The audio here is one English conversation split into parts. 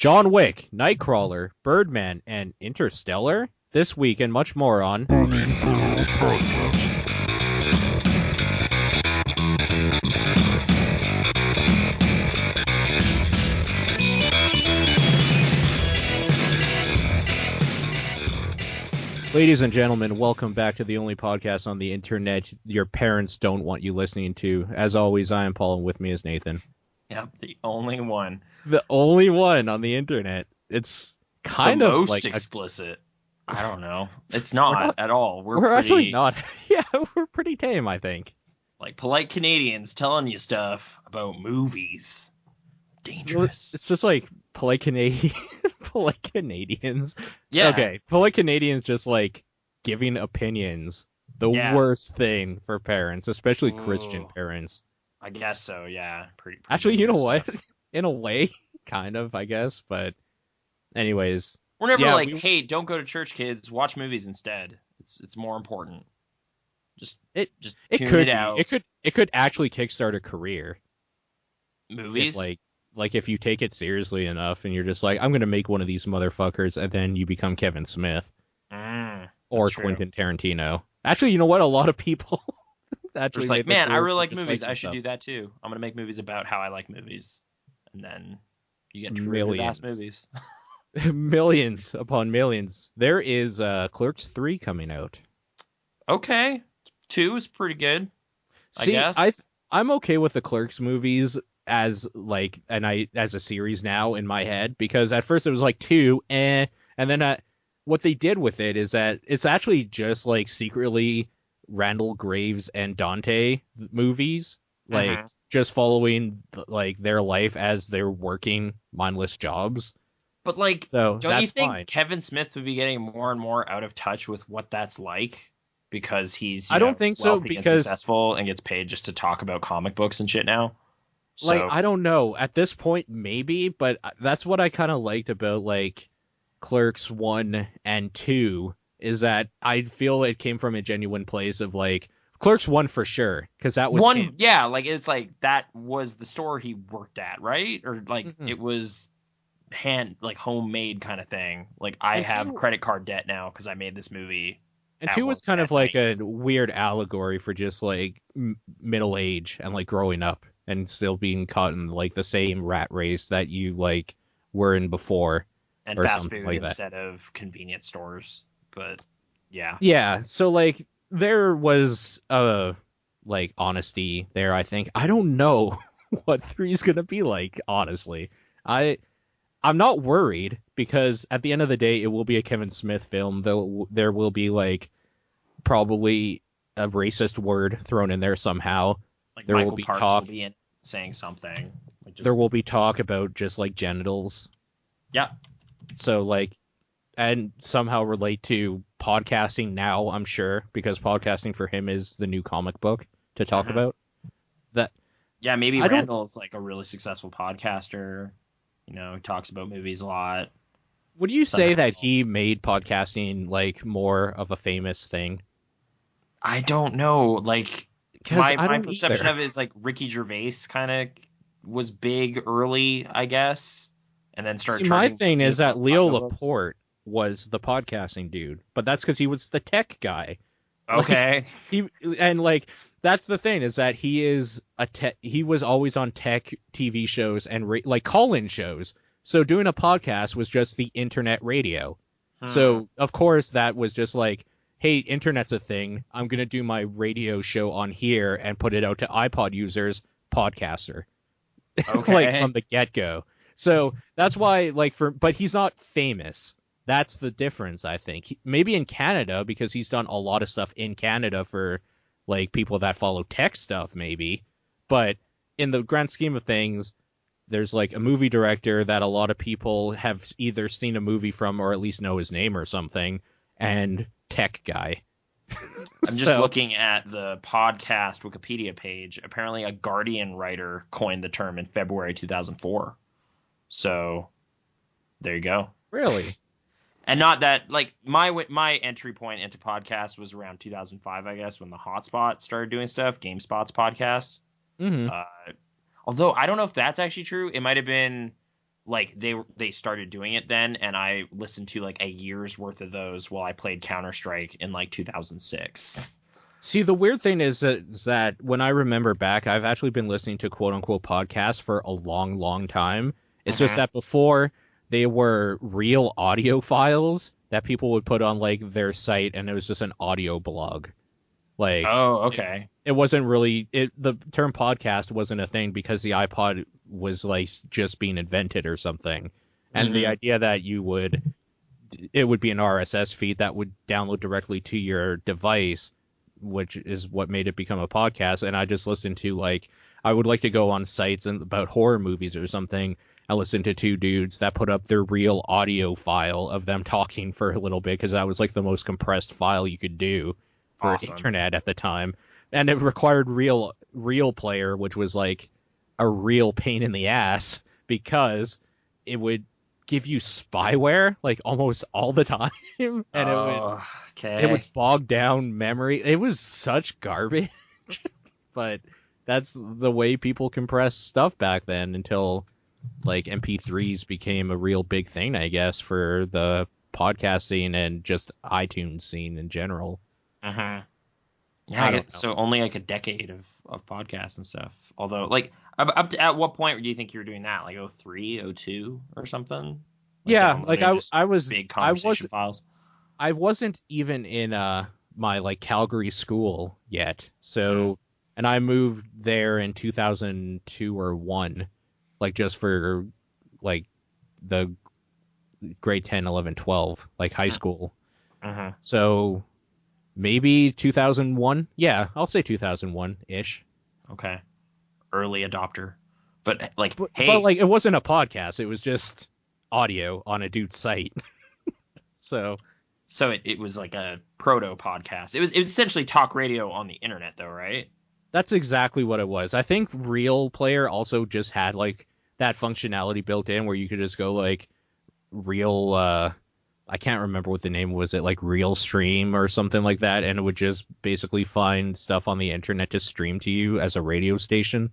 John Wick, Nightcrawler, Birdman, and Interstellar. This week and much more on Ladies and gentlemen, welcome back to the only podcast on the internet your parents don't want you listening to. As always, I am Paul, and with me is Nathan. Yep, the only one. The only one on the internet. It's kind of most like explicit. I don't know. It's not at all. We're pretty, actually not. Yeah, we're pretty tame, I think. Like polite Canadians telling you stuff about movies. Dangerous. It's just like polite Canadian, polite Canadians. Yeah. Okay, polite Canadians just like giving opinions. The worst thing for parents, especially Christian parents. I guess so. Yeah. Pretty actually, you know what? In a way, kind of, I guess. But anyways, we're never hey, don't go to church, kids. Watch movies instead. It's more important. Just tune it out. It could actually kickstart a career. Movies, like if you take it seriously enough, and you're just like, I'm gonna make one of these motherfuckers, and then you become Kevin Smith or Quentin Tarantino. Actually, you know what? A lot of people actually like, man, I really like movies. I should do that too. I'm gonna make movies about how I like movies, and then you get really vast movies. Millions upon millions. There is Clerks 3 coming out. Okay. 2 is pretty good. I guess. I'm okay with the Clerks movies as a series now in my head, because at first it was like 2 and then what they did with it is that it's actually just like secretly Randall Graves and Dante movies, like just following like their life as they're working mindless jobs. But don't you think Kevin Smith would be getting more and more out of touch with what that's like because he's I don't think so, because and successful and gets paid just to talk about comic books and shit now? So, I don't know. At this point, maybe, but that's what I kind of liked about Clerks 1 and 2 is that I feel it came from a genuine place of Clerks 1 for sure, because that was 1. Yeah, it's that was the store he worked at, right? Or it was homemade kind of thing. I have credit card debt now because I made this movie. And 2 was kind of a weird allegory for just middle age and growing up and still being caught in the same rat race that you were in before, and fast food instead of convenience stores. But yeah, so there was honesty there. I think I don't know what 3 is gonna be like, honestly. I'm not worried, because at the end of the day, it will be a Kevin Smith film, though there will be probably a racist word thrown in there somehow. There Michael will be Parks talk will be saying something. There will be talk about just genitals. Yeah. So and somehow relate to podcasting now, I'm sure, because podcasting for him is the new comic book to talk about. That. Yeah, maybe Randall's a really successful podcaster. He talks about movies a lot. Would you say that he made podcasting more of a famous thing? I don't know. My perception of it is Ricky Gervais kind of was big early, I guess, and then started. My thing is that Leo Laporte was the podcasting dude, but that's because he was the tech guy. Okay. That's the thing, is that he was always on tech TV shows and call-in shows. So doing a podcast was just the internet radio. So of course that was just hey, internet's a thing. I'm going to do my radio show on here and put it out to iPod users, podcaster. Okay. From the get-go. So that's why but he's not famous. That's the difference, I think. Maybe in Canada, because he's done a lot of stuff in Canada for people that follow tech stuff, maybe. But in the grand scheme of things, there's a movie director that a lot of people have either seen a movie from or at least know his name or something, and tech guy. I'm just looking at the podcast Wikipedia page. Apparently a Guardian writer coined the term in February 2004. So there you go. Really? And not that, my entry point into podcasts was around 2005, I guess, when the Hotspot started doing stuff, GameSpot's podcast. Mm-hmm. Although I don't know if that's actually true. It might have been like they started doing it then, and I listened to like a year's worth of those while I played Counter-Strike in like 2006. See, the weird thing is that when I remember back, I've actually been listening to quote unquote podcasts for a long, long time. It's just that before they were real audio files that people would put on like their site, and it was just an audio blog. Like, oh, okay. It wasn't really the term podcast wasn't a thing because the iPod was like just being invented or something, and the idea that it would be an RSS feed that would download directly to your device, which is what made it become a podcast. And I just listened to like I would like to go on sites about horror movies or something. I listened to two dudes that put up their real audio file of them talking for a little bit because that was like the most compressed file you could do for internet at the time. And it required real player, which was like a real pain in the ass because it would give you spyware like almost all the time, and it would bog down memory. It was such garbage, but that's the way people compressed stuff back then until like MP3s became a real big thing, I guess, for the podcasting and just iTunes scene in general. Yeah, so only like a decade of podcasts and stuff. Although, like, up to at what point do you think you were doing that? Like 03, 02 or something? Like, yeah, like I was big conversation files. I wasn't even in my like Calgary school yet. So, and I moved there in 2002 or 1, like just for like the grade 10, 11, 12, like high school. So maybe 2001. Yeah, I'll say 2001-ish. Okay. Early adopter. But like, but like it wasn't a podcast. It was just audio on a dude's site. So it was like a proto podcast. It was essentially talk radio on the internet though, right? That's exactly what it was. I think Real Player also just had like that functionality built in where you could just go like real I can't remember what the name was, it like Real Stream or something like that, and it would just basically find stuff on the internet to stream to you as a radio station.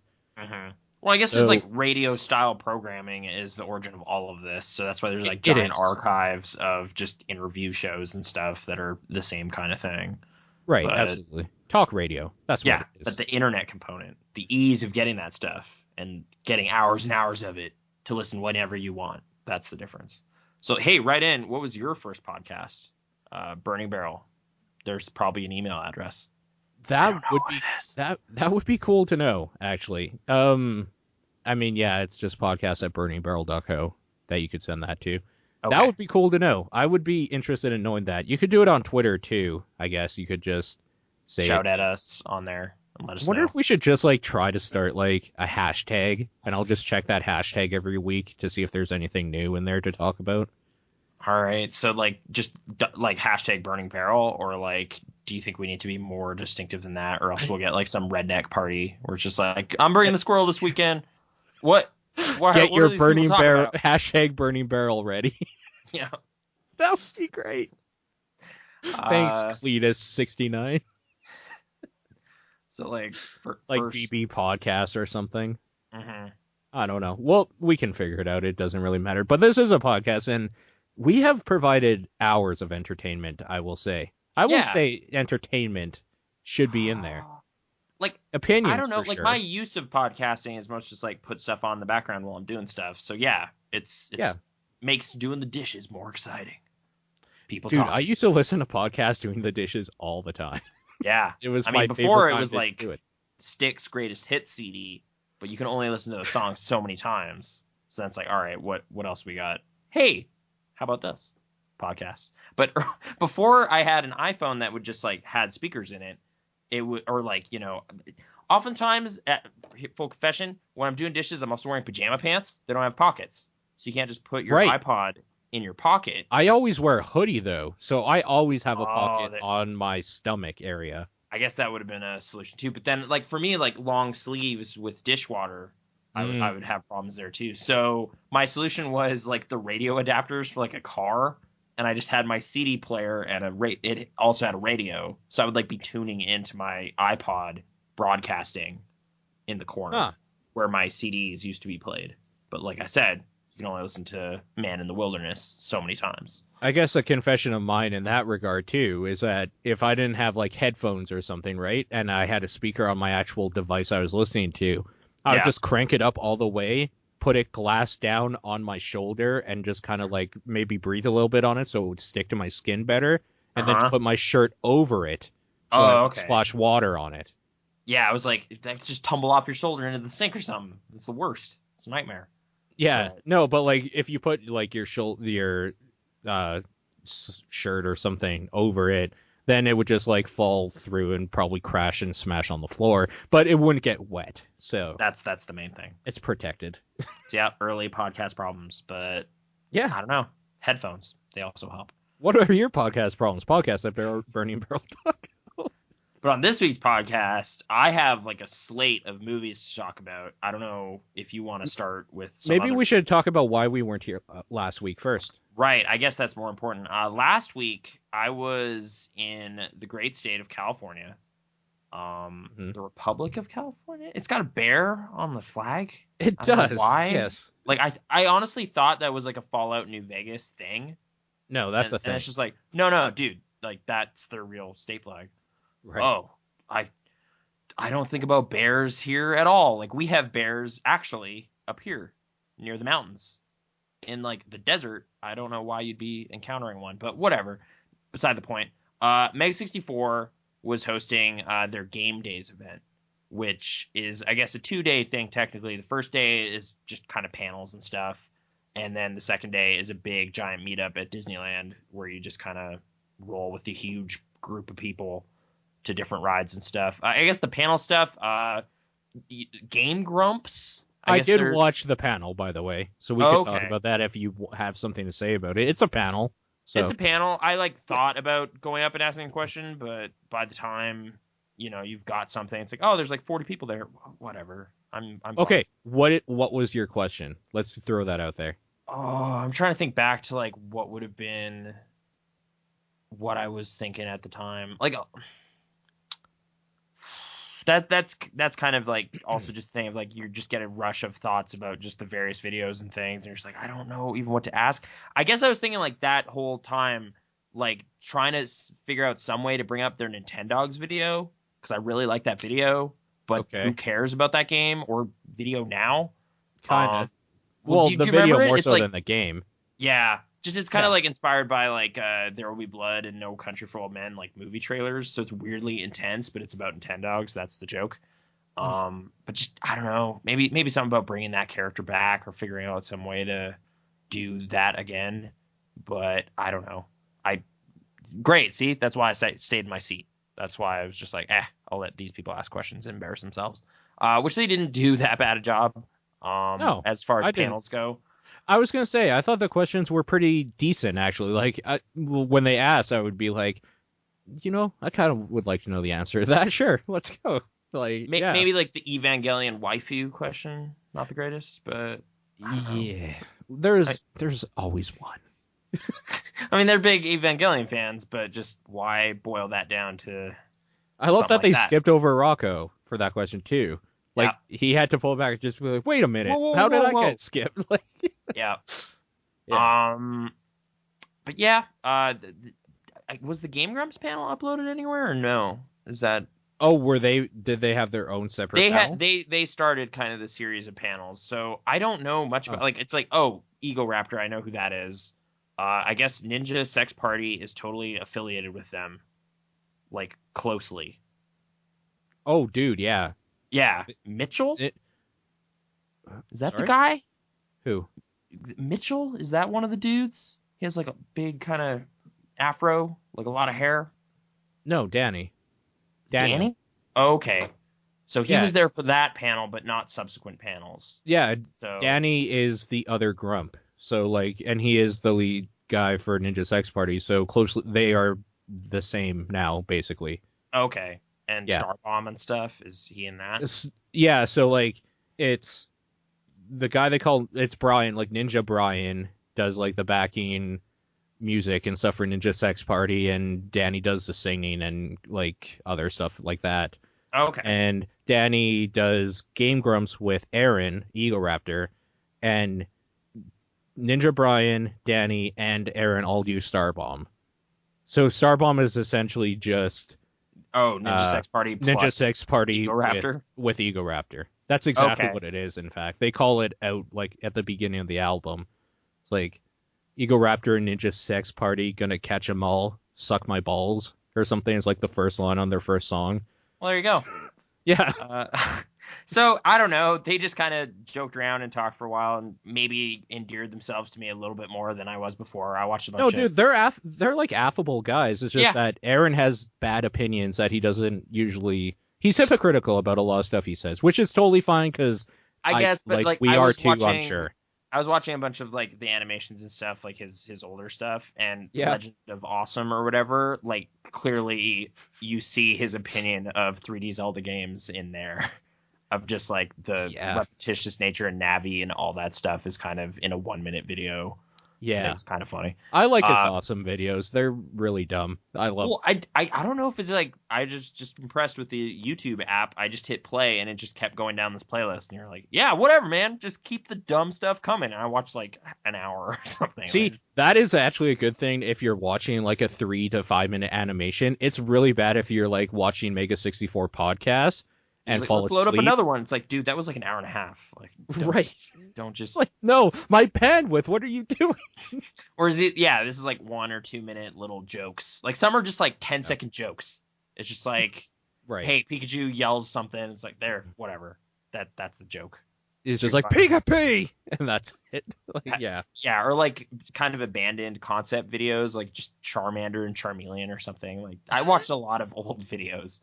Well, I guess just like radio style programming is the origin of all of this, so that's why there's like giant archives of just interview shows and stuff that are the same kind of thing. Right, absolutely. Talk radio. That's what it is. But the internet component, the ease of getting that stuff and getting hours and hours of it to listen whenever you want, that's the difference. So, hey, write in. What was your first podcast? Burning Barrel. There's probably an email address. That would be cool to know, actually. I mean, yeah, it's just podcast@burningbarrel.co that you could send that to. Okay. That would be cool to know. I would be interested in knowing that. You could do it on Twitter, too, I guess. You could just say shout at us on there and let us know. I wonder if we should just, like, try to start, like, a hashtag, and I'll just check that hashtag every week to see if there's anything new in there to talk about. All right, so, like, just, like, hashtag Burning Barrel, or, like, do you think we need to be more distinctive than that, or else we'll get, like, some redneck party where it's just like, I'm bringing the squirrel this weekend. What? Get your Burning Barrel, hashtag Burning Barrel ready. Yeah. That would be great. Thanks, Cletus69. So, like, like first... BB Podcast or something. I don't know. Well, we can figure it out. It doesn't really matter. But this is a podcast, and we have provided hours of entertainment, I will say. I will say entertainment should be in there. Like, opinions, I don't know. For like, sure. My use of podcasting is most just, like, put stuff on in the background while I'm doing stuff. So, yeah, it's makes doing the dishes more exciting. People Dude, talking. I used to listen to podcasts doing the dishes all the time. Yeah. It was before it was, like, Styx Greatest Hits CD, but you can only listen to those songs so many times. So that's like, all right, what else we got? Hey, how about this podcast? But before I had an iPhone that would just like had speakers in it, it would, or like, you know, oftentimes at full confession, when I'm doing dishes, I'm also wearing pajama pants. They don't have pockets, so you can't just put your iPod in your pocket. I always wear a hoodie though, so I always have a pocket on my stomach area. I guess that would have been a solution too. But then, like for me, like long sleeves with dishwater, I would have problems there too. So my solution was like the radio adapters for like a car, and I just had my CD player and it also had a radio, so I would like be tuning into my iPod broadcasting in the corner where my CDs used to be played. But like I said, you can only listen to Man in the Wilderness so many times. I guess a confession of mine in that regard too is that if I didn't have like headphones or something, right, and I had a speaker on my actual device I was listening to, I would just crank it up all the way, put it glass down on my shoulder, and just kind of like maybe breathe a little bit on it so it would stick to my skin better, and then put my shirt over it so I would splash water on it. Yeah, I was like, that just tumble off your shoulder into the sink or something. It's the worst. It's a nightmare. Yeah, no, but like if you put like your shirt or something over it, then it would just like fall through and probably crash and smash on the floor, but it wouldn't get wet. So that's the main thing. It's protected. Yeah, early podcast problems, but yeah, I don't know. Headphones, they also help. What are your podcast problems? Podcast at burningbarrel.com. But on this week's podcast, I have like a slate of movies to talk about. I don't know if you want to start with Maybe we should talk about why we weren't here last week first. Right. I guess that's more important. Last week, I was in the great state of California. The Republic of California? It's got a bear on the flag. It does. Why? Yes. Like, I honestly thought that was like a Fallout New Vegas thing. No, that's a thing. And it's just like, no, dude. Like, that's their real state flag. Right. Oh, I don't think about bears here at all. Like, we have bears actually up here near the mountains. In like the desert, I don't know why you'd be encountering one, but whatever. Beside the point. Meg 64 was hosting their Game Days event, which is, I guess, a 2-day thing technically. The first day is just kind of panels and stuff, and then the second day is a big giant meetup at Disneyland where you just kind of roll with a huge group of people to different rides and stuff. I guess the panel stuff, Game Grumps. I did watch the panel, by the way, so we could talk about that if you have something to say about it. It's a panel. So. It's a panel. I thought about going up and asking a question, but by the time you've got something, it's like, oh, there's like 40 people there. Whatever. I'm okay. What was your question? Let's throw that out there. Oh, I'm trying to think back to like what would have been what I was thinking at the time. Like. That's kind of like also just a thing of like you just get a rush of thoughts about just the various videos and things, and you're just like, I don't know even what to ask. I guess I was thinking like that whole time, like trying to figure out some way to bring up their Nintendogs video because I really like that video, but who cares about that game or video now? Kind of. Well, the video more so than the game. Yeah. Just it's kind of like inspired by like There Will Be Blood and No Country for Old Men, like movie trailers. So it's weirdly intense, but it's about Nintendogs. That's the joke. But just I don't know, maybe something about bringing that character back or figuring out some way to do that again. But I don't know. Great. See, that's why I stayed in my seat. That's why I was just like, I'll let these people ask questions and embarrass themselves. Which they didn't do that bad a job. No, as far as panels go. I was going to say, I thought the questions were pretty decent, actually. Like, when they asked, I would be like, I kind of would like to know the answer to that. Sure, let's go. Like, maybe like the Evangelion waifu question, not the greatest, but yeah, there's always one. I mean, they're big Evangelion fans, but just why boil that down to? I love that they skipped over Rocco for that question too. Like he had to pull back and just be like, "Wait a minute, how did I get skipped?" Like, yeah. But yeah, was the Game Grumps panel uploaded anywhere or no? Is that? Oh, did they have their own separate panel? They started kind of the series of panels, so I don't know much about it's like, Ego Raptor, I know who that is. I guess Ninja Sex Party is totally affiliated with them, like closely. Oh, dude, yeah. Yeah, Mitchell? Is that the guy? Who? Mitchell? Is that one of the dudes? He has like a big kind of afro, like a lot of hair. No, Danny. Danny? Okay. So he was there for that panel, but not subsequent panels. Yeah, so Danny is the other Grump. So and he is the lead guy for Ninja Sex Party. So closely, they are the same now, basically. Okay. And Starbomb and stuff, is he in that? Yeah, so it's the guy it's Brian, like Ninja Brian does like the backing music and stuff for Ninja Sex Party, and Danny does the singing and like other stuff like that. Okay. And Danny does Game Grumps with Aaron, Ego Raptor, and Ninja Brian, Danny, and Aaron all use Starbomb. So Starbomb is essentially just Ninja Sex Party Ninja plus Sex Party Ego Raptor? with Ego Raptor. That's exactly what it is, in fact. They call it out like at the beginning of the album. It's like Ego Raptor and Ninja Sex Party gonna catch 'em all, suck my balls, or something. It's like the first line on their first song. Well, there you go. Yeah. So I don't know. They just kind of joked around and talked for a while, and maybe endeared themselves to me a little bit more than I was before. I watched a bunch. No, dude, they're like affable guys. It's just that Aaron has bad opinions that he doesn't usually. He's hypocritical about a lot of stuff he says, which is totally fine because I guess, but like we I are was too. watching, I'm sure. I was watching a bunch of like the animations and stuff, like his older stuff, and Legend of Awesome or whatever. Like clearly, you see his opinion of 3D Zelda games in there. Of just like the repetitious nature and Navi and all that stuff is kind of in a 1-minute video. Yeah, it's kind of funny. I like his awesome videos. They're really dumb. I love. Well, I don't know if it's like I just impressed with the YouTube app. I just hit play and it just kept going down this playlist, and you're like, yeah, whatever, man. Just keep the dumb stuff coming. And I watched like an hour or something. See, that is actually a good thing if you're watching like a 3 to 5 minute animation. It's really bad if you're like watching Mega 64 podcast. And like, fall let's asleep. load up another one. It's like, dude, that was like an hour and a half. Like, don't just like, no, my bandwidth. What are you doing? Or is it? Yeah, this is like 1 or 2 minute little jokes. Like some are just like 10-second jokes. It's just like, hey, Pikachu yells something. It's like there, whatever. That's a joke. It's just like Pikachu, and that's it. Like, yeah, or like kind of abandoned concept videos, like just Charmander and Charmeleon or something. Like I watched a lot of old videos.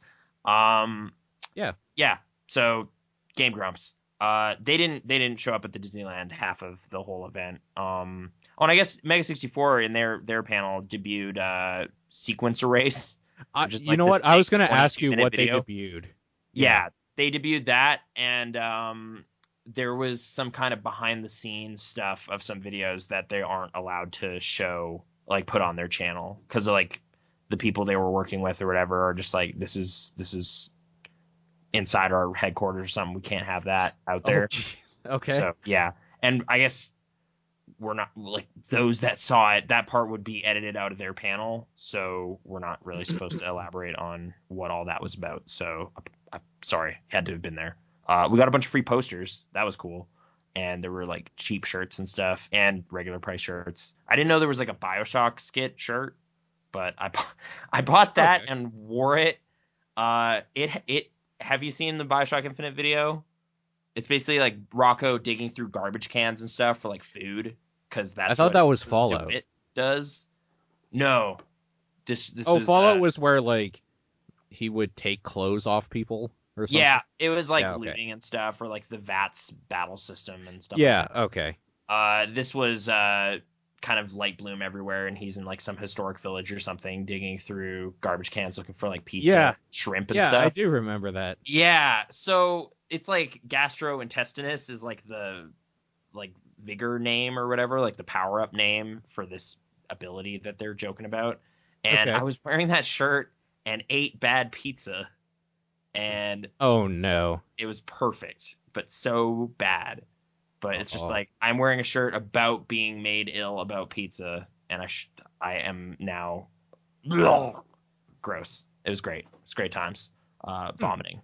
Yeah. So, Game Grumps. They didn't show up at the Disneyland half of the whole event. And I guess Mega 64 in their panel debuted Sequence Erase. You know what? I was going to ask you what they debuted. Yeah, they debuted that, and there was some kind of behind the scenes stuff of some videos that they aren't allowed to show, like put on their channel, because like the people they were working with or whatever are just like, this is inside our headquarters or something. We can't have that out there. Okay. So yeah, and I guess we're not like those that saw it. That part would be edited out of their panel, so we're not really supposed to elaborate on what all that was about. So I'm sorry, had to have been there. We got a bunch of free posters. That was cool, and there were like cheap shirts and stuff, and regular price shirts. I didn't know there was like a BioShock skit shirt, but I bought that and wore it. It have you seen the BioShock Infinite video? It's basically like Rocco digging through garbage cans and stuff for like food, because that's I thought that was Fallout. It does. No, this Fallout was where like he would take clothes off people or something. Yeah, it was like looting and stuff, or like the VATS battle system and stuff. Yeah, like that. Okay. This was kind of light bloom everywhere, and he's in like some historic village or something, digging through garbage cans looking for like pizza, shrimp, and stuff. Yeah, I do remember that. Yeah, so it's like gastrointestinus is like the like vigor name or whatever, like the power up name for this ability that they're joking about. And I was wearing that shirt and ate bad pizza, and oh no, it was perfect, but so bad. But it's just like, I'm wearing a shirt about being made ill about pizza, and I am now gross. It was great. It's great times. Vomiting.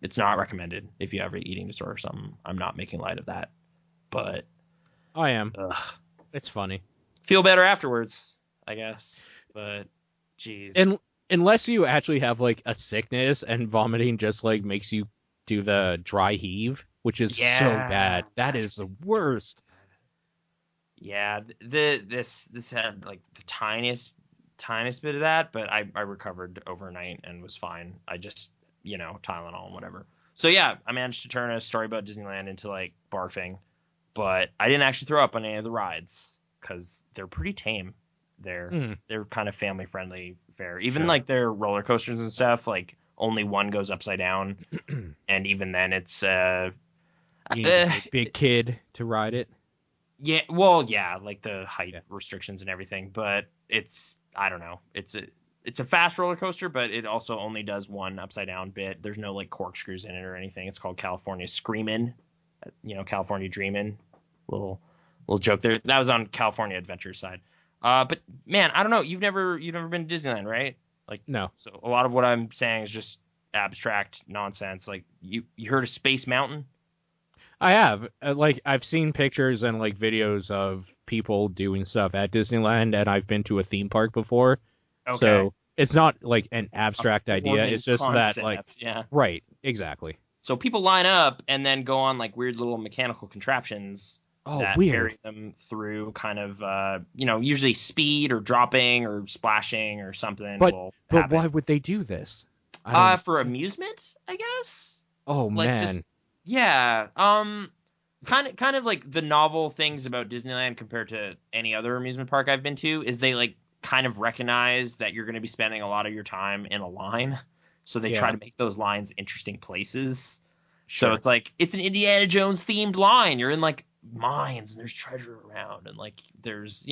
It's not recommended if you have an eating disorder or something. I'm not making light of that, but I am. It's funny. Feel better afterwards, I guess. But geez. And unless you actually have like a sickness and vomiting just like makes you do the dry heave, which is so bad. That is the worst. Yeah, this had like the tiniest bit of that, but I recovered overnight and was fine. I just, Tylenol and whatever. So yeah, I managed to turn a story about Disneyland into like barfing, but I didn't actually throw up on any of the rides because they're pretty tame. They're kind of family friendly fare. Even like their roller coasters and stuff, like only one goes upside down, and even then it's you need a big kid to ride it. Yeah, well, yeah, like the height restrictions and everything, but I don't know. It's a fast roller coaster, but it also only does one upside down bit. There's no like corkscrews in it or anything. It's called California Screamin', California Dreamin', little Little joke there. That was on California Adventure side. But man, I don't know. You've never been to Disneyland, right? Like, No. so a lot of what I'm saying is just abstract nonsense. Like, you heard of Space Mountain? I have. I've seen pictures and like videos of people doing stuff at Disneyland, and I've been to a theme park before. Okay. So it's not like an abstract idea. Forming It's just that like concepts, yeah. right, exactly. So people line up and then go on like weird little mechanical contraptions Oh, that weird. carry them through kind of usually speed or dropping or splashing or something. But will but happen. why would they do this? I don't. For amusement, I guess. Oh Like man. just yeah. Kind of like the novel things about Disneyland compared to any other amusement park I've been to is they like kind of recognize that you're going to be spending a lot of your time in a line. So they try Yeah. to make those lines interesting places. Sure. So it's like it's an Indiana Jones themed line. You're in like mines and there's treasure around and like there's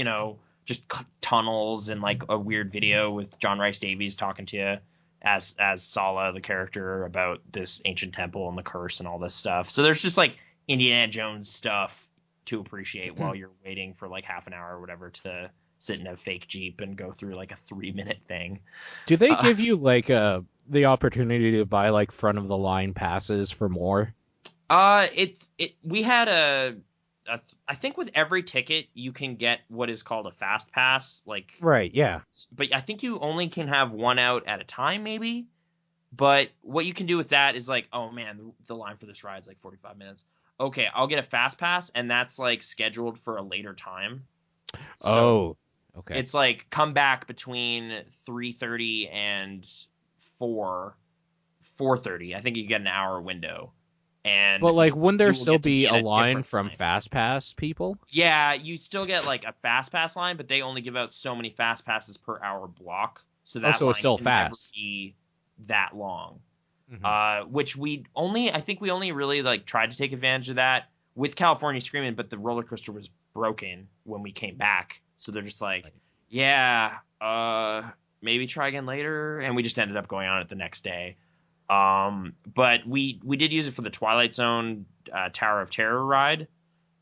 just tunnels and like a weird video with John Rice Davies talking to you as Sala the character about this ancient temple and the curse and all this stuff. So there's just like Indiana Jones stuff to appreciate while you're waiting for like half an hour or whatever to sit in a fake Jeep and go through like a 3-minute thing. Do they give you like the opportunity to buy like front of the line passes for more? We had I think with every ticket you can get what is called a fast pass, like Right, yeah. but I think you only can have one out at a time, maybe. But what you can do with that is like, oh man, the line for this ride is like 45 minutes. Okay, I'll get a fast pass, and that's like scheduled for a later time. So okay. it's like come back between 3:30 and 4:30. I think you get an hour window. But like, wouldn't there you will still get to be in a a line different from line. Fast Pass people? Yeah, you still get like a fast pass line, but they only give out so many fast passes per hour block. So that so line it's still can never fast. be that long. Mhm. Which I think we only really like tried to take advantage of that with California Screaming, but the roller coaster was broken when we came back. So they're just like, yeah, maybe try again later. And we just ended up going on it the next day. But we did use it for the Twilight Zone Tower of Terror ride,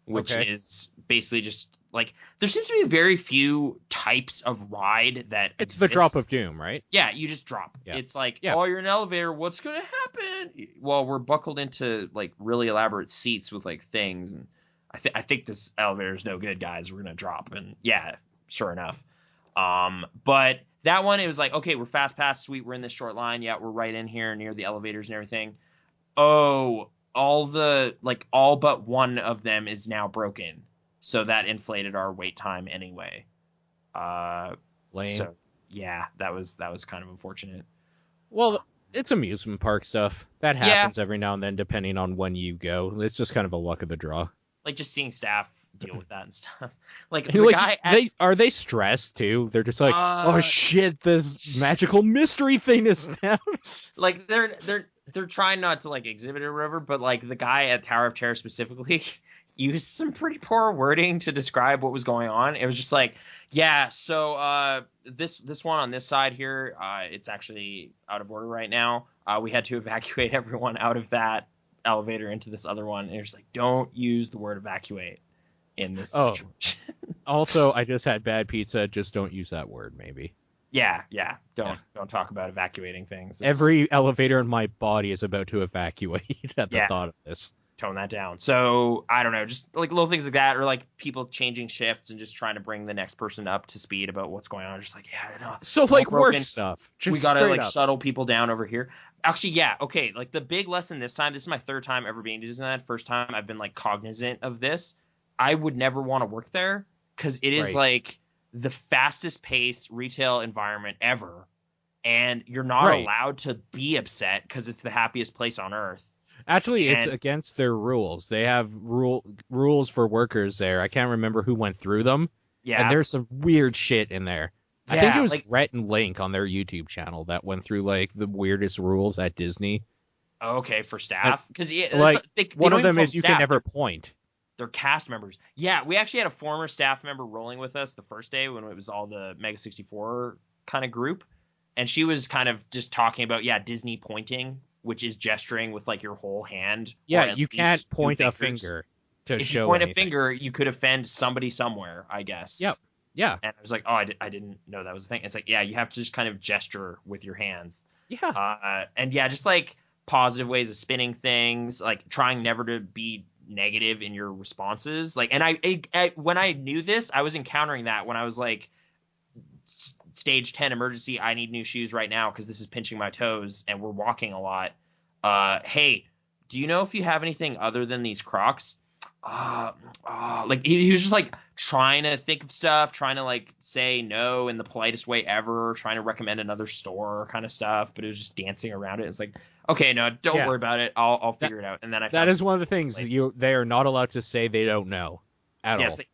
which Okay. is basically just like there seems to be very few types of ride that It's the drop of exist. doom, right? Yeah, you just drop. Yeah. It's like, Yeah. oh, you're in an elevator. What's gonna happen? Well, we're buckled into like really elaborate seats with like things, and I think this elevator is no good, guys. We're gonna drop, and yeah, sure enough. But that one, it was like, okay, we're fast pass, sweet. We're in this short line. Yeah, we're right in here near the elevators and everything. Oh, all but one of them is now broken, so that inflated our wait time anyway. Lame. So yeah, that was kind of unfortunate. Well, it's amusement park stuff. That happens every now and then, depending on when you go. It's just kind of a luck of the draw. Like just seeing staff deal with that and stuff. Like And, the like, guy at, are they stressed too? They're just like, oh shit, this magical mystery thing is down. like they're trying not to like exhibit it or whatever, but like the guy at Tower of Terror specifically used some pretty poor wording to describe what was going on. It was just like, yeah, so this one on this side here, it's actually out of order right now. We had to evacuate everyone out of that elevator into this other one. And it's like, don't use the word evacuate in this situation. Also, I just had bad pizza. Just don't use that word, maybe. Yeah. Don't talk about evacuating things. Every elevator in my body is about to evacuate at the thought of this. Tone that down. So I don't know, just like little things like that, or like people changing shifts and just trying to bring the next person up to speed about what's going on. Just like, yeah, I don't know. So like work stuff. Just we gotta like up. shuttle people down over here. Actually, yeah, okay. Like the big lesson this time. This is my third time ever being to Disneyland. First time I've been like cognizant of this. I would never want to work there because it is like the fastest paced retail environment ever, and you're not allowed to be upset because it's the happiest place on earth. Actually, it's against their rules. They have rules for workers there. I can't remember who went through them. Yeah. And there's some weird shit in there. Yeah, I think it was Rhett and Link on their YouTube channel that went through like the weirdest rules at Disney. Okay, for staff? Because like one of them is you can never point. They're cast members. Yeah, we actually had a former staff member rolling with us the first day when it was all the Mega 64 kind of group. And she was kind of just talking about, Disney pointing, which is gesturing with like your whole hand. Yeah, you can't point a finger. to if you show point anything. a finger, you could offend somebody somewhere, I guess. Yep. Yeah. And I was like, oh, I didn't know that was a thing. It's like, yeah, you have to just kind of gesture with your hands. Yeah. And yeah, just like positive ways of spinning things, like trying never to be negative in your responses. Like, and I when I knew this, I was encountering that when I was like, stage 10 emergency, I need new shoes right now because this is pinching my toes and we're walking a lot. Hey, do you know if you have anything other than these Crocs? Like he was just like trying to think of stuff, trying to like say no in the politest way ever, trying to recommend another store kind of stuff, but it was just dancing around it. It's like, okay, no, don't worry about it. I'll figure it out. And then that is one of the things they are not allowed to say they don't know at all. Like,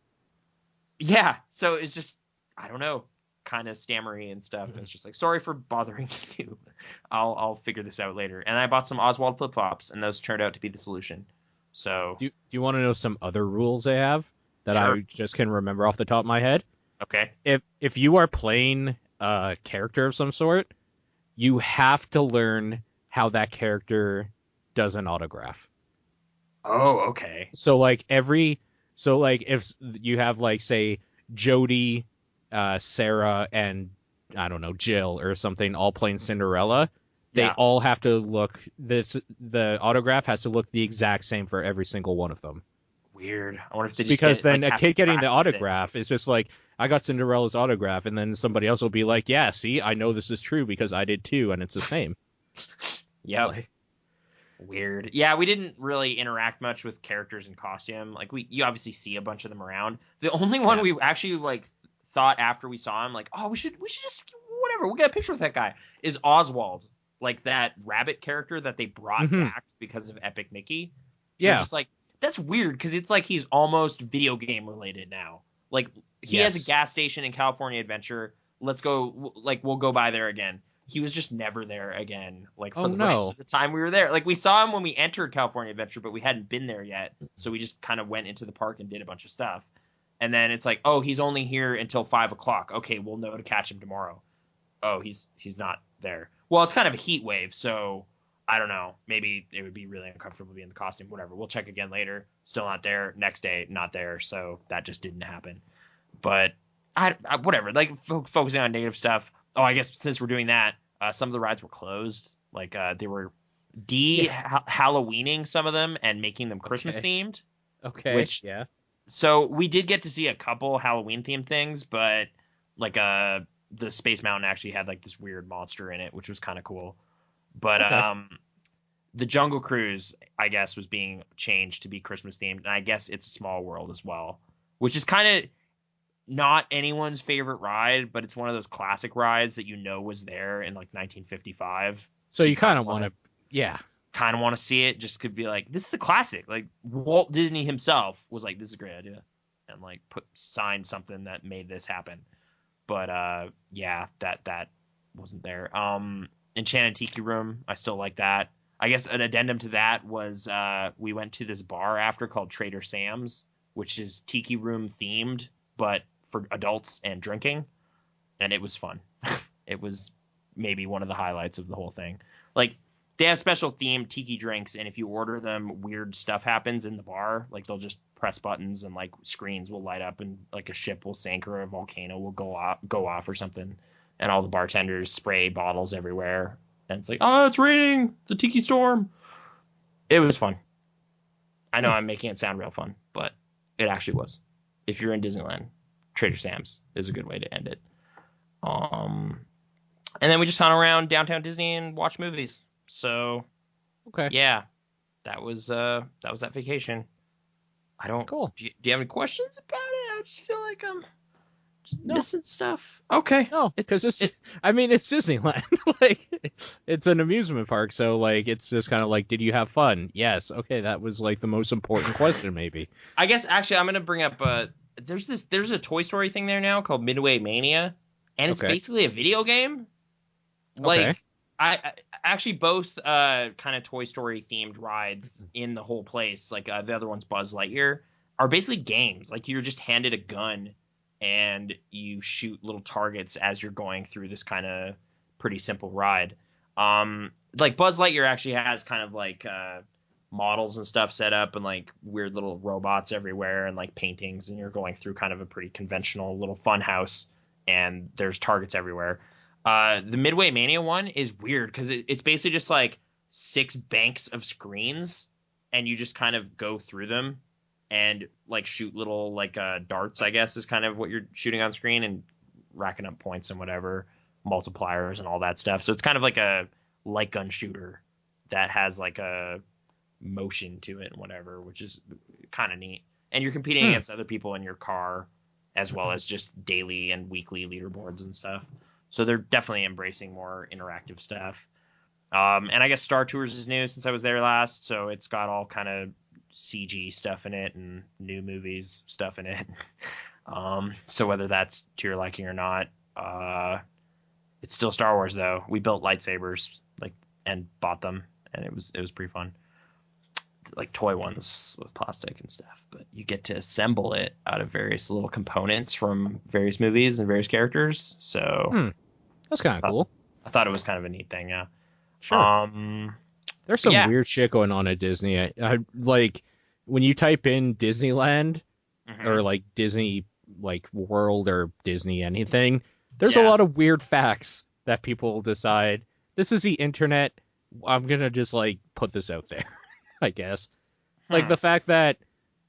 yeah, so it's just, I don't know, kind of stammery and stuff. And it's just like, sorry for bothering you. I'll figure this out later. And I bought some Oswald flip flops, and those turned out to be the solution. So, do you want to know some other rules they have that Sure. I just can remember off the top of my head? Okay. If you are playing a character of some sort, you have to learn how that character does an autograph. Oh, okay. So if you have like say Jody, Sarah, and I don't know, Jill or something all playing Cinderella, they all have to look the autograph has to look the exact same for every single one of them. Weird. I wonder if they just because then like, a kid getting the autograph is just like, I got Cinderella's autograph, and then somebody else will be like, yeah, see, I know this is true because I did too, and it's the same. Yep. Like, weird. Yeah, we didn't really interact much with characters in costume. Like you obviously see a bunch of them around. The only one we actually like thought after we saw him, like, oh, we should just whatever, we'll get a picture with that guy, is Oswald, like that rabbit character that they brought back because of Epic Mickey. So it's just like, that's weird because it's like he's almost video game related now. Like he has a gas station in California Adventure. Let's go, like we'll go by there again. He was just never there again, like for the rest of the time we were there. Like we saw him when we entered California Adventure, but we hadn't been there yet. So we just kind of went into the park and did a bunch of stuff. And then it's like, oh, he's only here until 5 o'clock. Okay, we'll know to catch him tomorrow. Oh, he's not there. Well, it's kind of a heat wave, so I don't know. Maybe it would be really uncomfortable to be in the costume. Whatever. We'll check again later. Still not there. Next day, not there. So that just didn't happen. But I whatever. Like focusing on negative stuff. Oh, I guess since we're doing that, some of the rides were closed. Like they were Halloweening some of them and making them Christmas themed. Okay. So we did get to see a couple Halloween themed things, but like the Space Mountain actually had like this weird monster in it, which was kind of cool. But the Jungle Cruise, I guess, was being changed to be Christmas themed, and I guess it's a Small World as well, which is kind of not anyone's favorite ride, but it's one of those classic rides that you know was there in like 1955. So you kind of want to, see it. Just could be like, this is a classic. Like Walt Disney himself was like, this is a great idea, and like signed something that made this happen. But that wasn't there. Enchanted Tiki Room, I still like that. I guess an addendum to that was we went to this bar after called Trader Sam's, which is Tiki Room themed, but for adults and drinking, and it was fun. It was maybe one of the highlights of the whole thing. Like they have special themed tiki drinks, and if you order them, weird stuff happens in the bar. Like they'll just press buttons and like screens will light up and like a ship will sink or a volcano will go off or something. And all the bartenders spray bottles everywhere. And it's like, oh, it's raining. The tiki storm. It was fun. I know I'm making it sound real fun, but it actually was. If you're in Disneyland, Trader Sam's is a good way to end it. And then we just hung around downtown Disney and watched movies. So, yeah, that was that vacation. I don't. Cool. Do you have any questions about it? I just feel like I'm missing stuff. Okay. No, because it's Disneyland. Like, it's an amusement park, so like it's just kind of like, did you have fun? Yes. Okay, that was like the most important question, maybe. I guess actually I'm gonna bring up there's a Toy Story thing there now called Midway Mania, and it's basically a video game. Like I actually both kind of Toy Story themed rides in the whole place, like the other one's Buzz Lightyear, are basically games. Like you're just handed a gun and you shoot little targets as you're going through this kind of pretty simple ride. Like Buzz Lightyear actually has kind of like models and stuff set up and like weird little robots everywhere and like paintings, and you're going through kind of a pretty conventional little fun house, and there's targets everywhere. The Midway Mania one is weird because it's basically just like 6 banks of screens, and you just kind of go through them and like shoot little like darts, I guess is kind of what you're shooting on screen, and racking up points and whatever, multipliers and all that stuff. So it's kind of like a light gun shooter that has like a motion to it and whatever, which is kind of neat. And you're competing against other people in your car, as well as just daily and weekly leaderboards and stuff. So they're definitely embracing more interactive stuff. And I guess Star Tours is new since I was there last, so it's got all kind of CG stuff in it and new movies stuff in it. So whether that's to your liking or not, it's still Star Wars though. We built lightsabers and bought them, and it was pretty fun. Like toy ones with plastic and stuff, but you get to assemble it out of various little components from various movies and various characters. So that's kind of cool. I thought it was kind of a neat thing. Yeah. Sure. There's some weird shit going on at Disney. I like when you type in Disneyland or like Disney like World or Disney anything, there's a lot of weird facts that people decide this is the internet. I'm going to just like put this out there, I guess. Like the fact that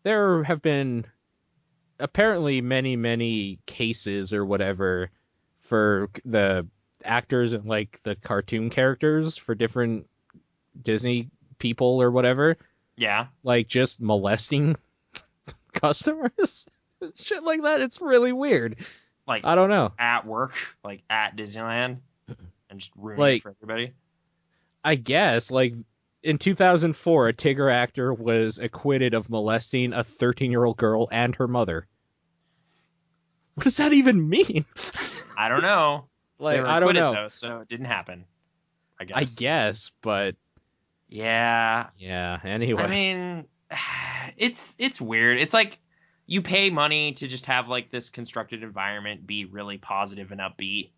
there have been apparently many cases or whatever for the actors and like the cartoon characters for different Disney people or whatever. Yeah. Like just molesting customers. Shit like that. It's really weird. Like, I don't know. At work, like at Disneyland, and just ruining it for everybody. I guess, like, in 2004, a Tigger actor was acquitted of molesting a 13-year-old girl and her mother. What does that even mean? I don't know. Like, I don't know. Though, so it didn't happen. I guess, but yeah. Anyway, I mean, it's weird. It's like you pay money to just have like this constructed environment be really positive and upbeat,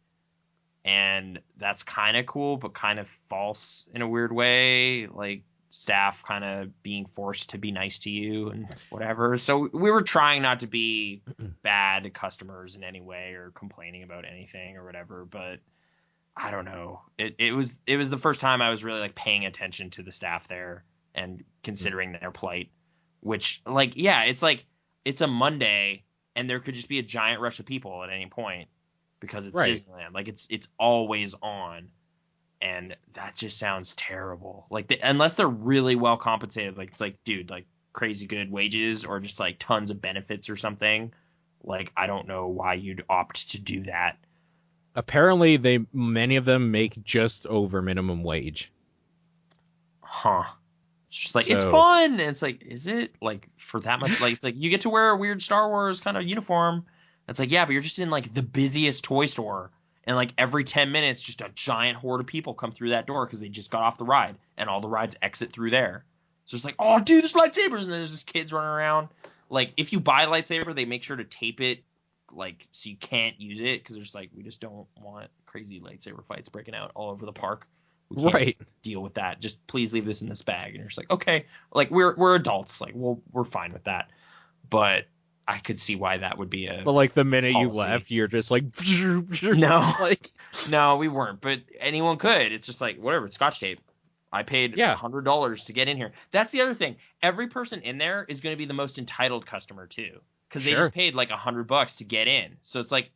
and that's kind of cool, but kind of false in a weird way. Like staff kind of being forced to be nice to you and whatever. So we were trying not to be bad customers in any way or complaining about anything or whatever, but I don't know. It was the first time I was really like paying attention to the staff there and considering their plight, which like, yeah, it's like, it's a Monday and there could just be a giant rush of people at any point because it's Disneyland. Like it's always on. And that just sounds terrible. Like unless they're really well compensated, like it's like, dude, like crazy good wages or just like tons of benefits or something. Like, I don't know why you'd opt to do that. Apparently many of them make just over minimum wage. Huh. It's just like, it's fun. And it's like, is it like for that much? Like, it's like you get to wear a weird Star Wars kind of uniform. It's like, yeah, but you're just in like the busiest toy store. And like every 10 minutes, just a giant horde of people come through that door because they just got off the ride. And all the rides exit through there. So it's like, oh, dude, there's lightsabers. And there's just kids running around. Like, if you buy a lightsaber, they make sure to tape it, like, so you can't use it. Because they're just like, we just don't want crazy lightsaber fights breaking out all over the park. We can't deal with that. Just please leave this in this bag. And you're just like, okay. Like, we're adults. Like, we're fine with that. But I could see why that would be a But, like, the minute policy. you left, you're just like... No. Like, no, we weren't. But anyone could. It's just like, whatever, it's Scotch tape. I paid $100 to get in here. That's the other thing. Every person in there is going to be the most entitled customer, too. Because they just paid, like, $100 to get in. So it's like,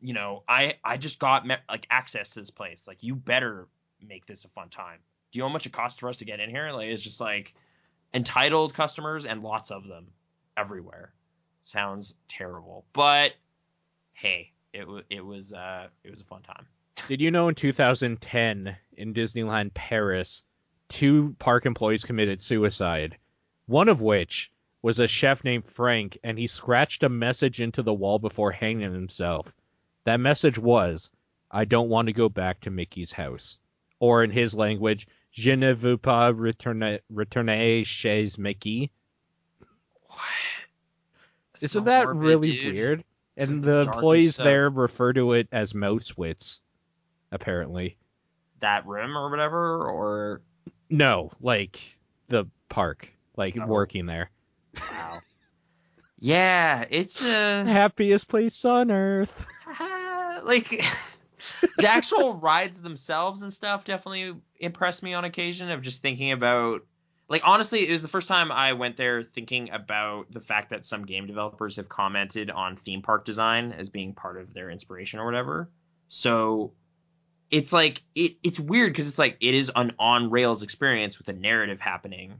you know, I just got, like, access to this place. Like, you better make this a fun time. Do you know how much it costs for us to get in here? Like, it's just, like, entitled customers and lots of them everywhere. Sounds terrible, but hey, it was a fun time. Did you know in 2010 in Disneyland Paris, 2 park employees committed suicide, one of which was a chef named Frank, and he scratched a message into the wall before hanging himself. That message was, "I don't want to go back to Mickey's house," or in his language, "Je ne veux pas retourner chez Mickey." Isn't that morbid, really weird? And the employees there refer to it as Mousewitz, apparently. That room or whatever, or... No, like the park, like working there. Wow. Yeah, it's Happiest place on earth. like the actual rides themselves and stuff definitely impressed me on occasion of just thinking about, like, honestly, it was the first time I went there thinking about the fact that some game developers have commented on theme park design as being part of their inspiration or whatever. So it's like it's weird because it's like it is an on rails experience with a narrative happening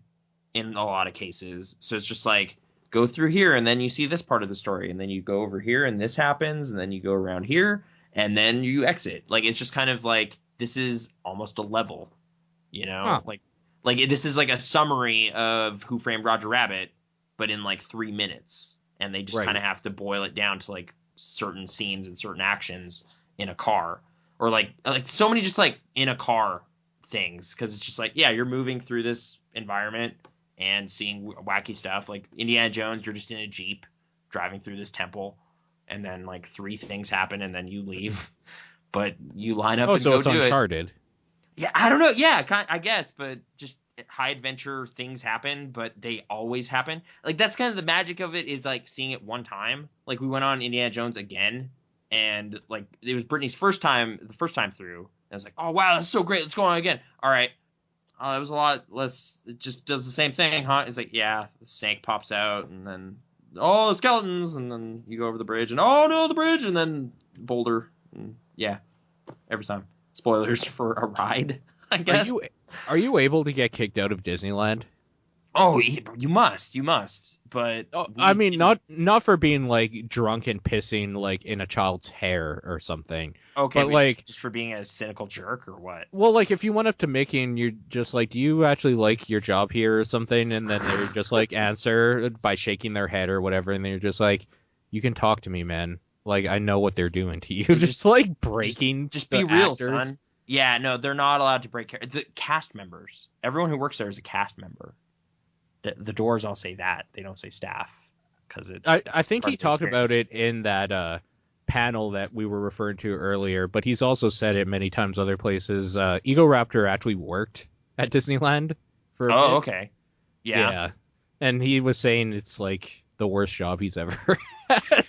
in a lot of cases. So it's just like go through here and then you see this part of the story and then you go over here and this happens and then you go around here and then you exit. Like it's just kind of like this is almost a level, you know? Huh. Like this is like a summary of Who Framed Roger Rabbit, but in like 3 minutes, and they just kind of have to boil it down to like certain scenes and certain actions in a car, or like so many just like in a car things, because it's just like, yeah, you're moving through this environment and seeing wacky stuff. Like Indiana Jones, you're just in a Jeep driving through this temple, and then like 3 things happen, and then you leave. But you line up and so go it's do Uncharted. it. Yeah, I don't know. Yeah, I guess, but just high adventure things happen, but they always happen. Like that's kind of the magic of it, is like seeing it one time. Like we went on Indiana Jones again, and like it was Brittany's the first time through. And I was like, oh wow, that's so great. Let's go on again. All right. It was a lot less. It just does the same thing, huh? It's like, yeah, the snake pops out, and then the skeletons, and then you go over the bridge, and oh no, the bridge, and then boulder. And, yeah, every time. Spoilers for a ride, I guess. Are you able to get kicked out of Disneyland? Oh, you must. But I mean, not for being like drunk and pissing like in a child's hair or something. Okay, but like just for being a cynical jerk or what? Well, like if you went up to Mickey and you're just like, do you actually like your job here or something? And then they would just like answer by shaking their head or whatever, and they're just like, you can talk to me, man. Like I know what they're doing to you. Just like breaking. Just be real, son. Yeah, no, they're not allowed to break. The cast members, everyone who works there is a cast member. The doors all say that, they don't say staff, because I think he talked about it in that panel that we were referring to earlier, but he's also said it many times other places. Ego Raptor actually worked at Disneyland for a bit. Okay. Yeah, and he was saying it's like the worst job he's ever had.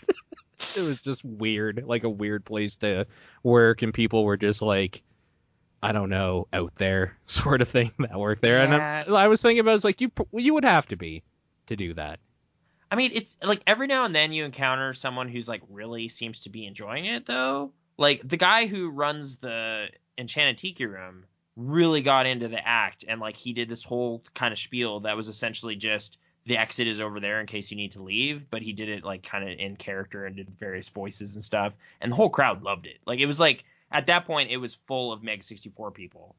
It was just weird, like a weird place to work, and people were just like, I don't know, out there sort of thing that work there. Yeah. And I was thinking about, it's like you would have to be to do that. I mean, it's like every now and then you encounter someone who's like really seems to be enjoying it though. Like the guy who runs the Enchanted Tiki Room really got into the act, and like he did this whole kind of spiel that was essentially just the exit is over there in case you need to leave, but he did it like kind of in character and did various voices and stuff, and the whole crowd loved it. Like it was like at that point it was full of Mega 64 people.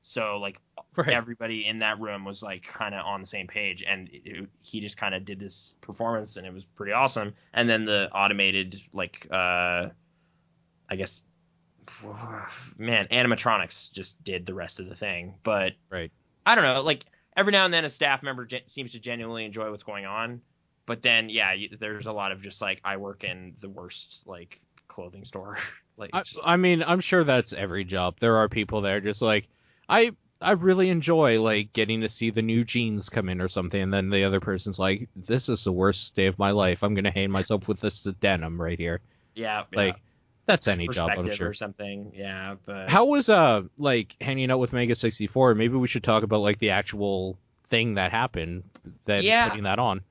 So like everybody in that room was like kind of on the same page, and he just kind of did this performance, and it was pretty awesome. And then the automated like I guess, man, animatronics just did the rest of the thing. But I don't know, like every now and then a staff member seems to genuinely enjoy what's going on, but then there's a lot of just like, I work in the worst like clothing store. Like I mean, I'm sure that's every job. There are people there just like, I really enjoy like getting to see the new jeans come in or something, and then the other person's like, this is the worst day of my life. I'm gonna hang myself with this denim right here. Yeah, like that's any job, I'm sure. Or something. Yeah, but how was like hanging out with Mega 64? Maybe we should talk about like the actual thing that happened, putting that on.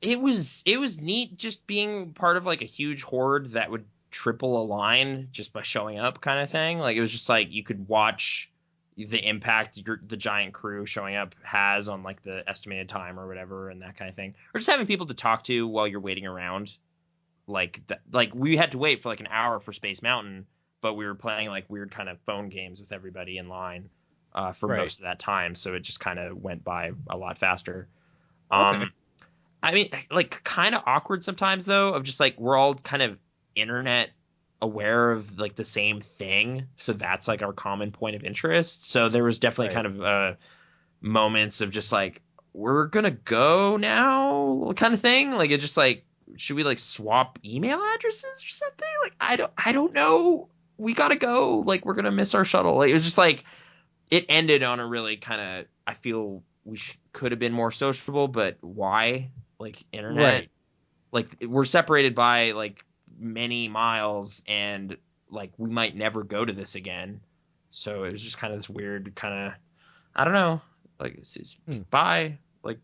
It was neat just being part of like a huge horde that would triple a line just by showing up, kind of thing. Like it was just like you could watch the impact the giant crew showing up has on like the estimated time or whatever, and that kind of thing, or just having people to talk to while you're waiting around. Like we had to wait for like an hour for Space Mountain, but we were playing like weird kind of phone games with everybody in line for most of that time, so it just kind of went by a lot faster. I mean, like kind of awkward sometimes though, of just like we're all kind of internet aware of like the same thing, so that's like our common point of interest. So there was definitely kind of moments of just like, we're gonna go now kind of thing. Like it just like, should we like swap email addresses or something? Like I don't know, we gotta go, like we're gonna miss our shuttle. Like, it was just like, it ended on a really kind of, I feel we could have been more sociable, but why? Like internet, Right. like we're separated by like many miles, and like we might never go to this again. So it was just kind of this weird kind of, I don't know, like bye. Like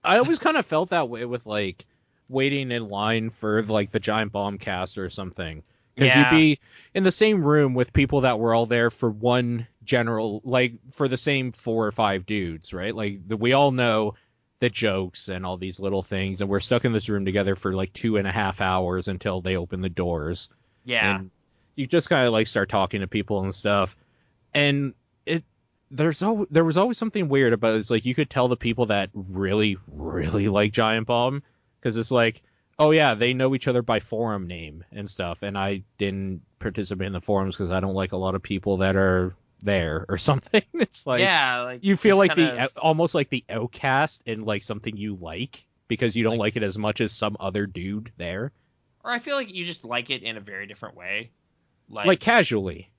I always kind of felt that way with like waiting in line for like the Giant Bomb cast or something. Because you'd yeah, be in the same room with people that were all there for one general, like for the same 4 or 5 dudes, right? Like we all know the jokes and all these little things, and we're stuck in this room together for like 2.5 hours until they open the doors, yeah, and you just kind of like start talking to people and stuff. And there was always something weird about it. It's like you could tell the people that really really like Giant Bomb because it's like, oh yeah, they know each other by forum name and stuff, and I didn't participate in the forums because I don't like a lot of people that are there or something. It's like yeah. Like you feel just like almost like the outcast in like something you like because you don't like it as much as some other dude there, or I feel like you just like it in a very different way, like casually.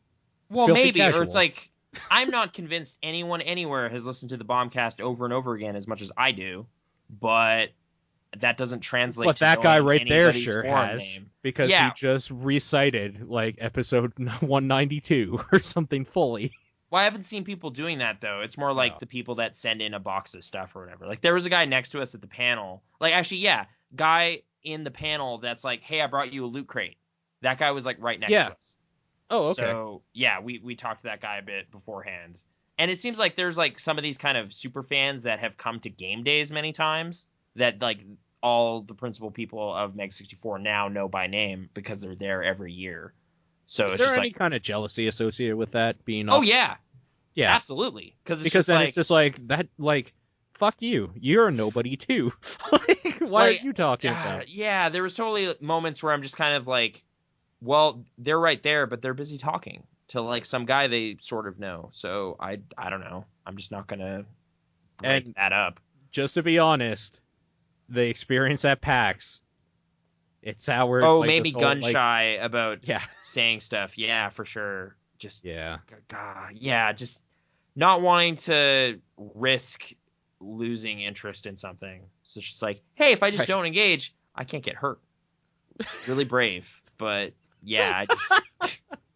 well, Filthy maybe, or it's casual. like I'm not convinced anyone anywhere has listened to the Bombcast over and over again as much as I do, but that doesn't translate But to that guy knowing right there anybody's sure forum has, name. because he Yeah, just recited like episode 192 or something fully. well, I haven't seen people doing that though. It's more like Oh. the people that send in a box of stuff or whatever. Like there was a guy next to us at the panel. Like actually, yeah, guy in the panel that's like, "Hey, I brought you a loot crate." That guy was like right next Yeah. to us. Oh, okay. So yeah, we talked to that guy a bit beforehand, and it seems like there's like some of these kind of super fans that have come to game days many times that like all the principal people of Meg 64 now know by name because they're there every year. So Is it's there just any like, kind of jealousy associated with that being oh off? yeah, Yeah. absolutely, because it's Because just then like it's just like that, like, fuck you. You're a nobody too. Like, why are you talking about? yeah, there was totally moments where I'm just kind of like, well, they're right there, but they're busy talking to like some guy they sort of know. So I don't know. I'm just not gonna break And that up. just to be honest, the experience at PAX, it soured Oh, like maybe this whole gun like, shy about yeah, saying stuff. Yeah, for sure. Just yeah. God, yeah, just not wanting to risk losing interest in something. So it's just like, hey, if I just Right. don't engage, I can't get hurt. Really brave, but yeah, I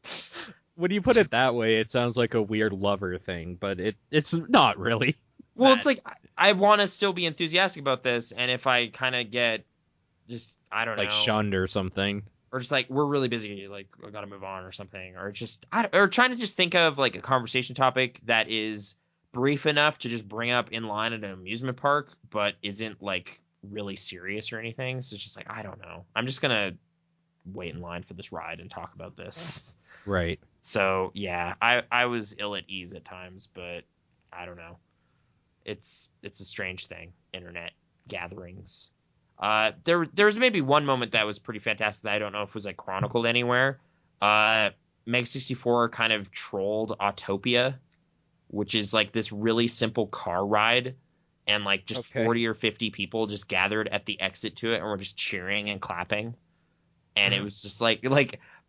just When you put it that way, it sounds like a weird lover thing, but it's not really. well, That. it's like I want to still be enthusiastic about this, and if I kind of get just I don't Like know, shunned or something. or just like we're really busy, like I gotta move on or something, or just or trying to just think of like a conversation topic that is brief enough to just bring up in line at an amusement park, but isn't like really serious or anything. So it's just like I don't know. I'm just gonna wait in line for this ride and talk about this. Right. So yeah, I was ill at ease at times, but I don't know. It's a strange thing, internet gatherings. There was maybe one moment that was pretty fantastic that I don't know if it was like chronicled anywhere. Meg 64 kind of trolled Autopia, which is like this really simple car ride, and like just Okay. 40 or 50 people just gathered at the exit to it and were just cheering and clapping. And it was just like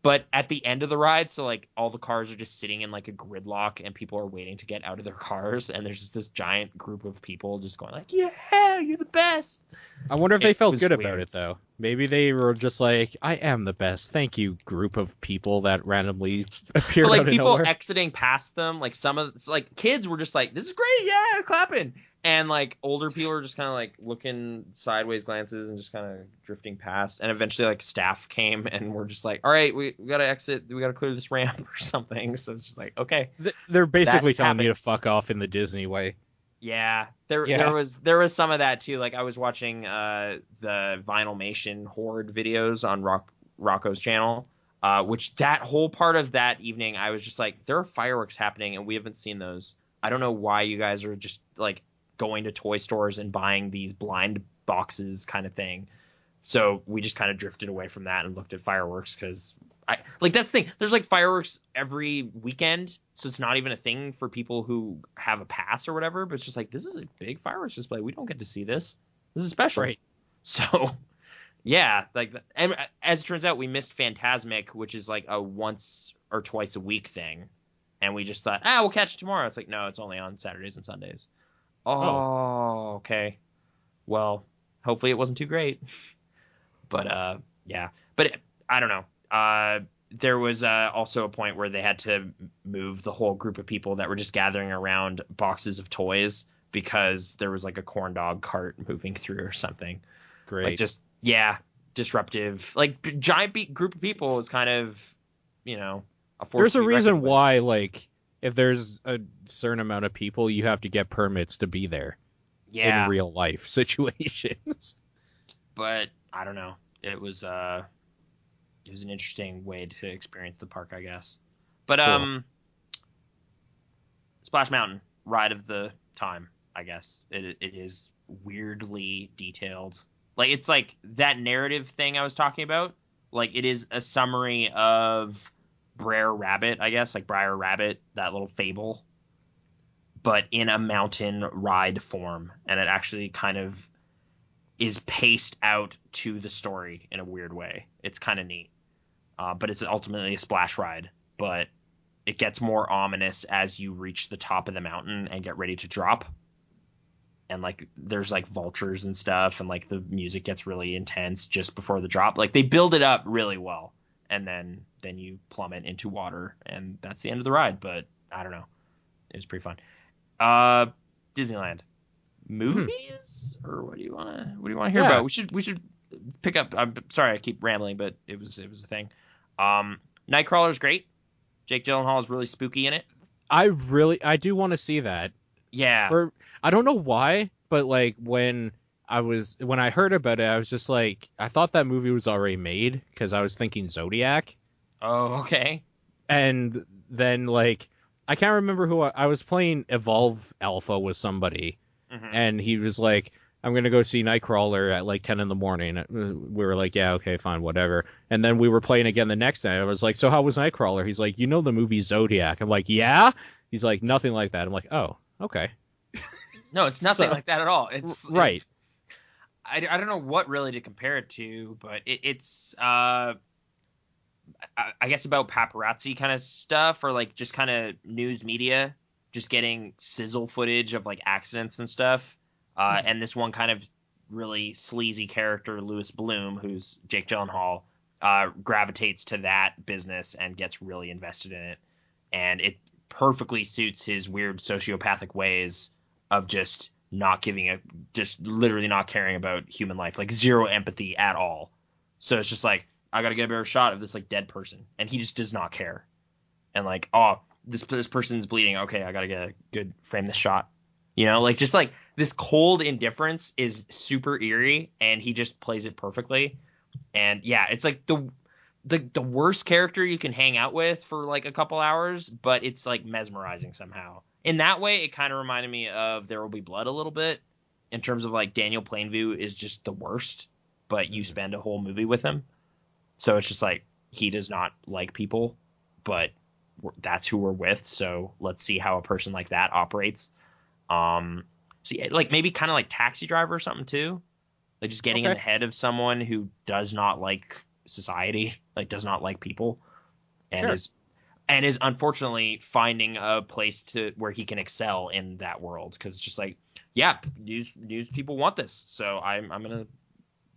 but at the end of the ride, so like all the cars are just sitting in like a gridlock and people are waiting to get out of their cars, and there's just this giant group of people just going like, yeah, you're the best. I wonder if they It felt was good weird. about it though. Maybe they were just like, "I am the best. Thank you, group of people that randomly appeared But like out of people nowhere." exiting past them, like some of like kids were just like, this is great, yeah, clapping. And like older people were just kind of like looking sideways glances and just kind of drifting past. And eventually like staff came and were just like, all right, we got to exit. We got to clear this ramp or something. So it's just like, okay. They're basically That telling you to happened. fuck off in the Disney way. Yeah, Yeah. there was some of that too. Like I was watching the Vinylmation Horde videos on Rocco's channel, which that whole part of that evening, I was just like, there are fireworks happening and we haven't seen those. I don't know why you guys are just like going to toy stores and buying these blind boxes kind of thing. So we just kind of drifted away from that and looked at fireworks because I like that's the thing. There's like fireworks every weekend, so it's not even a thing for people who have a pass or whatever. But it's just like this is a big fireworks display. We don't get to see this. This is special. Right. So yeah, like and as it turns out, we missed Phantasmic, which is like a once or twice a week thing, and we just thought, we'll catch it tomorrow. It's like no, it's only on Saturdays and Sundays. Oh, Oh, okay. Well, hopefully it wasn't too great. But yeah. But I don't know. There was also a point where they had to move the whole group of people that were just gathering around boxes of toys because there was like a corn dog cart moving through or something. Like great. just yeah, disruptive. Like giant group of people is kind of, a force There's to a be reckoned reason with. why, like, if there's a certain amount of people, you have to get permits to be there in Yeah, real life situations. but I don't know. It was an interesting way to experience the park, I guess. But Cool. Splash Mountain, ride of the time, I guess. It is weirdly detailed. Like it's like that narrative thing I was talking about. Like it is a summary of Brer Rabbit, I guess, like Briar Rabbit, that little fable, but in a mountain ride form, and it actually kind of is paced out to the story in a weird way. It's kind of neat, but it's ultimately a splash ride. But it gets more ominous as you reach the top of the mountain and get ready to drop. And like there's like vultures and stuff, and like the music gets really intense just before the drop. Like they build it up really well, and then you plummet into water, and that's the end of the ride. But I don't know, it was pretty fun. Uh, Disneyland Hmm. movies, or what do you want to hear Yeah, about? We should pick up. I'm sorry, I keep rambling, but it was a thing. Nightcrawler's great. Jake Gyllenhaal is really spooky in it. I do want to see that. Yeah. For I don't know why, but like when I heard about it, I was just like I thought that movie was already made because I was thinking Zodiac, Oh, okay. and then like I can't remember who I was playing Evolve Alpha with somebody, Hmm. and he was like, "I'm gonna go see Nightcrawler at like 10 in the morning." We were like, "Yeah, okay, fine, whatever." And then we were playing again the next night. I was like, "So how was Nightcrawler?" He's like, "You know the movie Zodiac?" I'm like, "Yeah." He's like, "Nothing like that." I'm like, "Oh, okay." No, it's nothing So like that at all. right. I don't know what really to compare it to, but it's I guess about paparazzi kind of stuff or like just kind of news media, just getting sizzle footage of like accidents and stuff. And this one kind of really sleazy character, Lewis Bloom, who's Jake Gyllenhaal, gravitates to that business and gets really invested in it. And it perfectly suits his weird sociopathic ways of just literally not caring about human life, like zero empathy at all. So it's just like, I gotta get a better shot of this like dead person, and he just does not care. And like, oh, this person's bleeding. Okay, I gotta get a good frame this shot. Like just like this cold indifference is super eerie, and he just plays it perfectly. And yeah, it's like the worst character you can hang out with for like a couple hours, but it's like mesmerizing somehow. In that way, it kind of reminded me of There Will Be Blood a little bit, in terms of like Daniel Plainview is just the worst, but you Mhm. spend a whole movie with him. So it's just like he does not like people, but that's who we're with. So let's see how a person like that operates. So yeah, like maybe kind of like Taxi Driver or something too. Like just getting in Okay. the head of someone who does not like society, like does not like people, and Sure. is unfortunately finding a place to where he can excel in that world because it's just like, yeah, news people want this, so I'm gonna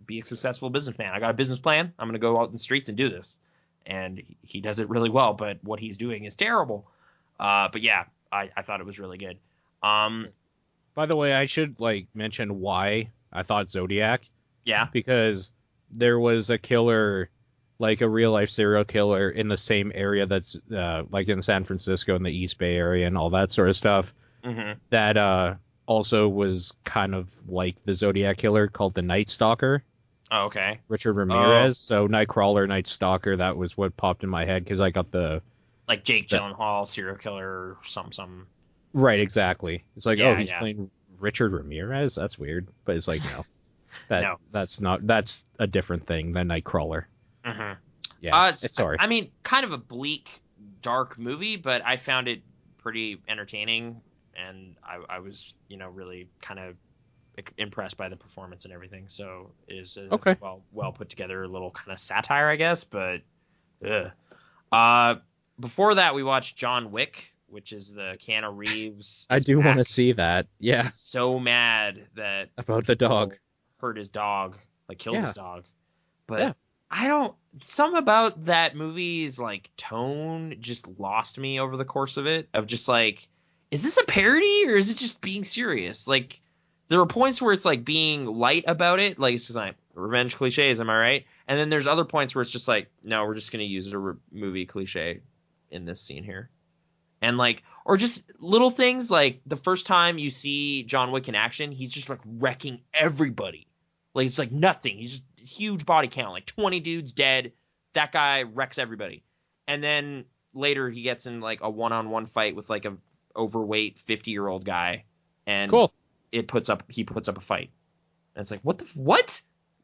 be a successful businessman. I got a business plan. I'm going to go out in the streets and do this. And he does it really well, but what he's doing is terrible. But yeah, I thought it was really good. Um, By the way, I should like mention why I thought Zodiac yeah. because there was a killer, like a real life serial killer in the same area that's like in San Francisco in the East Bay area and all that sort of stuff Hmm. that also was kind of like the Zodiac killer called the Night Stalker, Oh, okay. Richard Oh, Ramirez. So Nightcrawler, Night Stalker, that was what popped in my head because I got like Jake the Gyllenhaal, serial killer, some. right exactly. It's like, oh, Yeah, he's yeah. playing Richard Ramirez. That's weird, but it's like no. No. That's a different thing than Nightcrawler. Hmm. Yeah, it's sorry. I mean, kind of a bleak, dark movie, but I found it pretty entertaining, and I was, really kind of impressed by the performance and everything. So it is a Okay. well put together little kind of satire, I guess. But ugh. uh, before that, we watched John Wick. which is the Keanu Reeves. I do want to see that. Yeah. He's so mad that About the dog. Hurt his dog, like killed his dog. But Yeah. I don't. Some about that movie's like tone just lost me over the course of it. Of just like, is this a parody or is it just being serious? Like, there are points where it's like being light about it, like it's just like revenge cliches. Am I right? And then there's other points where it's just like, no, we're just gonna use a movie cliche in this scene here. And like, or just little things like the first time you see John Wick in action, he's just like wrecking everybody. Like it's like nothing. He's just huge body count, like 20 dudes dead. That guy wrecks everybody. And then later he gets in like a one-on-one fight with like a overweight 50-year-old guy, and cool. He puts up a fight. And it's like, what?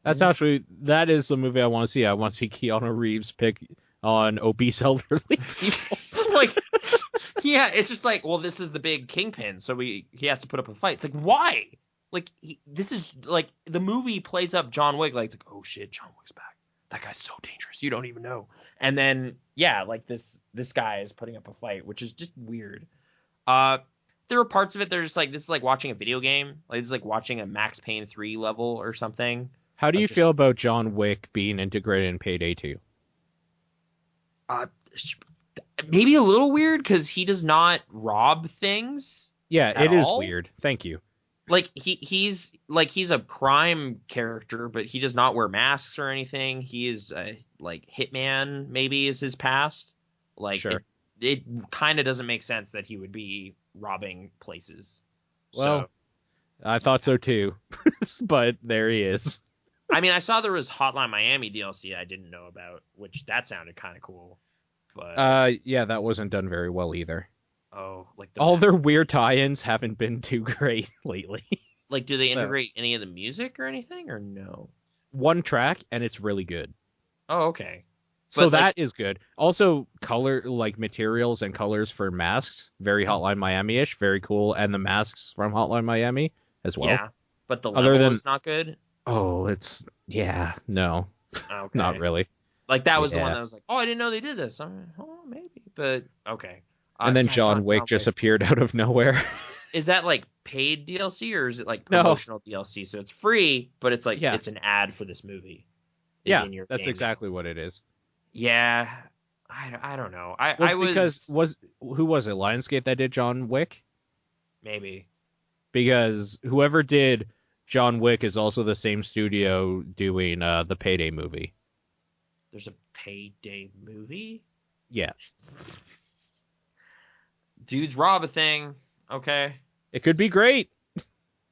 That is the movie I want to see. I want to see Keanu Reeves pick on obese elderly people. Like, yeah, it's just like, well, this is the big kingpin, so he has to put up a fight. It's like, why? Like, this is like the movie plays up John Wick like, it's like, oh shit, John Wick's back. That guy's so dangerous, you don't even know. And then yeah, like this guy is putting up a fight, which is just weird. There are parts of it that are just like, this is like watching a video game. Like, this is like watching a Max Payne 3 level or something. How do you feel about John Wick being integrated in Payday 2? Maybe a little weird because he does not rob things. Yeah, it is weird. Thank you. Like he's a crime character, but he does not wear masks or anything. He is like hitman. Maybe is his past. Like sure. It kind of doesn't make sense that he would be robbing places. Well, I thought so too, but there he is. I mean, I saw there was Hotline Miami DLC I didn't know about, which that sounded kind of cool. But yeah, that wasn't done very well either. Oh, like all their weird tie-ins haven't been too great lately. Like, do they integrate any of the music or anything, or no? One track, and it's really good. Oh, okay. So that is good. Also, color, like materials and colors for masks, very Hotline Miami-ish, very cool. And the masks from Hotline Miami as well. Yeah, but the level is not good. Oh, no, okay. Not really. Like that was the one that was like, oh, I didn't know they did this. I'm like, oh, maybe, but okay. And then John Wick just appeared out of nowhere. Is that like paid DLC or is it like promotional DLC? So it's free, but it's like it's an ad for this movie. Yeah, that's exactly what it is. Yeah, I don't know. Who was it? Lionsgate that did John Wick? Maybe. Because whoever did John Wick is also the same studio doing the Payday movie. There's a Payday movie? Yeah. Dudes rob a thing. Okay. It could be great.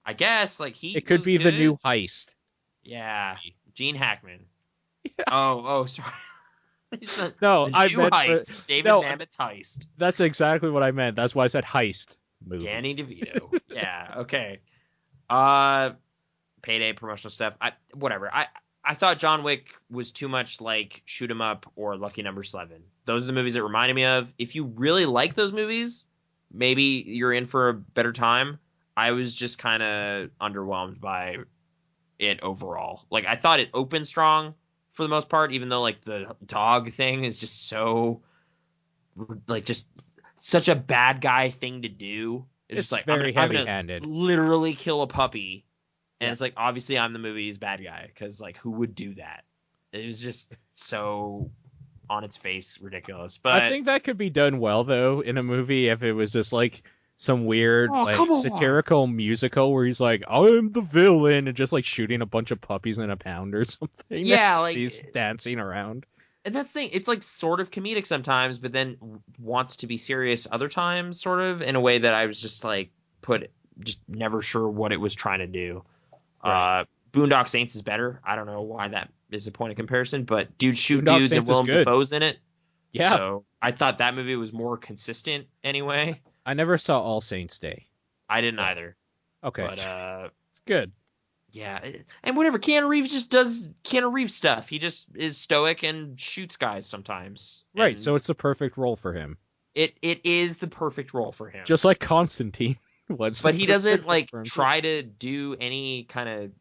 I guess. Like it could be the new Heist. Yeah. Gene Hackman. Yeah. Oh, sorry. No, I meant Heist. David Mamet's Heist. That's exactly what I meant. That's why I said Heist movie. Danny DeVito. Yeah. Okay. Payday promotional stuff. Whatever. I thought John Wick was too much like Shoot 'Em Up or Lucky Number 11. Those are the movies it reminded me of. If you really like those movies, maybe you're in for a better time. I was just kind of underwhelmed by it overall. Like, I thought it opened strong for the most part, even though like the dog thing is just so like just such a bad guy thing to do. It's just like very heavy-handed. Literally kill a puppy. And it's like, obviously, I'm the movie's bad guy, because, like, who would do that? It was just so on its face ridiculous. But I think that could be done well, though, in a movie if it was just, like, some weird, satirical musical where he's like, I'm the villain, and just, like, shooting a bunch of puppies in a pound or something. Yeah, like... He's dancing around. And that's the thing. It's, like, sort of comedic sometimes, but then wants to be serious other times, sort of, in a way that I was just, like, just never sure what it was trying to do. Right. Boondock Saints is better. I don't know why that is a point of comparison, but dudes shoot Boondock dudes Saints and Willem Dafoe's in it. Yeah. So I thought that movie was more consistent anyway. I never saw All Saints Day. I didn't either. Okay. But it's good. Yeah. And whatever, Keanu Reeves just does Keanu Reeves stuff. He just is stoic and shoots guys sometimes. Right, so it's the perfect role for him. It is the perfect role for him. Just like Constantine. But he doesn't like try to do any kind of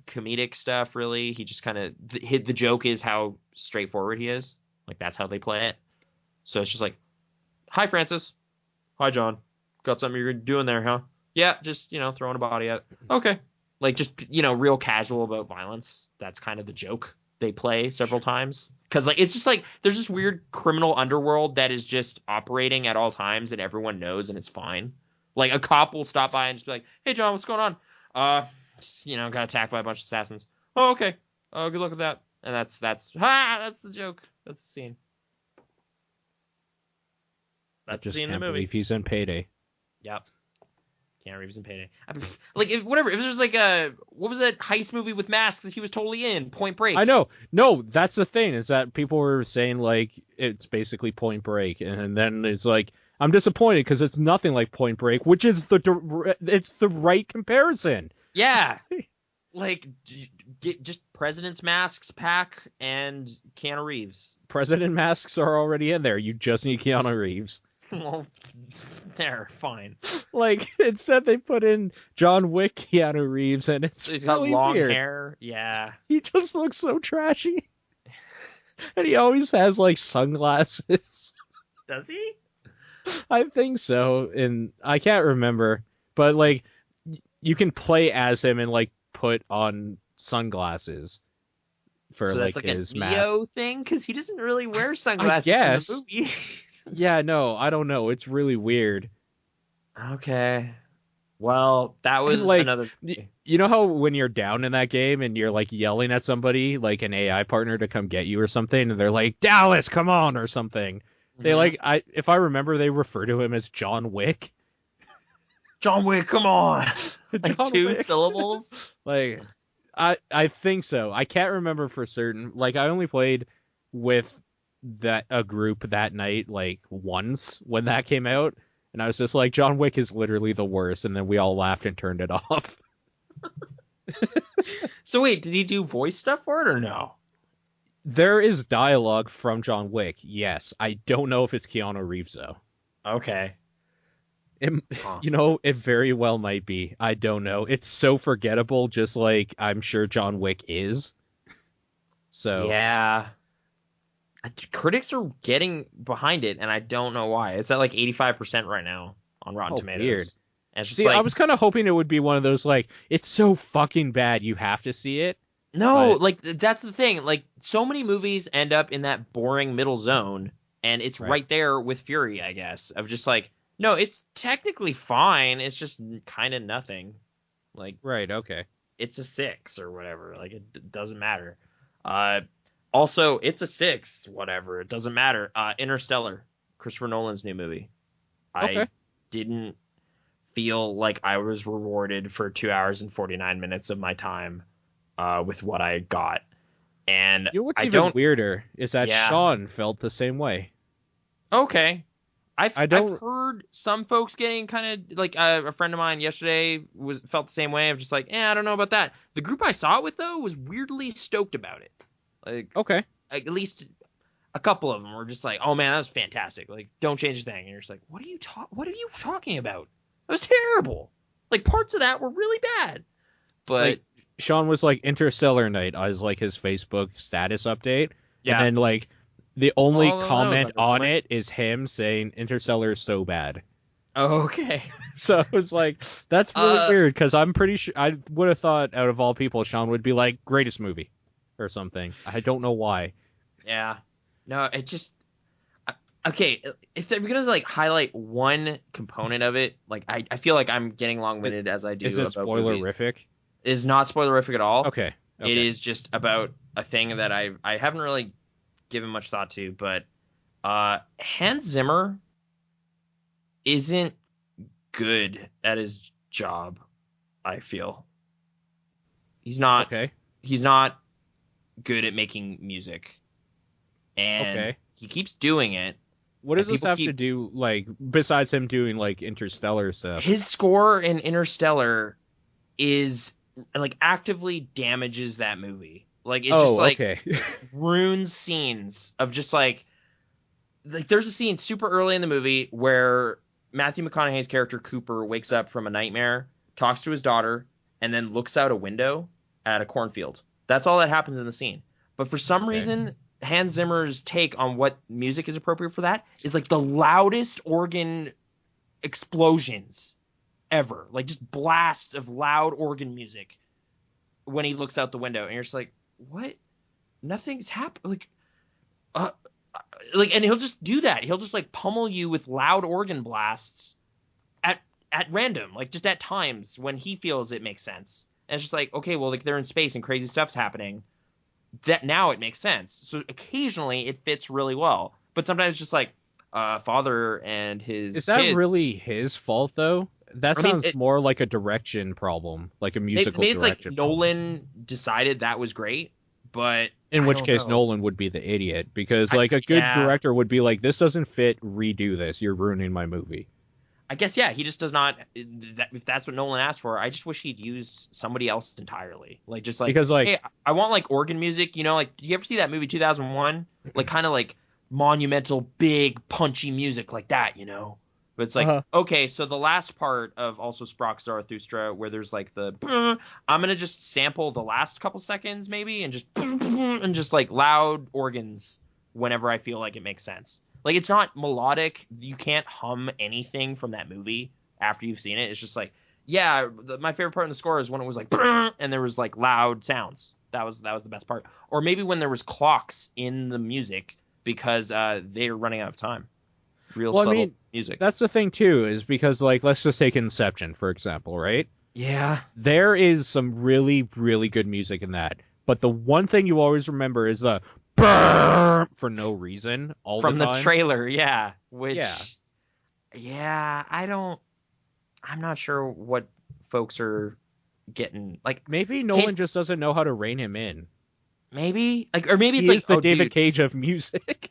comedic stuff, really. He just kind of the joke is how straightforward he is. Like, that's how they play it. So it's just like, hi Francis, Hi, John. Got something you're doing there, huh? Yeah, just, throwing a body out. Okay. Like, just, real casual about violence. That's kind of the joke they play several times. Because, like, it's just like, there's this weird criminal underworld that is just operating at all times and everyone knows and it's fine. Like, a cop will stop by and just be like, hey, John, what's going on? Just, got attacked by a bunch of assassins. Oh, okay. Oh, good luck with that. And that's the joke. That's the scene. That's the scene in the movie. Believe he's in Payday. Yep. Keanu Reeves in Payday. Like, whatever. If there's like what was that heist movie with masks that he was totally in? Point Break. I know. No, that's the thing, is that people were saying, like, it's basically Point Break. And then it's like, I'm disappointed because it's nothing like Point Break, which is it's the right comparison. Yeah. Like, get just President's Masks pack and Keanu Reeves. President masks are already in there. You just need Keanu Reeves. Well, there, fine. Like, instead they put in John Wick Keanu Reeves, and it's So he's really got long weird. hair. Yeah. He just looks so trashy. And he always has, like, sunglasses. Does he? I think so, and I can't remember. But, like, you can play as him and, like, put on sunglasses for, So like, that's his a mask. Neo thing? Because he doesn't really wear sunglasses guess. in the movie. Yeah, no, I don't know. It's really weird. Okay. Well, that was like, another... You know how when you're down in that game and you're, like, yelling at somebody, like an AI partner to come get you or something, and they're like, Dallas, come on, or something. They, like, if I remember, they refer to him as John Wick. John Wick, come on! Like John two Wick. syllables? Like, I think so. I can't remember for certain. Like, I only played with a group that night, like, once when that came out, and I was just like, John Wick is literally the worst, and then we all laughed and turned it off. So wait, did he do voice stuff for it or no? There is dialogue from John Wick, yes. I don't know if it's Keanu Reeves, though. Okay. It very well might be. I don't know. It's so forgettable, just like I'm sure John Wick is. So yeah, critics are getting behind it, and I don't know why. It's at like 85% right now on Rotten Tomatoes. Weird. And it's just see, like, I was kind of hoping it would be one of those, like, it's so fucking bad you have to see it. no, but... like that's the thing. Like, so many movies end up in that boring middle zone, and it's right there with Fury, I guess, of just like, no, it's technically fine. It's just kind of nothing. Like, right, okay. It's a 6 or whatever. Like, it doesn't matter. Also, it's a 6, whatever. It doesn't matter. Interstellar, Christopher Nolan's new movie. Okay. I didn't feel like I was rewarded for 2 hours and 49 minutes of my time with what I got. And what's even weirder is that Yeah. Sean felt the same way. Okay. I've don't- heard some folks getting kind of like a friend of mine yesterday felt the same way. I'm just like, I don't know about that. The group I saw it with, though, was weirdly stoked about it. Like, Okay. at least a couple of them were just like, oh man, that was fantastic. Like, don't change a thing. And you're just like, what are you talking about? That was terrible. Like, parts of that were really bad. But Like, Sean was like, Interstellar night as like his Facebook status update. yeah, And then like the only Oh, that comment was on underwhelming. it is him saying Interstellar is so bad. okay. So it's like, that's really weird, because I'm pretty sure I would have thought out of all people, Sean would be like, greatest movie or something. I don't know why. Yeah. No, it just okay. If they're gonna like highlight one component of it, like I feel like I'm getting long-winded as I do. Is it about movies. spoilerific? It is not spoilerific at all. Okay. It is just about a thing that I haven't really given much thought to, but Hans Zimmer isn't good at his job. I feel he's not. Okay. He's not good at making music, and he keeps doing it. What does and this people have keep- to do, like, besides him doing, like, Interstellar stuff? His score in Interstellar is like actively damages that movie. Like, it just like okay. ruins scenes of just like there's a scene super early in the movie where Matthew McConaughey's character Cooper wakes up from a nightmare, talks to his daughter, and then looks out a window at a cornfield. That's all that happens in the scene. But for some reason, Hans Zimmer's take on what music is appropriate for that is like the loudest organ explosions ever, like just blasts of loud organ music when he looks out the window, and you're just like, what? Nothing's happened. And he'll just do that. He'll just like pummel you with loud organ blasts at random, like just at times when he feels it makes sense. And it's just like, okay, well, like they're in space and crazy stuff's happening. That now it makes sense. So occasionally it fits really well, but sometimes it's just like father and his. Is that kids. really his fault though? That sounds more like a direction problem, like a musical maybe it's direction. Like Nolan decided that was great, but in which case Nolan would be the idiot, because like a good director would be like, this doesn't fit, redo this. You're ruining my movie. I guess, yeah, he just does not. If that's what Nolan asked for, I just wish he'd use somebody else entirely. Like, just like, because, like, hey, I want like organ music. You know, like, do you ever see that movie 2001? Like, kind of like monumental, big, punchy music like that. You know, but it's like, okay, so the last part of Also Sprach Zarathustra, where there's like the, I'm gonna just sample the last couple seconds maybe, and just like loud organs whenever I feel like it makes sense. Like, it's not melodic. You can't hum anything from that movie after you've seen it. It's just like, yeah, my favorite part in the score is when it was like, and there was like loud sounds. That was the best part. Or maybe when there was clocks in the music because they were running out of time. Subtle music. That's the thing too, is because like, let's just take Inception, for example, right? Yeah. There is some really, really good music in that. But the one thing you always remember is the for no reason all from the time. The trailer, yeah. Which, yeah, I'm not sure what folks are getting. Like, maybe Nolan just doesn't know how to rein him in. Maybe, like, or maybe it's he like is the David Cage of music.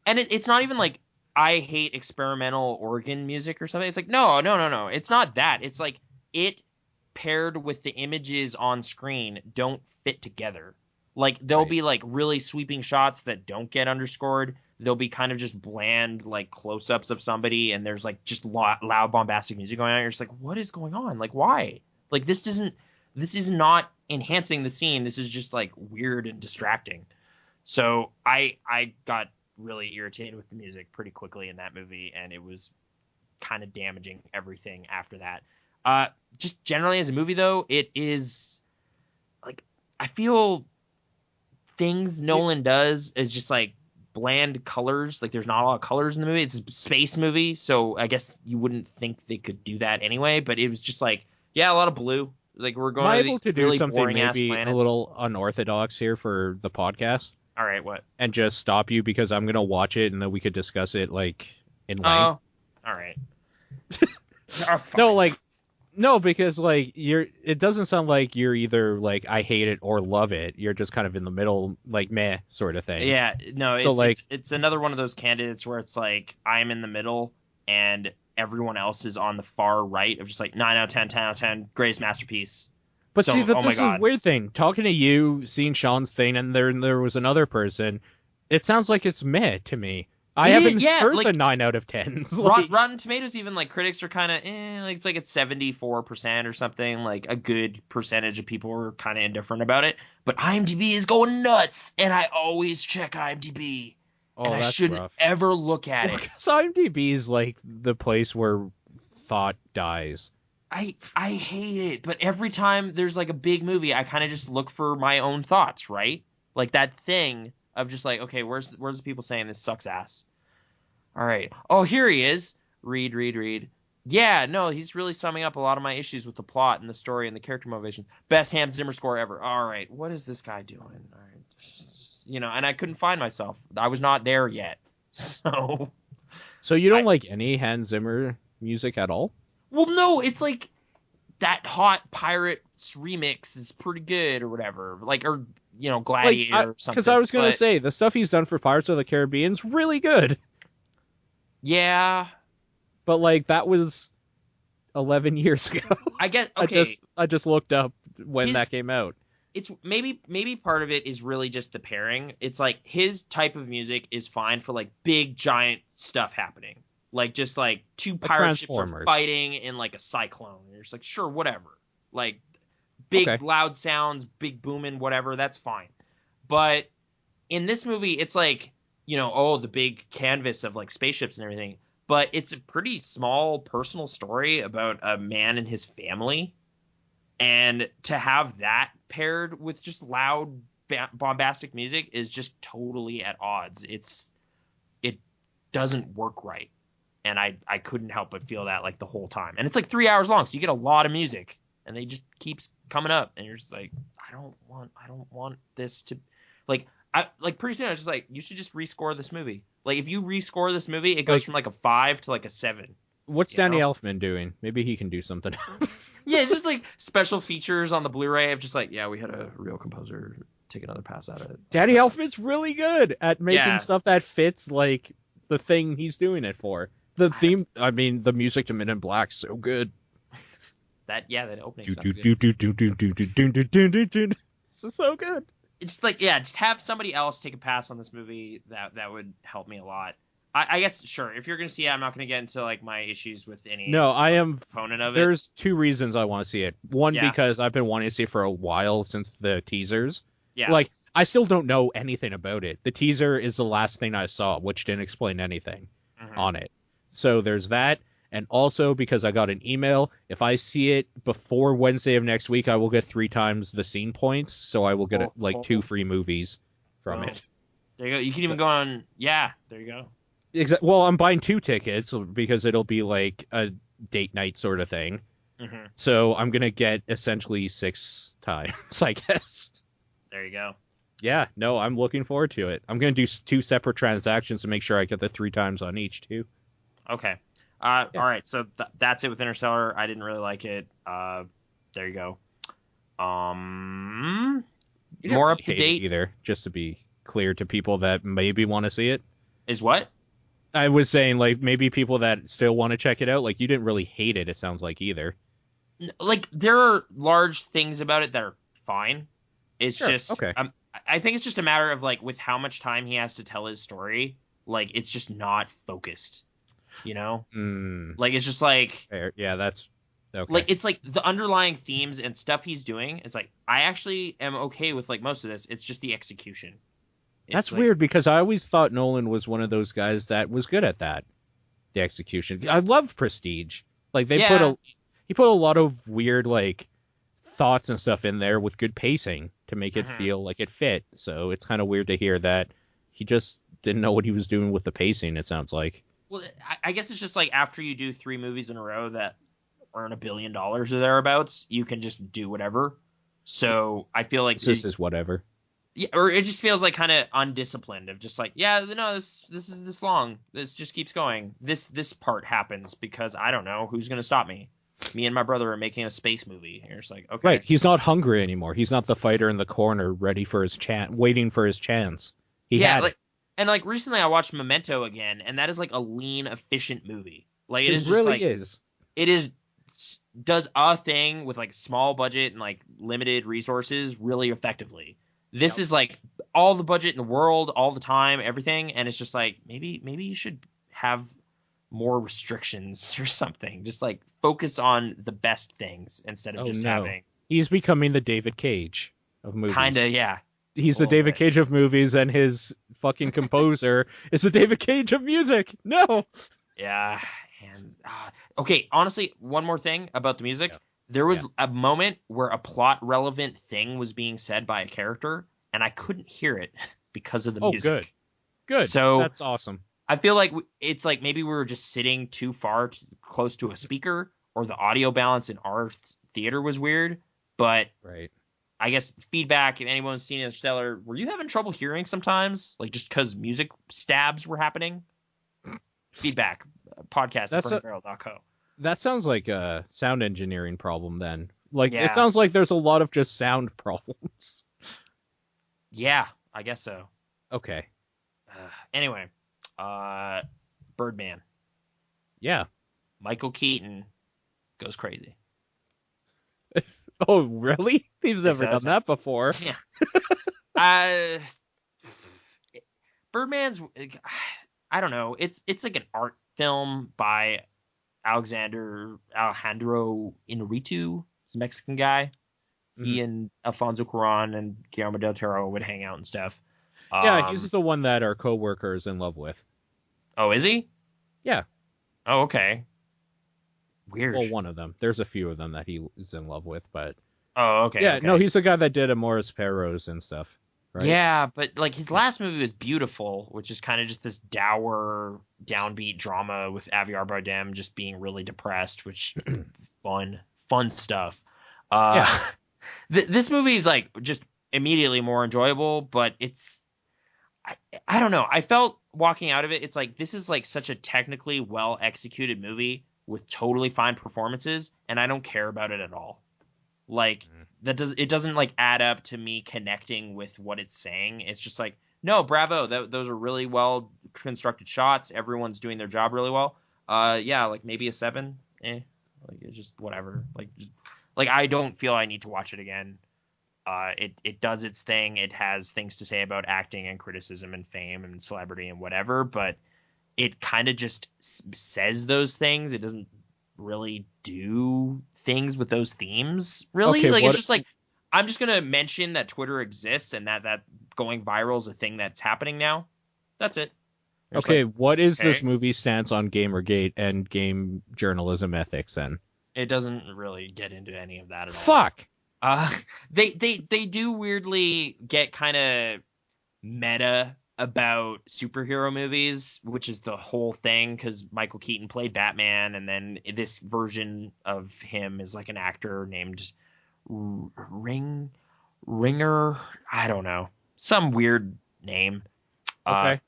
And it's not even like I hate experimental organ music or something. It's like no. It's not that. It's like it paired with the images on screen don't fit together. Like, there'll be, like, really sweeping shots that don't get underscored. There'll be kind of just bland, like, close-ups of somebody, and there's, like, just loud, bombastic music going on. You're just like, what is going on? Like, why? Like, this is not enhancing the scene. This is just, like, weird and distracting. So I got really irritated with the music pretty quickly in that movie, and it was kind of damaging everything after that. Just generally as a movie, though, it is, like, I feel things Nolan does is just like bland colors. Like, there's not a lot of colors in the movie. It's a space movie, so I guess you wouldn't think they could do that anyway. But it was just like, yeah, a lot of blue. Like, we're going. Am I able to do really something maybe a little unorthodox here for the podcast? All right, what? And just stop you because I'm gonna watch it and then we could discuss it like in length. Oh, all right. No, because like it doesn't sound like you're either like I hate it or love it. You're just kind of in the middle, like meh sort of thing. Yeah, no. So it's another one of those candidates where it's like I'm in the middle and everyone else is on the far right of just like 9 out of 10, 10 out of 10, greatest masterpiece. But see, this is a weird thing. Talking to you, seeing Sean's thing, and there was another person. It sounds like it's meh to me. I haven't heard the 9 out of 10s. Like, Rotten Tomatoes, even like critics are kind of like it's like it's 74% or something. Like a good percentage of people are kind of indifferent about it. But IMDb is going nuts, and I always check IMDb, and I shouldn't ever look at it. Because IMDb is like the place where thought dies. I hate it, but every time there's like a big movie, I kind of just look for my own thoughts, right? Like that thing of just like, okay, where's the people saying this sucks ass? All right. Oh, here he is. Read. Yeah, no, he's really summing up a lot of my issues with the plot and the story and the character motivation. Best Hans Zimmer score ever. All right. What is this guy doing? All right. You know, and I couldn't find myself. I was not there yet. So you don't like any Hans Zimmer music at all? Well, no, it's like that Hot Pirates remix is pretty good or whatever. Like, or, you know, Gladiator or something. Because I was going to say, the stuff he's done for Pirates of the Caribbean is really good. Yeah. But, like, that was 11 years ago. I guess, okay. I just looked up when that came out. It's maybe part of it is really just the pairing. It's like his type of music is fine for, like, big, giant stuff happening. Like, just, like, two pirate ships are fighting in, like, a cyclone. You're just like, sure, whatever. Like, big, loud sounds, big booming, whatever, that's fine. But in this movie, it's like, you know, the big canvas of, like, spaceships and everything. but it's a pretty small personal story about a man and his family. And to have that paired with just loud, bombastic music is just totally at odds. It doesn't work right. And I couldn't help but feel that like the whole time. And it's like 3 hours long, so you get a lot of music, and they just keeps coming up, and you're just like, I don't want this to, like, pretty soon I was just like, you should just rescore this movie. Like, if you rescore this movie, it goes from like a 5 to like a 7. What's Danny Elfman doing? Maybe he can do something. Yeah, it's just like special features on the Blu-ray of just like, yeah, we had a real composer take another pass at it. Danny Elfman's really good at making stuff that fits like the thing he's doing it for. The theme, I mean, the music to Men in Black's so good. That opening stuff. It's so good. It's like, yeah, just have somebody else take a pass on this movie. That would help me a lot. I guess, sure, if you're going to see it, I'm not going to get into like my issues with any component of it. There's two reasons I want to see it. One, because I've been wanting to see it for a while since the teasers. Yeah. Like, I still don't know anything about it. The teaser is the last thing I saw, which didn't explain anything on it. So there's that. And also because I got an email, if I see it before Wednesday of next week, I will get 3 times the scene points. So I will get 2 free movies from it. There you go. You can even go on. Yeah, there you go. Well, I'm buying 2 tickets because it'll be like a date night sort of thing. So I'm going to get essentially 6 times, I guess. There you go. Yeah, no, I'm looking forward to it. I'm going to do 2 separate transactions to make sure I get the 3 times on each, too. Okay. All right, so that's it with Interstellar. I didn't really like it. There you go. More up to date either, just to be clear to people that maybe want to see it. Is what? I was saying, like, maybe people that still want to check it out, like, you didn't really hate it, it sounds like, either. Like, there are large things about it that are fine. It's just, okay. I think it's just a matter of, like, with how much time he has to tell his story, like, it's just not focused. You know? Like, it's just like... Yeah, that's... Okay. Like, it's like the underlying themes and stuff he's doing, it's like, I actually am okay with, like, most of this. It's just the execution. That's weird, because I always thought Nolan was one of those guys that was good at that. The execution. I love Prestige. Like, he put a lot of weird, like, thoughts and stuff in there with good pacing to make it feel like it fit. So it's kind of weird to hear that he just didn't know what he was doing with the pacing, it sounds like. Well, I guess it's just like after you do 3 movies in a row that earn $1 billion or thereabouts, you can just do whatever. So I feel like this is whatever. Yeah, or it just feels like kind of undisciplined of just like, yeah, no, this is this long. This just keeps going. This part happens because I don't know who's going to stop me. Me and my brother are making a space movie. And you're just like, okay. Right, he's not hungry anymore. He's not the fighter in the corner ready for his waiting for his chance. And like recently I watched Memento again, and that is like a lean, efficient movie. Like it really is. It is does a thing with like small budget and like limited resources really effectively. This is like all the budget in the world, all the time, everything, and it's just like maybe you should have more restrictions or something. Just like focus on the best things instead of having. He's becoming the David Cage of movies. Kinda, yeah. He's the David Cage of movies, and his fucking composer is the David Cage of music. No. Yeah, and okay. Honestly, one more thing about the music. Yeah. There was a moment where a plot-relevant thing was being said by a character, and I couldn't hear it because of the music. Good. So that's awesome. I feel like it's like maybe we were just sitting too far close to a speaker, or the audio balance in our theater was weird. But I guess feedback, if anyone's seen Interstellar, were you having trouble hearing sometimes? Like just because music stabs were happening? Feedback, podcast at burnbarrel.co. That sounds like a sound engineering problem then. Like, it sounds like there's a lot of just sound problems. Yeah, I guess so. Okay. Anyway, Birdman. Yeah. Michael Keaton goes crazy. Oh, really? He's never done that before. Yeah. Birdman's, I don't know. It's like an art film by Alejandro Inarritu. He's a Mexican guy. He and Alfonso Cuarón and Guillermo del Toro would hang out and stuff. Yeah, he's the one that our coworker is in love with. Oh, is he? Yeah. Oh, okay. Weird. Well, one of them. There's a few of them that he is in love with, but Oh, okay, yeah, no, okay. he's the guy that did Amores Perros and stuff, right? Yeah, but like his last movie was Beautiful, which is kind of just this dour, downbeat drama with Aviar Bardem just being really depressed, which fun stuff. Uh, Yeah. this movie is like just immediately more enjoyable, but I, I don't know. I felt walking out of it, it's like this is like such a technically well executed movie with totally fine performances, and I don't care about it at all. Like it doesn't like add up to me connecting with what it's saying. It's just like, no, bravo, those are really well constructed shots. Everyone's doing their job really well. Yeah, like maybe a 7. Like it's just whatever. Like I don't feel I need to watch it again. It does its thing. It has things to say about acting and criticism and fame and celebrity and whatever, but it kind of just says those things. It doesn't really do things with those themes, really. Okay, Like it's what just like I'm just gonna mention that Twitter exists and that going viral is a thing that's happening now. That's it. It's okay, like, what is this okay, movie stance on Gamergate and game journalism ethics then? it doesn't really get into any of that at all. Fuck. Uh, they do weirdly get kind of meta about superhero movies, which is the whole thing because Michael Keaton played Batman, and then this version of him is like an actor named Ringer. I don't know, some weird name. Uh, Okay.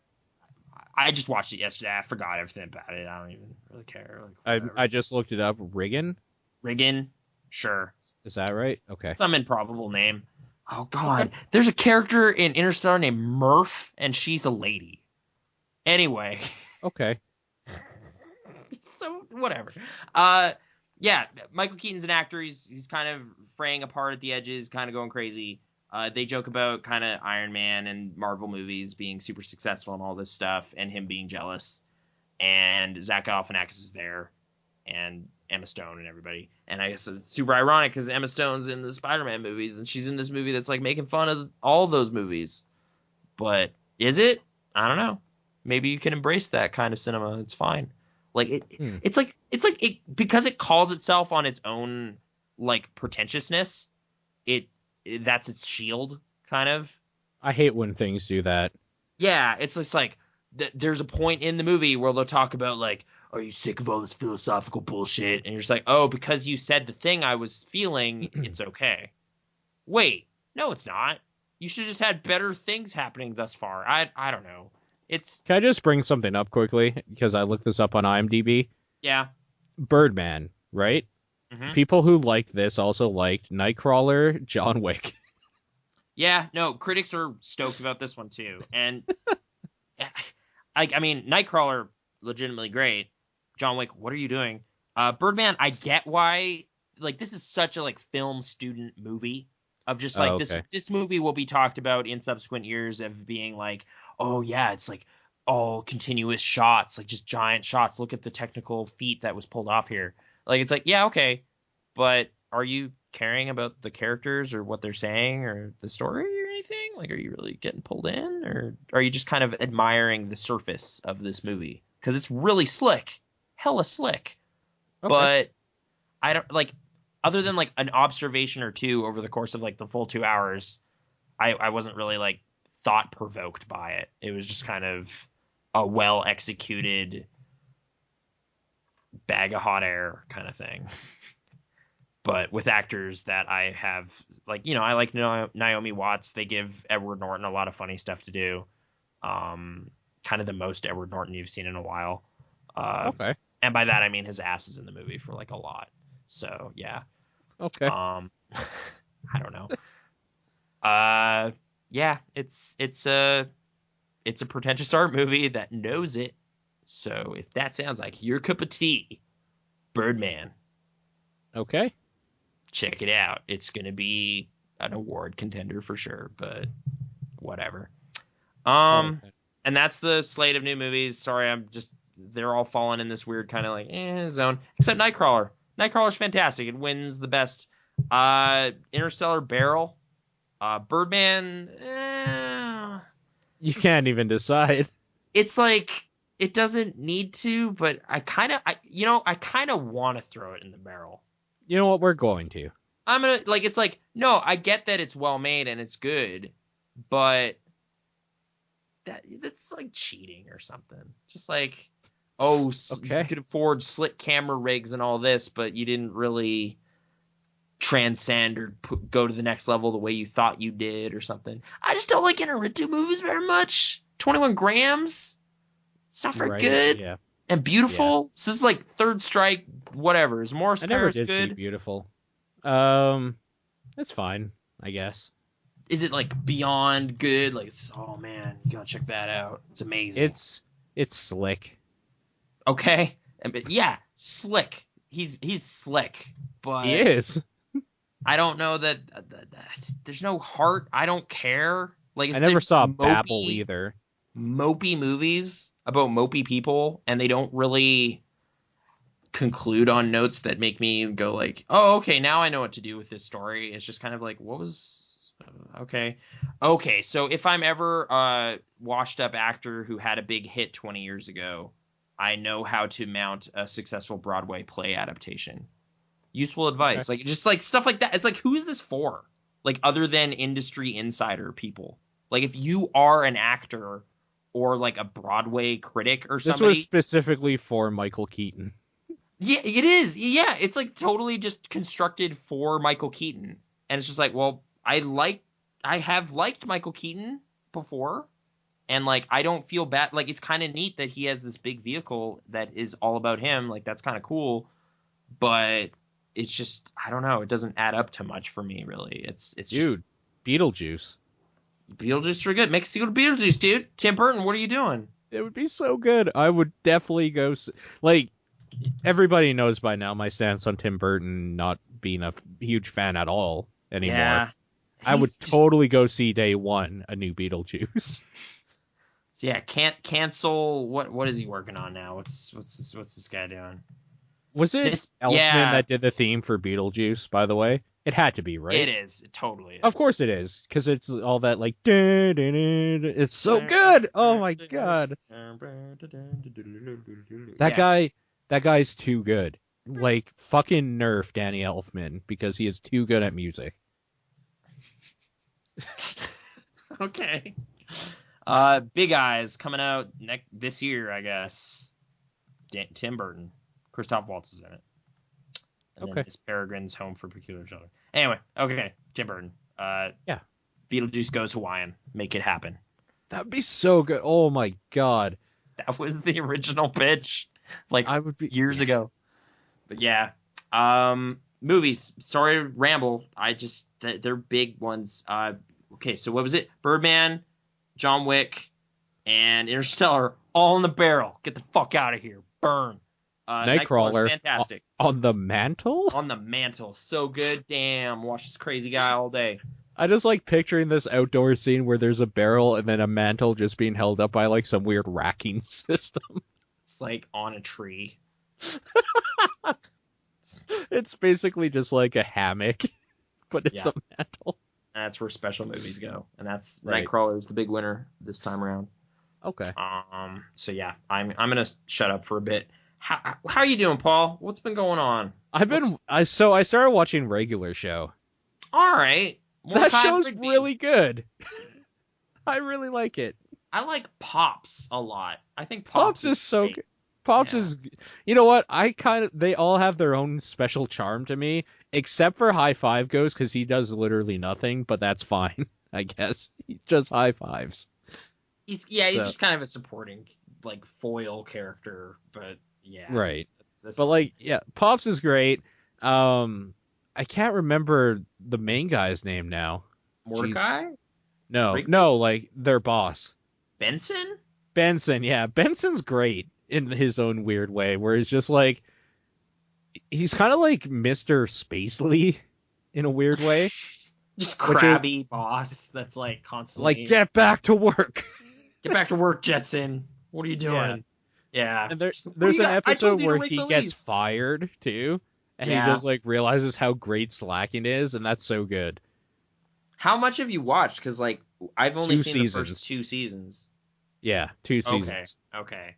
I just watched it yesterday. I forgot everything about it. I don't even really care. Like, whatever. I just looked it up. Riggin? Riggin, sure, Is that right? Okay. some improbable name. Oh Okay. God, there's a character in Interstellar named Murph, and she's a lady. Anyway, Okay. so whatever. Yeah, Michael Keaton's an actor. He's kind of fraying apart at the edges, kind of going crazy. They joke about kind of Iron Man and Marvel movies being super successful and all this stuff, and him being jealous. And Zach Galifianakis is there, and Emma Stone and everybody. And I guess it's super ironic because Emma Stone's in the Spider-Man movies, and she's in this movie that's like making fun of all those movies. But is it? I don't know. Maybe you can embrace that kind of cinema. It's fine. Like Hmm. it's like it because it calls itself on its own like pretentiousness. That's its shield, kind of. I hate when things do that. Yeah, it's just like there's a point in the movie where they'll talk about like, are you sick of all this philosophical bullshit? And you're just like, oh, because you said the thing I was feeling, it's okay. Wait, no, it's not. You should have just had better things happening thus far. I don't know. It's Can I just bring something up quickly? Because I looked this up on IMDb. yeah. Birdman, right? Hmm. People who liked this also liked Nightcrawler, John Wick. Yeah, no, critics are stoked about this one too. And I mean, Nightcrawler, legitimately great. John Wick, what are you doing? Birdman, I get why. Like, this is such a like film student movie of just like Oh, this. okay. This movie will be talked about in subsequent years of being like, oh yeah, it's like all continuous shots, like just giant shots. Look at the technical feat that was pulled off here. Like, it's like, yeah, okay, but are you caring about the characters or what they're saying or the story or anything? Like, are you really getting pulled in, or are you just kind of admiring the surface of this movie? Because it's really slick, hella slick. Okay. But I don't like, other than like an observation or two over the course of like the full 2 hours, I wasn't really like thought provoked by it. It was just kind of a well executed bag of hot air kind of thing. But with actors that I have, like, I like Naomi Watts. They give Edward Norton a lot of funny stuff to do. Kind of the most Edward Norton you've seen in a while. Okay. And by that I mean his ass is in the movie for like a lot. So yeah. Okay. I don't know. Yeah, it's a pretentious art movie that knows it. So if that sounds like your cup of tea, Birdman, Okay. check it out. It's gonna be an award contender for sure, but whatever. Oh, And that's the slate of new movies. Sorry, they're all falling in this weird kind of like zone. Except Nightcrawler. Nightcrawler's fantastic. It wins the best. Interstellar Barrel. Birdman. you can't even decide. It's like it doesn't need to, but I kind of want to throw it in the barrel. You know what? We're going to. I'm gonna like. It's like no, I get that it's well made and it's good, but that's like cheating or something. Just like, oh, Okay. you could afford slick camera rigs and all this, but you didn't really transcend or go to the next level the way you thought you did or something. I just don't like Inarritu movies very much. 21 grams. It's not very good. Yeah. And beautiful. So this is like Third Strike, whatever. Is Morris I never Paris did good? see Beautiful. It's fine, I guess. Is it like beyond good? Like, oh man, you gotta check that out. It's amazing. It's slick. Okay. But yeah, slick. He's slick, but He is. I don't know that there's no heart. I don't care. Like I never saw Babel either. Mopey movies about mopey people, and they don't really conclude on notes that make me go like, oh, okay, now I know what to do with this story. It's just kind of like, what was okay. So if I'm ever a washed up actor who had a big hit 20 years ago, I know how to mount a successful Broadway play adaptation. Useful advice. Okay. Like just like stuff like that. It's like, who is this for? Like other than industry insider people. Like if you are an actor or like a Broadway critic or somebody. This was specifically for Michael Keaton. Yeah, it is. Yeah, it's like totally just constructed for Michael Keaton. And it's just like, well, I have liked Michael Keaton before, and like I don't feel bad. Like it's kind of neat that he has this big vehicle that is all about him. Like that's kind of cool, but it's just, I don't know, it doesn't add up to much for me really. It's Dude, just Beetlejuice. Beetlejuice are good. Make us go to Beetlejuice, dude. Tim Burton, what are you doing? It would be so good. I would definitely go like everybody knows by now my stance on Tim Burton not being a huge fan at all anymore. Yeah. I would totally go see day one a new Beetlejuice. So yeah, can't cancel. What is he working on now? What's this guy doing? Was it Elfman that did the theme for Beetlejuice, by the way? It had to be, right? It is. It totally is. Of course it is, because it's all that like it's so good. Oh my god. That guy's too good. Like fucking nerf Danny Elfman because he is too good at music. Okay. Big Eyes coming out this year, I guess. Tim Burton. Christoph Waltz is in it. And then Miss Peregrine's Home for Peculiar Children. Anyway, okay, Tim Burton. Yeah. Beetlejuice goes Hawaiian. Make it happen. That'd be so good. Oh my god. That was the original pitch. Like I would be years ago. But yeah. Movies. Sorry to ramble. They're big ones. Okay, so what was it? Birdman, John Wick, and Interstellar all in the barrel. Get the fuck out of here. Burn. Nightcrawler. Fantastic. On the mantle? On the mantle. So good. Damn. Watch this crazy guy all day. I just like picturing this outdoor scene where there's a barrel and then a mantle just being held up by like some weird racking system. It's like on a tree. It's basically just like a hammock, but it's a mantle. That's where special movies go. And that's right. Nightcrawler is the big winner this time around. Okay. So yeah, I'm gonna shut up for a bit. How are you doing, Paul? What's been going on? I started watching Regular Show. All right. That show's really good. I really like it. I like Pops a lot. I think Pops is so good. Pops is, you know what? They all have their own special charm to me, except for High Five Goes, because he does literally nothing, but that's fine, I guess. He just high fives. He's just kind of a supporting, like, foil character, but yeah. Right. That's but, like, yeah, Pops is great. I can't remember the main guy's name now. Mordecai? No, like, their boss. Benson, yeah. Benson's great in his own weird way, where he's just like, he's kind of like Mr. Spacely in a weird way. Just crabby boss that's like constantly like, get back to work. Get back to work, Jetson. What are you doing? Yeah. And there's an episode where he gets fired too, and he just like realizes how great slacking is, and that's so good. How much have you watched? Because like I've only seen the first 2 seasons. Yeah, 2 seasons. Okay.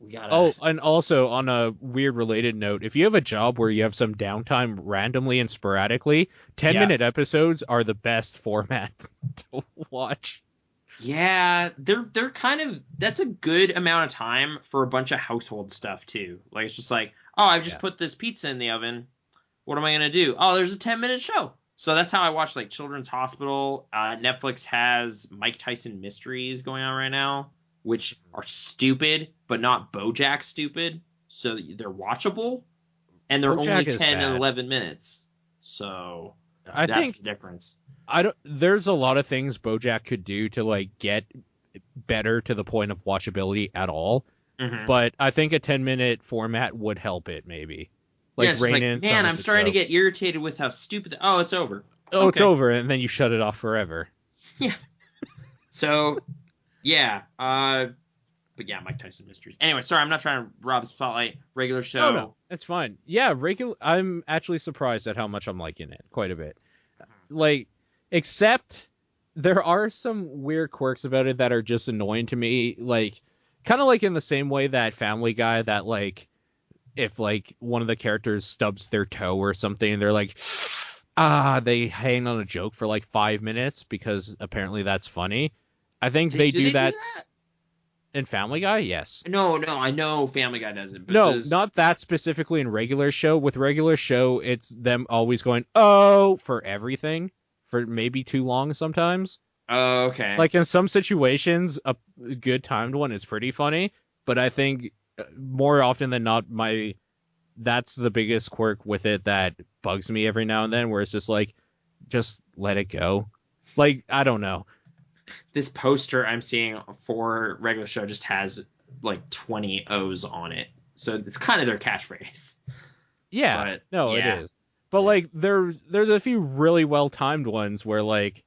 We gotta. Oh, and also on a weird related note, if you have a job where you have some downtime randomly and sporadically, 10-minute episodes are the best format to watch. Yeah, they're kind of that's a good amount of time for a bunch of household stuff too. Like it's just like, oh, I've just Yeah. put this pizza in the oven. What am I gonna do? Oh, there's a 10-minute show. So that's how I watch like Children's Hospital. Netflix has Mike Tyson Mysteries going on right now, which are stupid, but not BoJack stupid. So they're watchable, and they're only BoJack is 10 and bad. 11 minutes. So I that's think the difference. I don't. There's a lot of things BoJack could do to like get better to the point of watchability at all, Mm-hmm. but I think a 10-minute format would help it maybe. Yeah, Like it's just rein like, in man, some of I'm the starting to get jokes. irritated with how stupid. Oh, it's over. Oh, it's Okay. over, and then you shut it off forever. Yeah. So, yeah. But yeah, Mike Tyson Mysteries. Anyway, sorry, I'm not trying to rob the spotlight. Regular show. Oh no, it's fine. Yeah, regular. I'm actually surprised at how much I'm liking it, quite a bit. Like, except there are some weird quirks about it that are just annoying to me. Like, kind of like in the same way that Family Guy, that like if like one of the characters stubs their toe or something, they're like, they hang on a joke for like 5 minutes because apparently that's funny. I think they Do do they do that that? in Family Guy. Yes. No, I know Family Guy doesn't, but No, does. not that specifically in regular show. With regular show, it's them always going, oh, for everything, for maybe too long sometimes. Oh, okay. Like in some situations, a good timed one is pretty funny, but I think more often than not, that's the biggest quirk with it that bugs me every now and then, where it's just like, just let it go. Like, I don't know. This poster I'm seeing for regular show just has like 20 O's on it, so it's kind of their catchphrase. Yeah, But no, yeah, it is. But like, there's a few really well timed ones where like,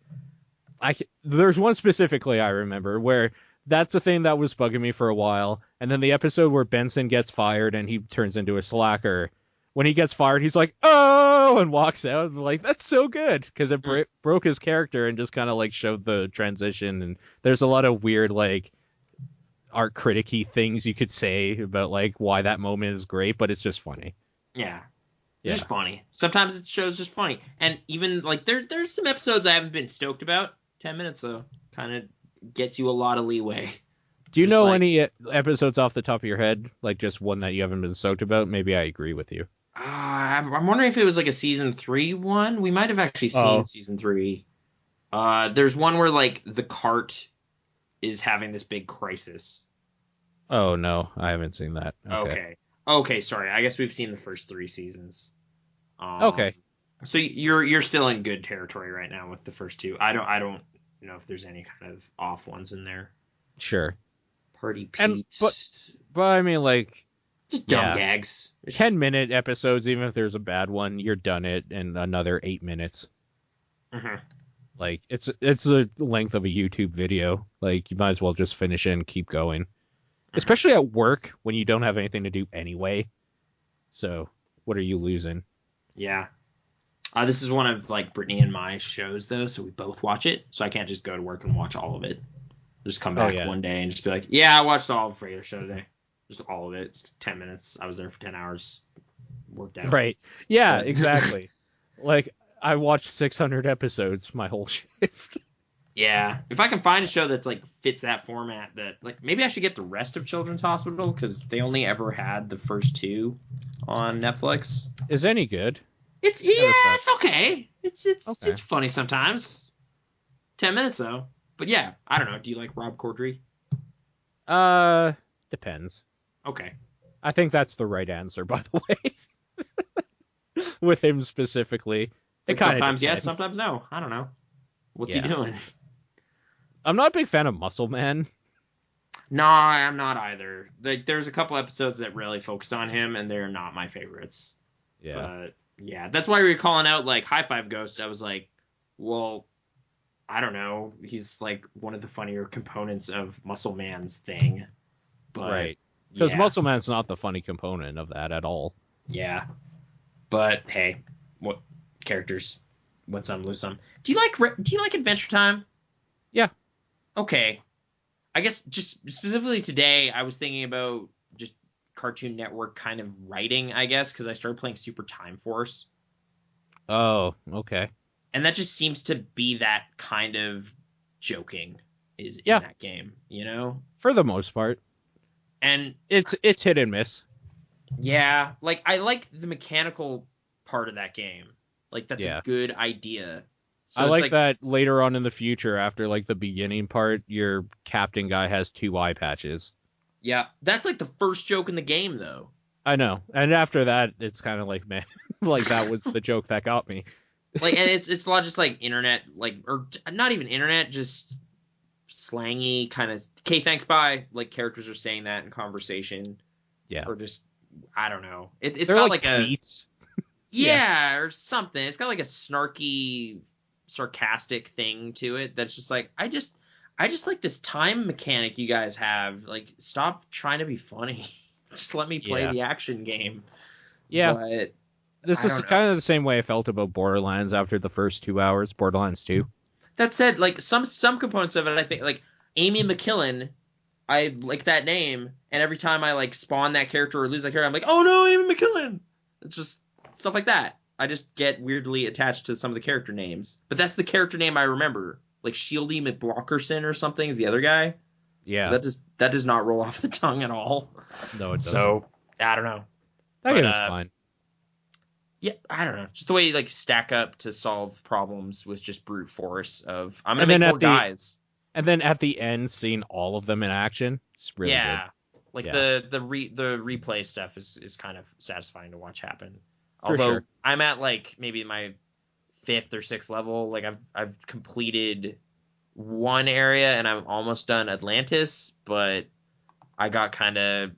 there's one specifically I remember where that's a thing that was bugging me for a while, and then the episode where Benson gets fired and he turns into a slacker. When he gets fired, he's like, "Oh!" and walks out. I'm like, that's so good because it broke his character and just kind of like showed the transition. And there's a lot of weird like art critic-y things you could say about like why that moment is great, but it's just funny. yeah. Yeah. Just funny. Sometimes it shows just funny, and even like there's some episodes I haven't been stoked about. 10 minutes though, kind of gets you a lot of leeway. Do you Just know like, any episodes off the top of your head, like just one that you haven't been stoked about? Maybe I agree with you. I'm wondering if it was like a season 3 one. We might have actually seen season 3. There's one where like the cart is having this big crisis. Oh no, I haven't seen that. Okay. Sorry. I guess we've seen the first 3 seasons. Okay. So you're still in good territory right now with the first 2. I don't know if there's any kind of off ones in there. Sure. Party Pete. And but I mean like just dumb gags. 10-minute episodes, even if there's a bad one, you're done it in another 8 minutes. Mm-hmm. Like it's the length of a YouTube video. Like you might as well just finish it and keep going. Mm-hmm. Especially at work when you don't have anything to do anyway. So what are you losing? Yeah. This is one of like Brittany and my shows though, so we both watch it. So I can't just go to work and watch all of it. Just come back one day and just be like, yeah, I watched all of regular show today. Just all of it. It's 10 minutes. I was there for 10 hours. Worked out. Right. Yeah, exactly. Like I watched 600 episodes my whole shift. Yeah. If I can find a show that's like fits that format, that like maybe I should get the rest of Children's Hospital because they only ever had the first 2 on Netflix. Is any good? It's okay. It's funny sometimes. 10 minutes though. But yeah, I don't know. Do you like Rob Corddry? Depends. Okay. I think that's the right answer, by the way. With him specifically. Like sometimes yes, sometimes no. I don't know. What's he doing? I'm not a big fan of Muscle Man. No, I'm not either. Like, there's a couple episodes that really focus on him, and they're not my favorites. Yeah. But yeah, that's why we were calling out like High Five Ghost. I was like, well, I don't know. He's like one of the funnier components of Muscle Man's thing. But, right. Because Muscle Man's not the funny component of that at all. Yeah. But hey, what characters? Win some, lose some. Do you like Adventure Time? Yeah. Okay. I guess just specifically today, I was thinking about Cartoon Network kind of writing, I guess, because I started playing Super Time Force. Oh, okay. And that just seems to be that kind of joking is in Yeah, that game, you know? for the most part. And It's hit and miss. yeah, like I like the mechanical part of that game. Like that's a Yeah. good idea. I So it's like like, that later on in the future, after like the beginning part, your captain guy has 2 eye patches. yeah, that's like the first joke in the game though. I know. And after that, it's kind of like, man, like that was the joke that got me. Like, and it's a lot just like internet, like, or not even internet, just slangy kind of, okay, thanks, bye. Like characters are saying that in conversation, Yeah. or just, I don't know. It's They're got like like a, tweets. Yeah. yeah, or something. It's got like a snarky, sarcastic thing to it that's just like, I just like this time mechanic you guys have. Like, stop trying to be funny. Just let me play Yeah. the action game. Yeah. But This I is don't know. kind of the same way I felt about Borderlands after the first 2 hours, Borderlands 2. That said, like some components of it, I think like Amy McKillen, I like that name, and every time I like spawn that character or lose that character, I'm like, oh no, Amy McKillen. It's just stuff like that. I just get weirdly attached to some of the character names, but that's the character name I remember. Like Shieldy McBlockerson or something is the other guy. Yeah. That does not roll off the tongue at all. No, it doesn't. So I don't know, That but game is fine. yeah, I don't know. Just the way you like stack up to solve problems with just brute force of I'm gonna And make then more guys. and then at the end, seeing all of them in action, it's really good. Yeah, like Yeah, the replay stuff is kind of satisfying to watch happen. for Although sure. I'm at like maybe my fifth or sixth level. Like I've completed one area and I'm almost done Atlantis, but I got kind of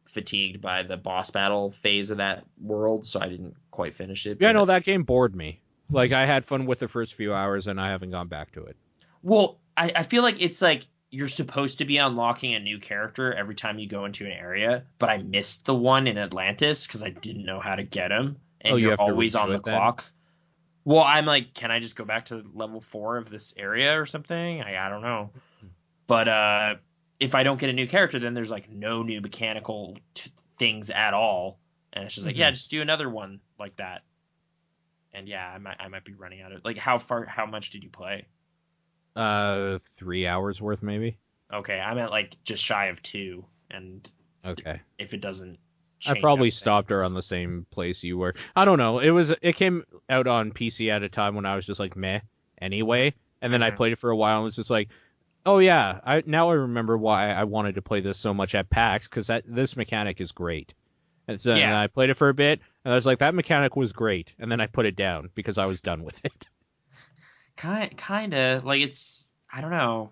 fatigued by the boss battle phase of that world, so I didn't quite finish it. Yeah, no, But that game bored me. Like I had fun with the first few hours, and I haven't gone back to it. well, I feel like it's like you're supposed to be unlocking a new character every time you go into an area, but I missed the one in Atlantis because I didn't know how to get him, Oh, and you you're have to always redo on the it then? clock. Well, I'm like, can I just go back to level 4 of this area or something? I don't know. But if I don't get a new character, then there's like no new mechanical things at all, and it's just like, Hmm. yeah, just do another one like that. And yeah, I might be running out of like how much did you play? 3 hours worth maybe. Okay, I'm at like just shy of 2, and Okay. if it doesn't I change up probably stopped around things. the same place you were. I don't know. It came out on PC at a time when I was just like meh anyway, and then I Hmm. played it for a while and was just like, oh yeah, I remember why I wanted to play this so much at PAX because this mechanic is great. And Yeah, I played it for a bit, and I was like, that mechanic was great, and then I put it down because I was done with it. kind of like it's I don't know.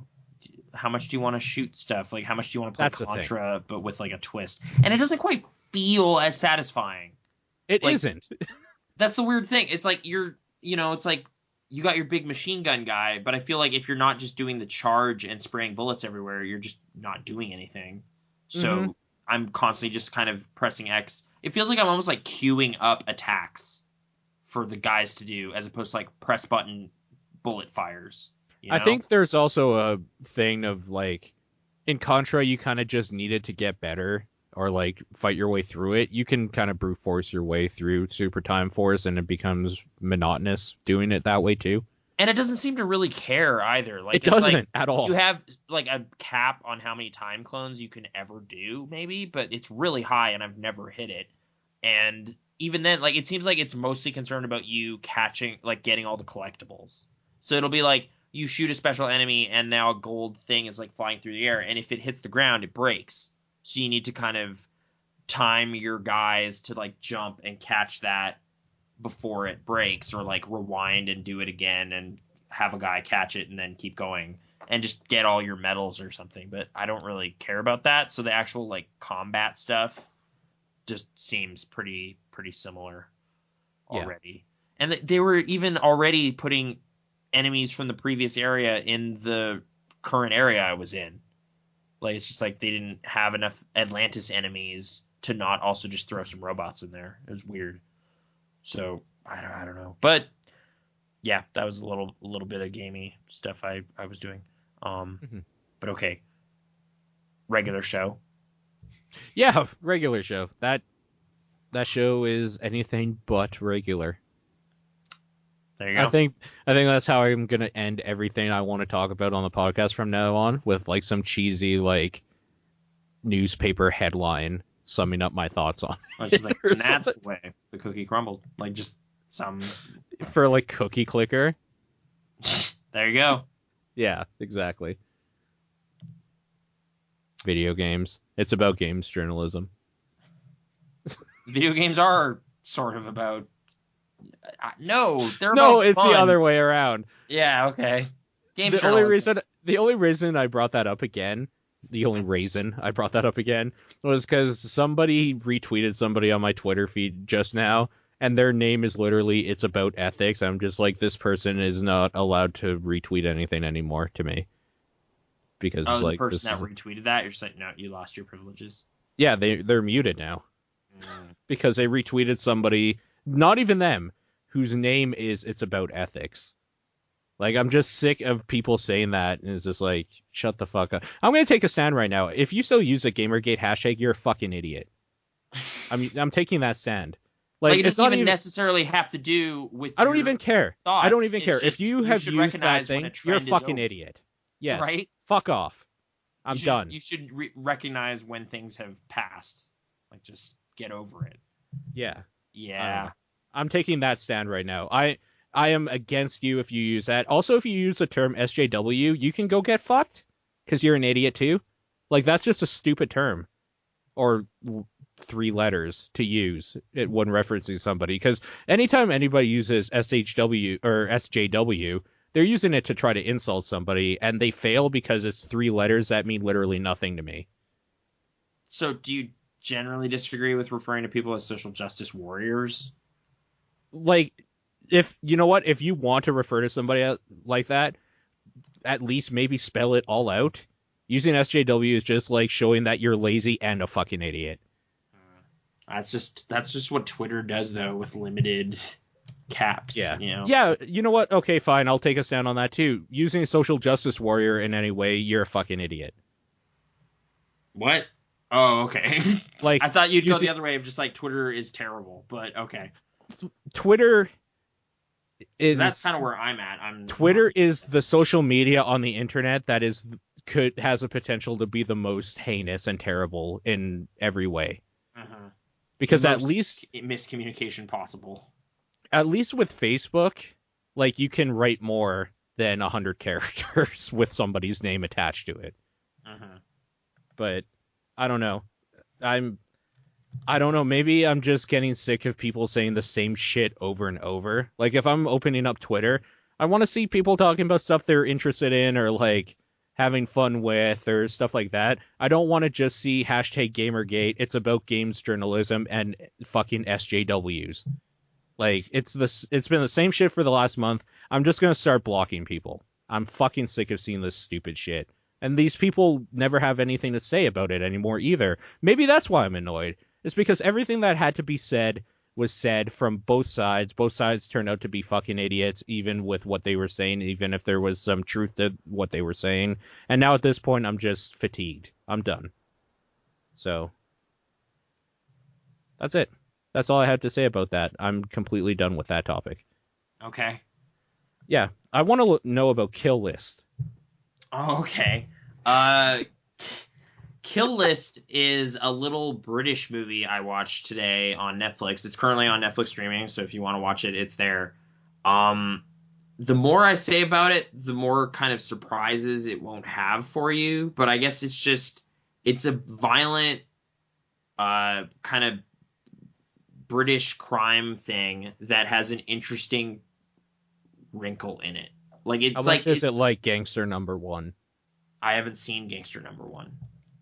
How much do you want to shoot stuff? Like how much do you want to play That's the thing. Contra but with like a twist? And it doesn't quite feel as satisfying. It Like isn't. that's the weird thing. It's like it's like you got your big machine gun guy, but I feel like if you're not just doing the charge and spraying bullets everywhere, you're just not doing anything. Hmm. So I'm constantly just kind of pressing X. It feels like I'm almost like queuing up attacks for the guys to do as opposed to like press button bullet fires, you I know? think there's also a thing of like in Contra, you kind of just needed to get better or like fight your way through it. You can kind of brute force your way through Super Time Force, and it becomes monotonous doing it that way too. And it doesn't seem to really care either. It Like it's like doesn't at all. you have like a cap on how many time clones you can ever do, maybe, but it's really high and I've never hit it. And even then, like it seems like it's mostly concerned about you catching like getting all the collectibles. So it'll be like you shoot a special enemy and now a gold thing is like flying through the air, and if it hits the ground, it breaks. So you need to kind of time your guys to like jump and catch that before it breaks, or like rewind and do it again and have a guy catch it and then keep going and just get all your medals or something. But I don't really care about that. So the actual like combat stuff just seems pretty similar Yeah. already. And they were even already putting enemies from the previous area in the current area I was in. Like it's just like they didn't have enough Atlantis enemies to not also just throw some robots in there. It was weird. So I don't know, but yeah, that was a little bit of gamey stuff I was doing. Um, Mhm. but okay, regular show. Yeah, regular show. That show is anything but regular. There you I go. think I think that's how I'm gonna end everything I want to talk about on the podcast from now on, with like some cheesy like newspaper headline summing up my thoughts on It's it just like, or and that's something the way the cookie crumbled. Like, just some. for like cookie clicker. There you go. Yeah, exactly. Video games. It's about games journalism. Video games are sort of about. No, they're No, about it's the fun. other way around. Yeah, okay. Games The only journalism. reason I brought that up again, the only reason I brought that up again was because somebody retweeted somebody on my Twitter feed just now, and their name is literally "It's About Ethics." I'm just like, this person is not allowed to retweet anything anymore to me because Oh, the like person that retweeted that, you're just like, no, you lost your privileges. yeah, they're muted now Mm. because they retweeted somebody, not even them, whose name is "It's About Ethics." Like, I'm just sick of people saying that, and it's just like, shut the fuck up. I'm gonna take a stand right now. If you still use a Gamergate hashtag, you're a fucking idiot. I'm taking that stand. Like, Like, it it's doesn't not even even. necessarily have to do with I don't your even care. thoughts. I don't even It's care. If just, you have should used that recognize when a thing, you're a trend is fucking over, idiot. Yes. right? Fuck off. I'm done. You should recognize when things have passed. Like, just get over it. Yeah. I don't Yeah. know. I'm taking that stand right now. I am against you if you use that. Also, if you use the term SJW, you can go get fucked because you're an idiot too. Like, that's just a stupid term, or three letters to use it when referencing somebody. Because anytime anybody uses SHW or SJW, they're using it to try to insult somebody, and they fail because it's three letters that mean literally nothing to me. So, do you generally disagree with referring to people as social justice warriors? Like, if you know what, if you want to refer to somebody like that, at least maybe spell it all out. Using SJW is just like showing that you're lazy and a fucking idiot. That's just what Twitter does, though, with limited caps. Yeah. You know. Yeah, you know what? Okay, fine. I'll take a stand on that too. Using social justice warrior in any way, you're a fucking idiot. What? Oh, okay. Like, I thought you'd go using the other way of just like Twitter is terrible, but okay. Twitter 'Cause that's is kind of where I'm at. I'm Twitter is the social media on the internet that has a potential to be the most heinous and terrible in every way. uh Because the at most least miscommunication possible. with Facebook, like, you can write more than 100 characters with somebody's name attached to it. But I don't know. I don't know. Maybe I'm just getting sick of people saying the same shit over and over. Like, if I'm opening up Twitter, I want to see people talking about stuff they're interested in or like having fun with or stuff like that. I don't want to just see hashtag Gamergate. It's about games journalism and fucking SJWs. Like, it's been the same shit for the last month. I'm just gonna start blocking people. I'm fucking sick of seeing this stupid shit. And these people never have anything to say about it anymore either. Maybe that's why I'm annoyed. It's because everything that had to be said was said from both sides. Both sides turned out to be fucking idiots, even with what they were saying, even if there was some truth to what they were saying. And now at this point, I'm just fatigued. I'm done. So, that's it. That's all I have to say about that. I'm completely done with that topic. Okay. Yeah, I want to know about Kill List. Oh, okay. Kill List is a little British movie I watched today on Netflix. It's currently on Netflix streaming, so if you want to watch it, it's there. The more I say about it, the more kind of surprises it won't have for you. But I guess it's a violent, kind of British crime thing that has an interesting wrinkle in it. Like, it's How like much is it like Gangster #1? I haven't seen Gangster #1,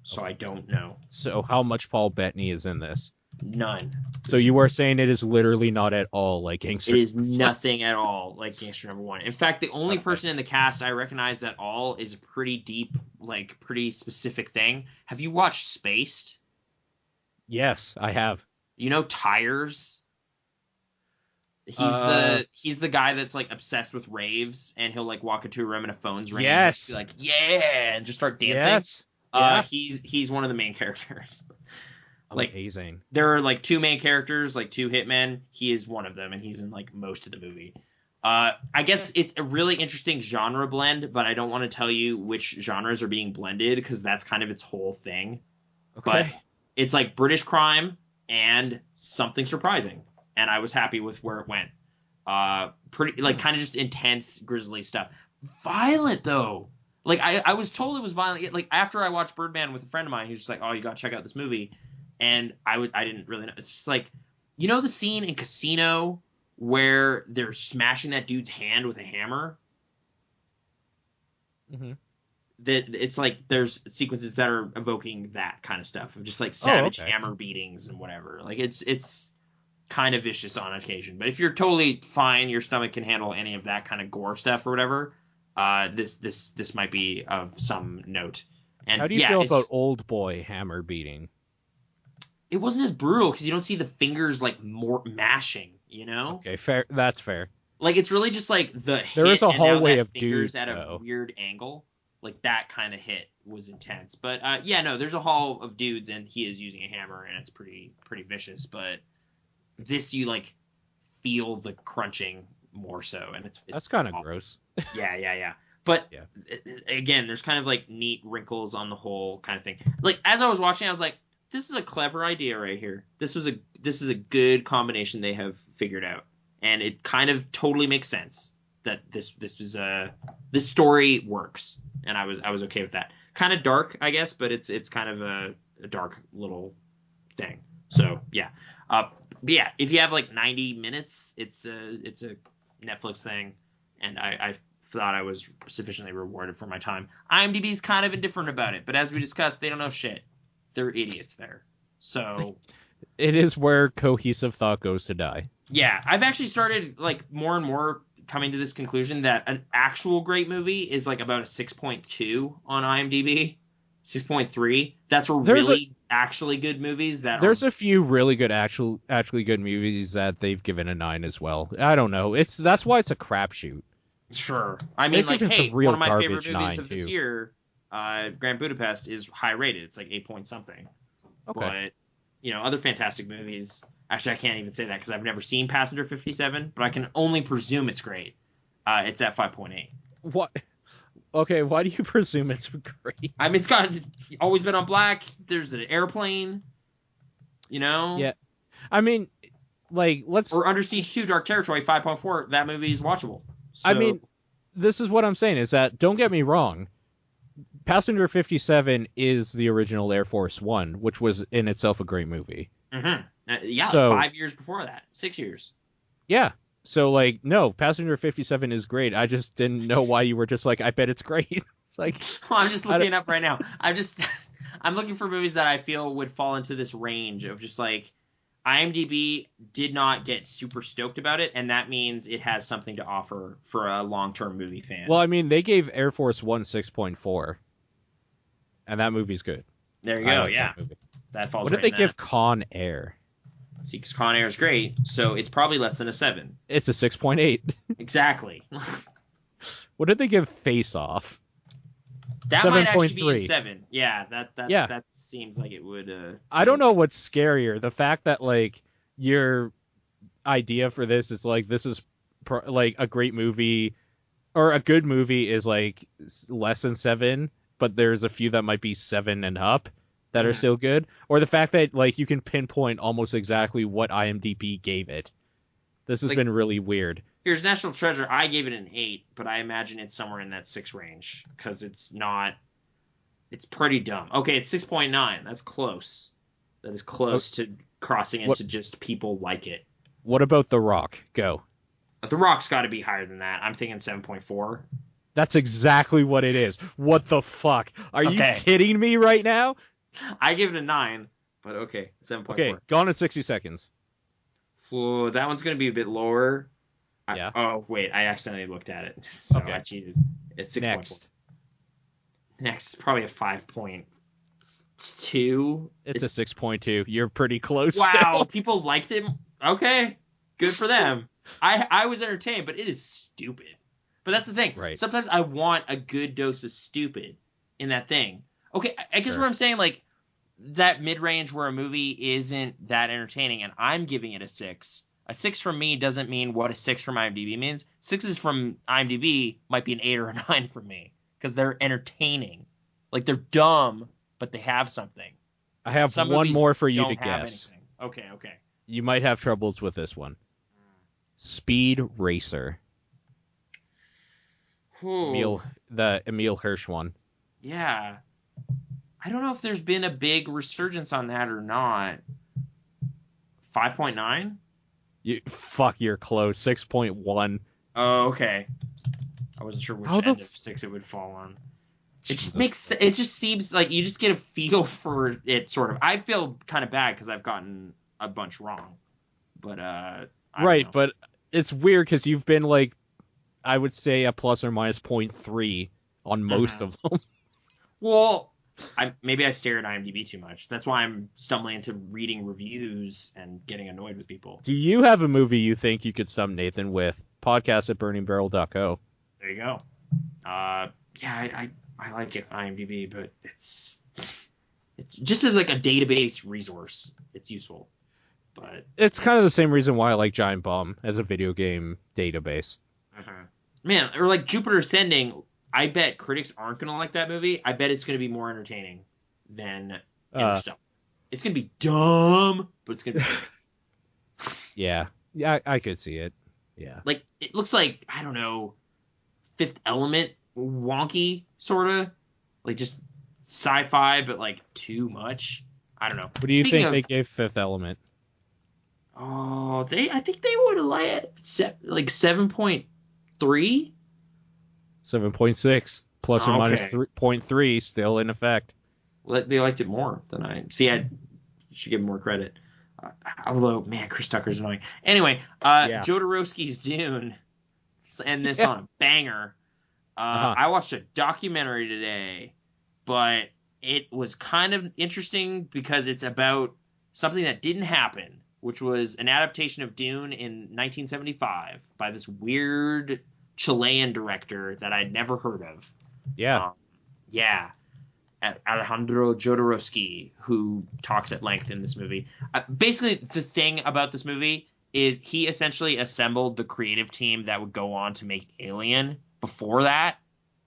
so I don't know. So how much Paul Bettany is in this? None. So you are saying it is literally not at all like Gangster? It is nothing at all like Gangster #1. In fact, the only person in the cast I recognize at all is a pretty deep, like, pretty specific thing. Have you watched Spaced? Yes, I have. You know Tires? He's the guy that's like obsessed with raves, and he'll like walk into a room and a phone's ringing. Yes. And be like, yeah, and just start dancing. Yes. Yeah. He's one of the main characters. Like, Amazing. there are like two main characters, like two hitmen. He is one of them, and he's in like most of the movie. I guess it's a really interesting genre blend, but I don't want to tell you which genres are being blended because that's kind of its whole thing. Okay. But it's like British crime and something surprising, and I was happy with where it went. Pretty like kind of just intense, grisly stuff. Violent though. Like I was told it was violent. Like after I watched Birdman with a friend of mine, he was just like, "Oh, you gotta check out this movie," and I didn't really know. It's just like, you know, the scene in Casino where they're smashing that dude's hand with a hammer. Mm-hmm. That it's like there's sequences that are evoking that kind of stuff of just like savage okay. hammer beatings and whatever. Like it's kind of vicious on occasion. But if you're totally fine, your stomach can handle any of that kind of gore stuff or whatever. This might be of some note. And how do you feel about Old Boy hammer beating? It wasn't as brutal because you don't see the fingers like more mashing. You know? Okay, fair. That's fair. Like it's really just like the hit. There is a and now hallway that of fingers dudes at a weird angle. Like that kind of hit was intense. But yeah, no, there's a hall of dudes and he is using a hammer and it's pretty vicious. But this you like feel the crunching more so, and it's that's kind of gross. Yeah. But yeah. Again, there's kind of like neat wrinkles on the whole kind of thing. Like as I was watching, I was like, this is a clever idea right here. This is a good combination they have figured out, and it kind of totally makes sense that this story works, and I was okay with that. Kind of dark, I guess, but it's kind of a dark little thing. So yeah, but yeah, if you have like 90 minutes, it's a Netflix thing, and I thought I was sufficiently rewarded for my time. IMDb's kind of indifferent about it, but as we discussed, they don't know shit. They're idiots there. So it is where cohesive thought goes to die. Yeah, I've actually started like more and more coming to this conclusion that an actual great movie is like about a 6.2 on IMDb. 6.3. That's actually good movies that there's a few really good actually good movies that they've given a 9 as well. I don't know. That's why it's a crapshoot. Sure. I mean, like, hey, one of my favorite movies of this year, Grand Budapest, is high rated. It's like 8 point something. Okay. But, you know, other fantastic movies. Actually, I can't even say that because I've never seen Passenger 57, but I can only presume it's great. It's at 5.8. What? Okay, why do you presume it's great? I mean, it's got Always Been on Black. There's an airplane. You know? Yeah. I mean, like, Or Under Siege 2, Dark Territory, 5.4. That movie is watchable. So... I mean, this is what I'm saying, is that, don't get me wrong, Passenger 57 is the original Air Force One, which was in itself a great movie. Mm-hmm. Yeah, so, 5 years before that. 6 years. Yeah. So, like, no, Passenger 57 is great. I just didn't know why you were just like, I bet it's great. It's like... Well, I'm just looking it up right now. I'm looking for movies that I feel would fall into this range of just, like, IMDb did not get super stoked about it, and that means it has something to offer for a long-term movie fan. Well, I mean, they gave Air Force One 6.4, and that movie's good. There you go, yeah. That falls What did they give Con Air? See, because Con Air is great, so it's probably less than a 7. It's a 6.8. Exactly. What did they give Face Off? That 7. Might actually be in 7. Yeah, that seems like it would... I don't know what's scarier. The fact that, like, your idea for this is, like, this is, like, a great movie, or a good movie is, like, less than 7, but there's a few that might be 7 and up that are still good. Or the fact that, like, you can pinpoint almost exactly what IMDb gave it. This has been really weird. Here's National Treasure. I gave it an 8, but I imagine it's somewhere in that 6 range because it's not. It's pretty dumb. Okay, it's 6.9. That's close. That is close to crossing into just people like it. What about The Rock? Go. The Rock's got to be higher than that. I'm thinking 7.4. That's exactly what it is. What the fuck? Are you kidding me right now? I give it a 9, but okay, 7.4. Okay, Gone in 60 Seconds. Ooh, that one's going to be a bit lower. Yeah. Oh, wait, I accidentally looked at it. So I cheated. It's 6.4. Next is probably a 5.2. It's a 6.2. You're pretty close. Wow, still. People liked it? Okay, good for them. I was entertained, but it is stupid. But that's the thing. Right. Sometimes I want a good dose of stupid in that thing. Okay, I guess Sure. what I'm saying, like, that mid-range where a movie isn't that entertaining, and I'm giving it a 6. A 6 from me doesn't mean what a 6 from IMDb means. 6s from IMDb might be an 8 or a 9 from me, because they're entertaining. Like, they're dumb, but they have something. I have Some one movies more for you to don't have guess. anything. Okay. You might have troubles with this one. Speed Racer. Ooh, The Emil Hirsch one. yeah. I don't know if there's been a big resurgence on that or not. 5.9? You're close. 6.1. Oh, okay. I wasn't sure which How the end of f- 6 it would fall on. Jesus. It just seems like you just get a feel for it, sort of. I feel kind of bad because I've gotten a bunch wrong. But, I don't Right, know. but it's weird because you've been like, I would say a plus or minus 0.3 on most of them. Well, maybe I stare at IMDb too much. That's why I'm stumbling into reading reviews and getting annoyed with people. Do you have a movie you think you could stump Nathan with? Podcast at burningbarrel.co. There you go. Yeah, I like it, IMDb, but it's just as like a database resource. It's useful, but It's kind of the same reason why I like Giant Bomb as a video game database. man, or like Jupiter Ascending. I bet critics aren't gonna like that movie. I bet it's gonna be more entertaining than Interstellar. It's gonna be dumb, but it's gonna be Yeah, I could see it. Yeah. like it looks like, I don't know, Fifth Element wonky, sort of like just sci-fi, but like too much. I don't know. What do you think they gave Fifth Element? Oh, I think they would have like 7.3. 7.6 plus or minus Okay. 3.3 still in effect. Well, they liked it more than I. See, I should give them more credit. Although, man, Chris Tucker's annoying. Anyway, Yeah. Jodorowsky's Dune, and this Yeah. on a banger. I watched a documentary today, but it was kind of interesting because it's about something that didn't happen, which was an adaptation of Dune in 1975 by this weird Chilean director that I'd never heard of. Yeah. Yeah. Alejandro Jodorowsky, who talks at length in this movie. Basically, the thing about this movie is he essentially assembled the creative team that would go on to make Alien before that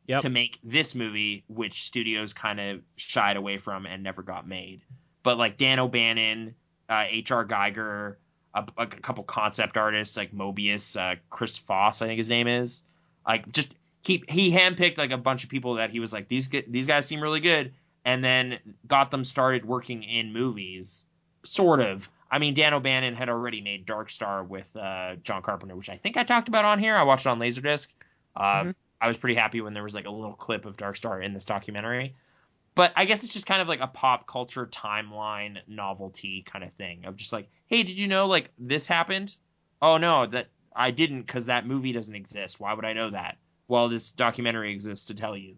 Yep. to make this movie, which studios kind of shied away from and never got made. But like Dan O'Bannon, H.R. Geiger, a couple concept artists like Mobius, Chris Foss, I think his name is. Like, just he handpicked like a bunch of people that he was like, these guys seem really good, and then got them started working in movies. Sort of. I mean, Dan O'Bannon had already made Dark Star with John Carpenter, which I think I talked about on here. I watched it on Laserdisc. I was pretty happy when there was like a little clip of Dark Star in this documentary. But I guess it's just kind of like a pop culture timeline novelty kind of thing of just like, hey, did you know like this happened? Oh no, that I didn't, because that movie doesn't exist. Why would I know that? Well, this documentary exists to tell you.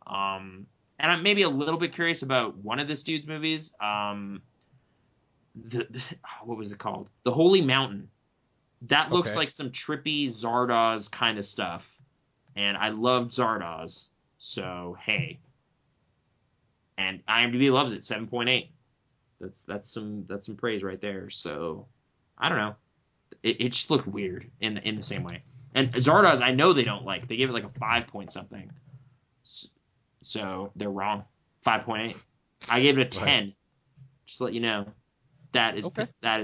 And I'm maybe a little bit curious about one of this dude's movies. What was it called? The Holy Mountain. That looks like some trippy Zardoz kind of stuff. And I loved Zardoz. So, hey. And IMDb loves it, 7.8. That's some praise right there. So, I don't know. It just looked weird in the same way. And Zardoz, I know they don't like. They gave it like a 5 point something. So they're wrong. 5.8. I gave it a 10. Right. Just to let you know. That is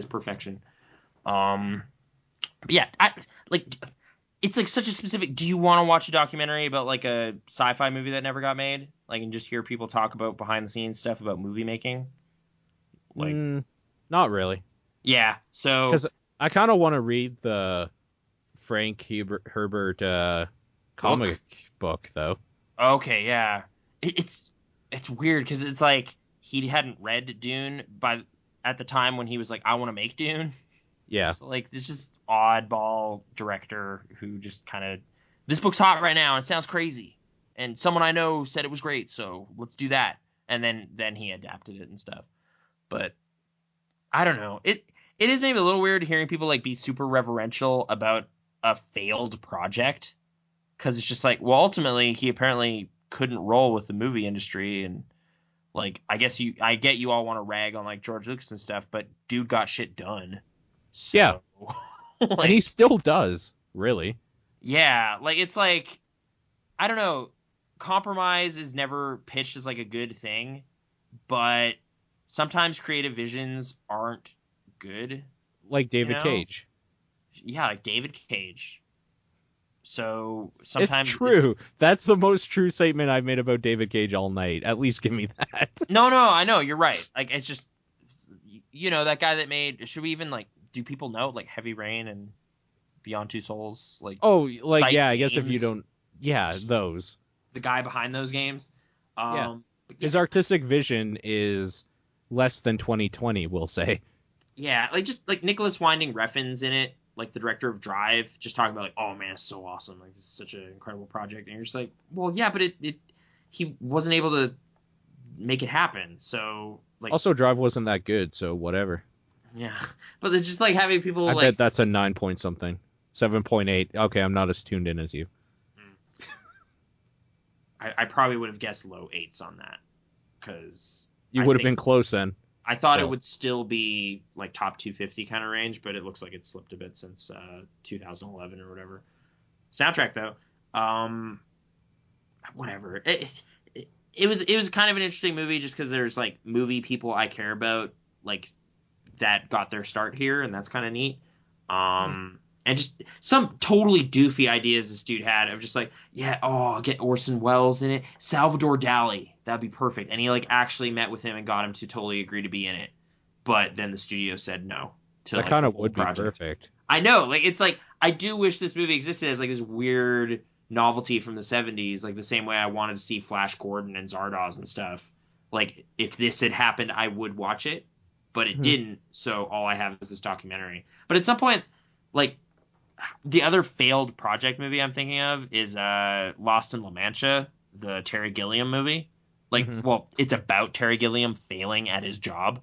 perfection. Yeah, it's like such a specific. Do you want to watch a documentary about like a sci-fi movie that never got made, like, and just hear people talk about behind the scenes stuff about movie making? Like, not really. Yeah, so because I kind of want to read the Frank Herbert comic book though. Okay, yeah, it's weird because it's like he hadn't read Dune at the time when he was like, I want to make Dune. Yeah. So, like, this just oddball director who just kind of, this book's hot right now and it sounds crazy, and someone I know said it was great, so let's do that. And then he adapted it and stuff. But I don't know. It is maybe a little weird hearing people like be super reverential about a failed project, because it's just like, well, ultimately he apparently couldn't roll with the movie industry, and Like, I get you all want to rag on like George Lucas and stuff, but dude got shit done. So, Yeah. like, And he still does, really. yeah, like it's like, I don't know, compromise is never pitched as like a good thing, but sometimes creative visions aren't good, Like you David know? Cage. Yeah, like David Cage. So It's sometimes true. That's the most true statement I've made about David Cage all night. At least give me that. no, I know you're right. Like it's just, that guy that made. Should we even like? Do people know like Heavy Rain and Beyond Two Souls? Like, Oh, like, Sight yeah, I guess if you Games, don't... Yeah, those. the guy behind those games. Yeah. But His artistic vision is less than 2020, we'll say. yeah, like just like Nicholas Winding Refn's in it, like the director of Drive, just talking about like, oh man, it's so awesome, like this is such an incredible project, and you're just like, well, yeah, but he wasn't able to make it happen, so like, Also, Drive wasn't that good, so whatever. yeah, but it's just like having people I like, bet that's a 9 point something. 7.8. Okay, I'm not as tuned in as you. I probably would have guessed low 8s on that, because You would have been close then. I thought So. it would still be like top 250 kind of range, but it looks like it slipped a bit since 2011 or whatever. Soundtrack though, whatever. It was kind of an interesting movie just because there's like movie people I care about like that got their start here, and that's kind of neat. And just some totally doofy ideas this dude had of just like, yeah, I'll get Orson Welles in it, Salvador Dali, that'd be perfect. And he like actually met with him and got him to totally agree to be in it, but then the studio said no. That kind of would be perfect. I know, like it's like I do wish this movie existed as like this weird novelty from the 70s, like the same way I wanted to see Flash Gordon and Zardoz and stuff. Like if this had happened, I would watch it, but it didn't. So all I have is this documentary. But at some point, like the other failed project movie I'm thinking of is Lost in La Mancha, the Terry Gilliam movie. Like, well, it's about Terry Gilliam failing at his job,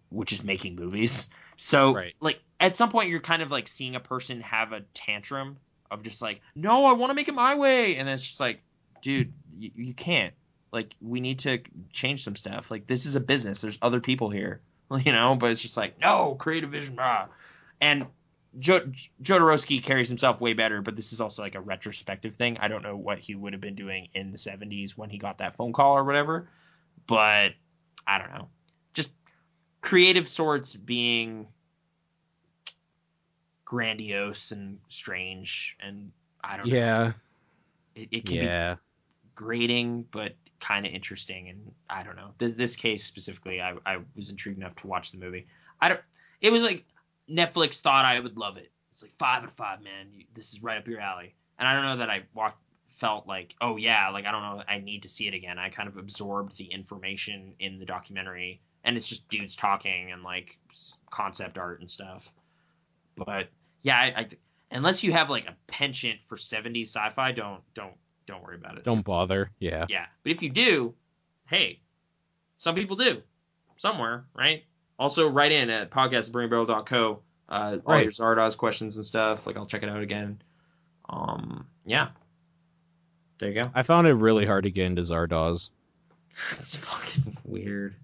which is making movies. So, like, at some point, you're kind of like seeing a person have a tantrum of just like, no, I want to make it my way. And then it's just like, dude, you can't. Like, we need to change some stuff. Like, this is a business. There's other people here, but it's just like, no, creative vision. Blah. And Jodorowsky carries himself way better, but this is also like a retrospective thing. I don't know what he would have been doing in the 70s when he got that phone call or whatever, but I don't know. Just creative sorts being grandiose and strange, and I don't know. Yeah. It can be grating, but kind of interesting, and I don't know. This case specifically, I was intrigued enough to watch the movie. It was like Netflix thought I would love it. It's like 5 out of 5, man. This is right up your alley. And I don't know that I felt like, oh yeah, like I don't know, I need to see it again. I kind of absorbed the information in the documentary, and it's just dudes talking and like concept art and stuff. But yeah, I unless you have like a penchant for 70s sci-fi, don't worry about it. Don't bother. Yeah. Yeah, but if you do, hey, some people do somewhere, right? Also, write in at podcast@burningbarrel.co. All your Zardoz questions and stuff. Like, I'll check it out again. Yeah. There you go. I found it really hard to get into Zardoz. It's fucking weird.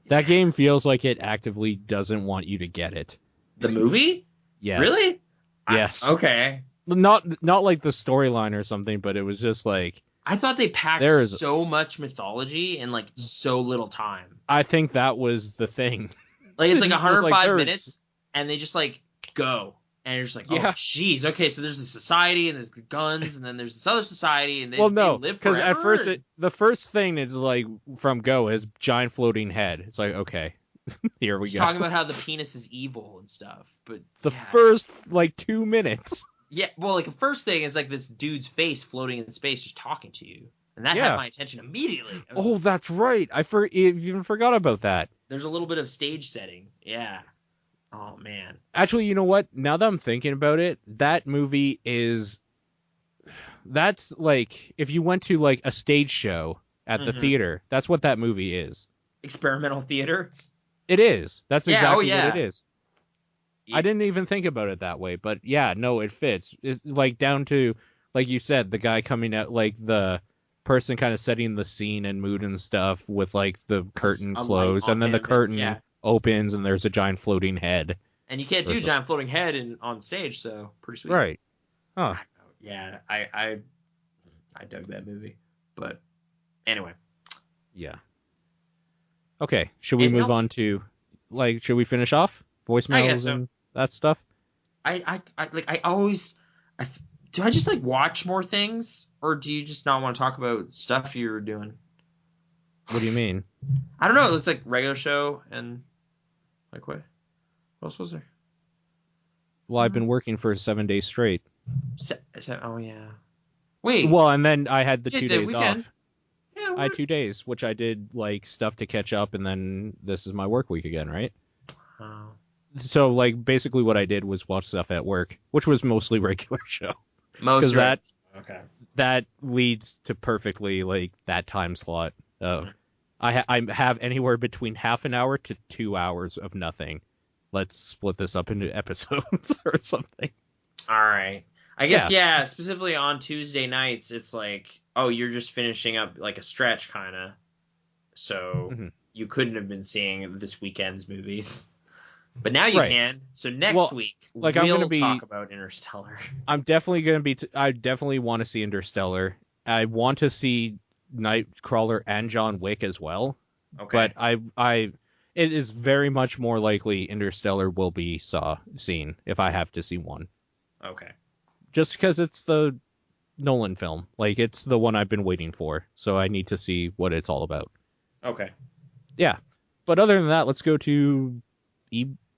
That game feels like it actively doesn't want you to get it. The movie? Yes. Really? Yes. Okay. Not like the storyline or something, but it was just like... I thought they packed so much mythology in like so little time. I think that was the thing. Like it's like 105 minutes, and they just like go, and you're just like, oh jeez, okay, so there's this society, and there's guns, and then there's this other society, and they live because forever. At first the first thing is like from Go is giant floating head. It's like, okay, here we go. Talking about how the penis is evil and stuff, but the first like 2 minutes. Yeah, well, like the first thing is like this dude's face floating in space, just talking to you, and that had my attention immediately. Oh, that's right. I even forgot about that. There's a little bit of stage setting. Yeah. Oh man. Actually, you know what? Now that I'm thinking about it, that movie that's like if you went to like a stage show at the theater, that's what that movie is. Experimental theater? It is. That's exactly what it is. Yeah. I didn't even think about it that way, but yeah, no, it fits. It's like down to, like you said, the guy coming out, like the person kind of setting the scene and mood and stuff with like the curtain A light closed, on and then the him, curtain yeah. opens and there's a giant floating head. And you can't do giant floating head on stage, so pretty sweet. Right. Huh. Yeah, I dug that movie. But anyway. Yeah. Okay. Should we Anything move else? on to should we finish off voicemails so. and that stuff? I always do I just like watch more things, or do you just not want to talk about stuff you're doing? What do you mean? I don't know. It's like regular show and like what else was there? Well, I've been working for 7 days straight. Oh yeah. Wait. Well, and then I had the 2 days weekend. off. Yeah. I had 2 days, which I did like stuff to catch up, and then this is my work week again, right? Oh. So like basically what I did was watch stuff at work, which was mostly regular show. Most that okay. That leads to perfectly like that time slot. I have anywhere between half an hour to 2 hours of nothing. Let's split this up into episodes or something. All right. I guess yeah. Specifically on Tuesday nights, it's like, oh, you're just finishing up like a stretch, kind of. So you couldn't have been seeing this weekend's movies, but now you can. So next week, we'll talk about Interstellar. I'm definitely gonna be. I definitely want to see Interstellar. I want to see Nightcrawler and John Wick as well. Okay. But it is very much more likely Interstellar will be seen if I have to see one. Okay. Just because it's the Nolan film. Like, it's the one I've been waiting for. So I need to see what it's all about. Okay. Yeah. But other than that, let's go to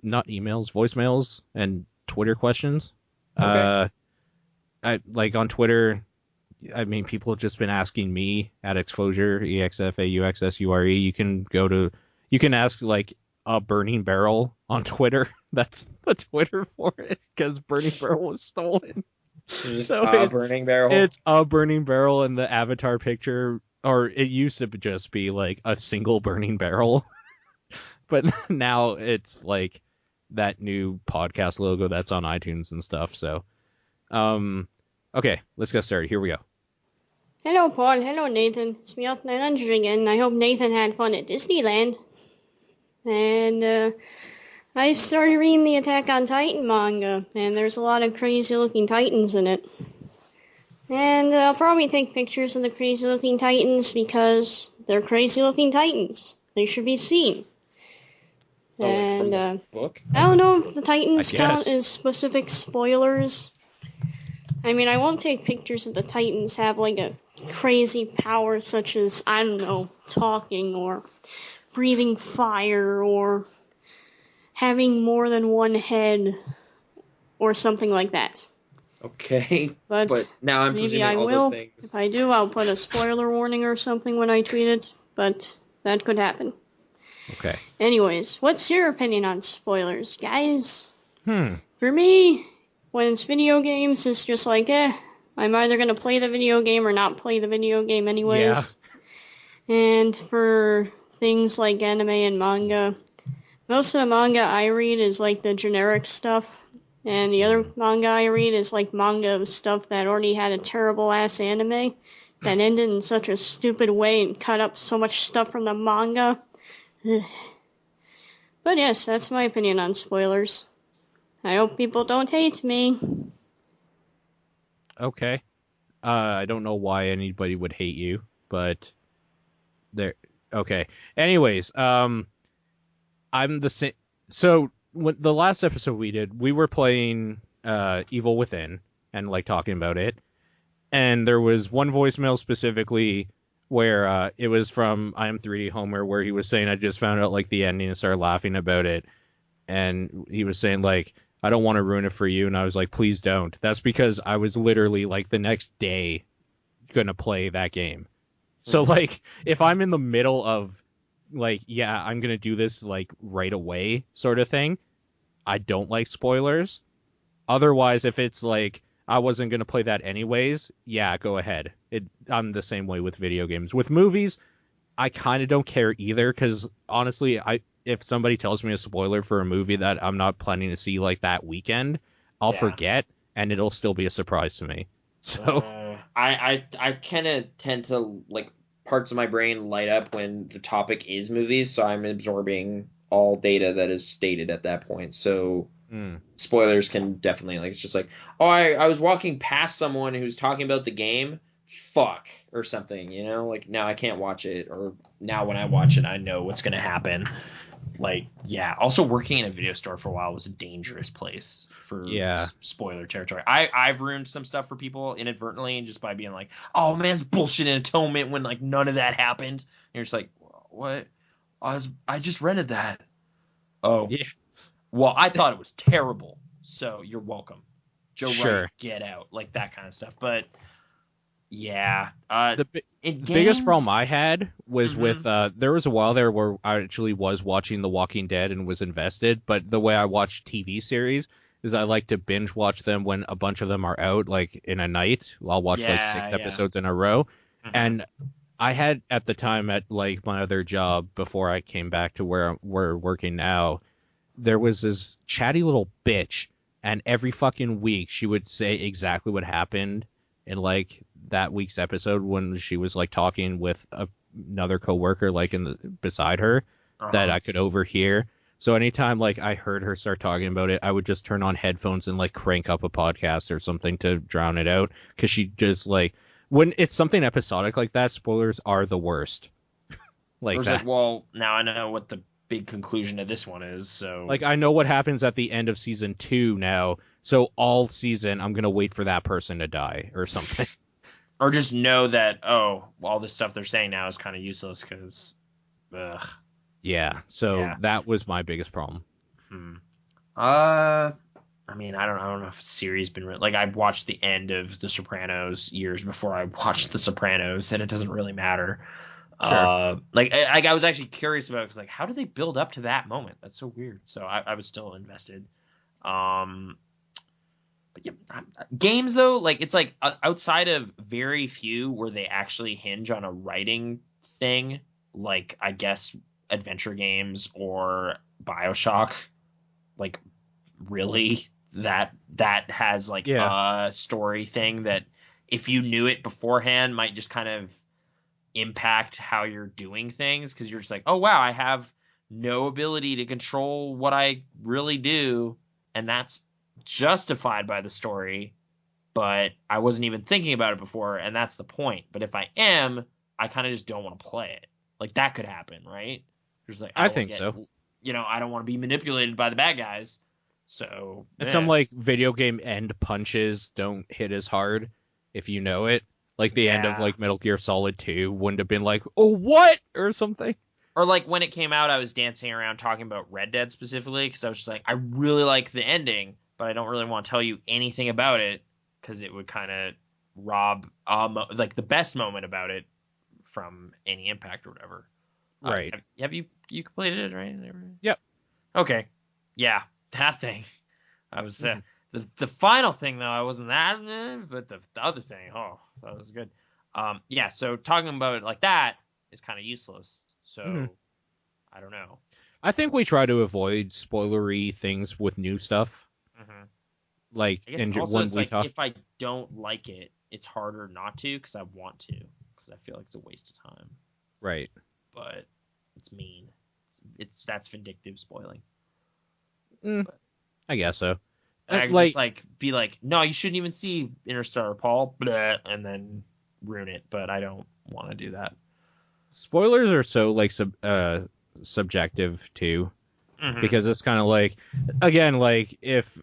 not emails, voicemails, and Twitter questions. Okay. On Twitter, I mean, people have just been asking me at Exposure, EXFAUXSURE. You can ask, like, a Burning Barrel on Twitter. That's the Twitter for it, because Burning Barrel was stolen. So it's Burning Barrel? It's a Burning Barrel, and the avatar picture, or it used to just be, like, a single Burning Barrel. But now it's, like, that new podcast logo that's on iTunes and stuff, so... Okay, let's get started. Here we go. Hello, Paul. Hello, Nathan. It's me, Alt900 again. I hope Nathan had fun at Disneyland. And, I started reading the Attack on Titan manga, and there's a lot of crazy-looking titans in it. And I'll probably take pictures of the crazy-looking titans because they're crazy-looking titans. They should be seen. Oh, and, from the book? I don't know if the titans count as specific spoilers. I mean, I won't take pictures of the titans have, like, a crazy power such as, I don't know, talking or breathing fire or having more than one head or something like that. Okay, but now I'm maybe I will. Those things. If I do, I'll put a spoiler warning or something when I tweet it, but that could happen. Okay. Anyways, what's your opinion on spoilers, guys? For me, when it's video games, it's just like, I'm either going to play the video game or not play the video game anyways. Yeah. And for things like anime and manga, most of the manga I read is like the generic stuff. And the other manga I read is like manga of stuff that already had a terrible ass anime that ended in such a stupid way and cut up so much stuff from the manga. But yes, that's my opinion on spoilers. I hope people don't hate me. Okay. I don't know why anybody would hate you, but there. Okay. Anyways, I'm the same. So the last episode we did, we were playing Evil Within and like talking about it, and there was one voicemail specifically where it was from I Am 3D Homer, where he was saying I just found out like the ending and started laughing about it, and he was saying like, I don't want to ruin it for you. And I was like, please don't. That's because I was literally like the next day going to play that game. So like if I'm in the middle of like, yeah, I'm going to do this like right away sort of thing, I don't like spoilers. Otherwise, if it's like I wasn't going to play that anyways, yeah, go ahead. I'm the same way with video games. With movies, I kind of don't care either, because honestly, if somebody tells me a spoiler for a movie that I'm not planning to see like that weekend, I'll forget, and it'll still be a surprise to me. So I kind of tend to like parts of my brain light up when the topic is movies, so I'm absorbing all data that is stated at that point. So spoilers can definitely like it's just like, oh, I was walking past someone who's talking about the game, fuck or something, you know, like now I can't watch it, or now when I watch it I know what's gonna happen. Like, yeah. Also, working in a video store for a while was a dangerous place for spoiler territory. I've ruined some stuff for people inadvertently, and just by being like, "Oh man, it's bullshit in Atonement," when like none of that happened. And you're just like, "What? I just rented that." Oh, yeah. Well, I thought it was terrible. So you're welcome. Joe Sure. Wright, get out, like that kind of stuff. But yeah, the biggest problem I had was with there was a while there where I actually was watching The Walking Dead and was invested, but the way I watch TV series is I like to binge watch them when a bunch of them are out, like in a night. I'll watch like 6 episodes in a row. And I had at the time at like my other job before I came back to where we're working now, there was this chatty little bitch, and every fucking week she would say exactly what happened in like that week's episode when she was like talking with another coworker like beside her that I could overhear. So anytime like I heard her start talking about it, I would just turn on headphones and like crank up a podcast or something to drown it out, because she just like, when it's something episodic like that, spoilers are the worst. Like that. Like, well, now I know what the big conclusion of this one is. So like I know what happens at the end of season 2 now, so all season I'm gonna wait for that person to die or something. Or just know that, oh, all this stuff they're saying now is kind of useless because, yeah. So that was my biggest problem. I mean, I don't know if a series been like I watched the end of The Sopranos years before I watched The Sopranos, and it doesn't really matter. Sure. Like I was actually curious about it, because like, how do they build up to that moment? That's so weird. So I was still invested. But yeah, games though, like it's like outside of very few where they actually hinge on a writing thing, like I guess adventure games or BioShock, like really that has like a story thing that if you knew it beforehand might just kind of impact how you're doing things, because you're just like, oh wow, I have no ability to control what I really do, and that's justified by the story, but I wasn't even thinking about it before, and that's the point. But if I am, I kind of just don't want to play it. Like that could happen, right? There's like I think so. You know, I don't want to be manipulated by the bad guys. So and some like video game end punches don't hit as hard if you know it. Like the end of like Metal Gear Solid 2 wouldn't have been like, oh what, or something. Or like when it came out, I was dancing around talking about Red Dead specifically, because I was just like, I really like the ending, but I don't really want to tell you anything about it, because it would kind of rob like the best moment about it from any impact or whatever. Right. Have you completed it, right? Yep. Okay. Yeah, that thing. I was the final thing though. I wasn't that, but the other thing, oh, that was good. Yeah. So talking about it like that is kind of useless. So I don't know. I think we try to avoid spoilery things with new stuff. Like, and when we talk, if I don't like it, it's harder not to, because I want to, because I feel like it's a waste of time. Right. But it's mean. That's vindictive spoiling. But I guess so. I like, just be like, no, you shouldn't even see Interstellar, Paul, blah, and then ruin it. But I don't want to do that. Spoilers are so like subjective too, because it's kind of like, again, like if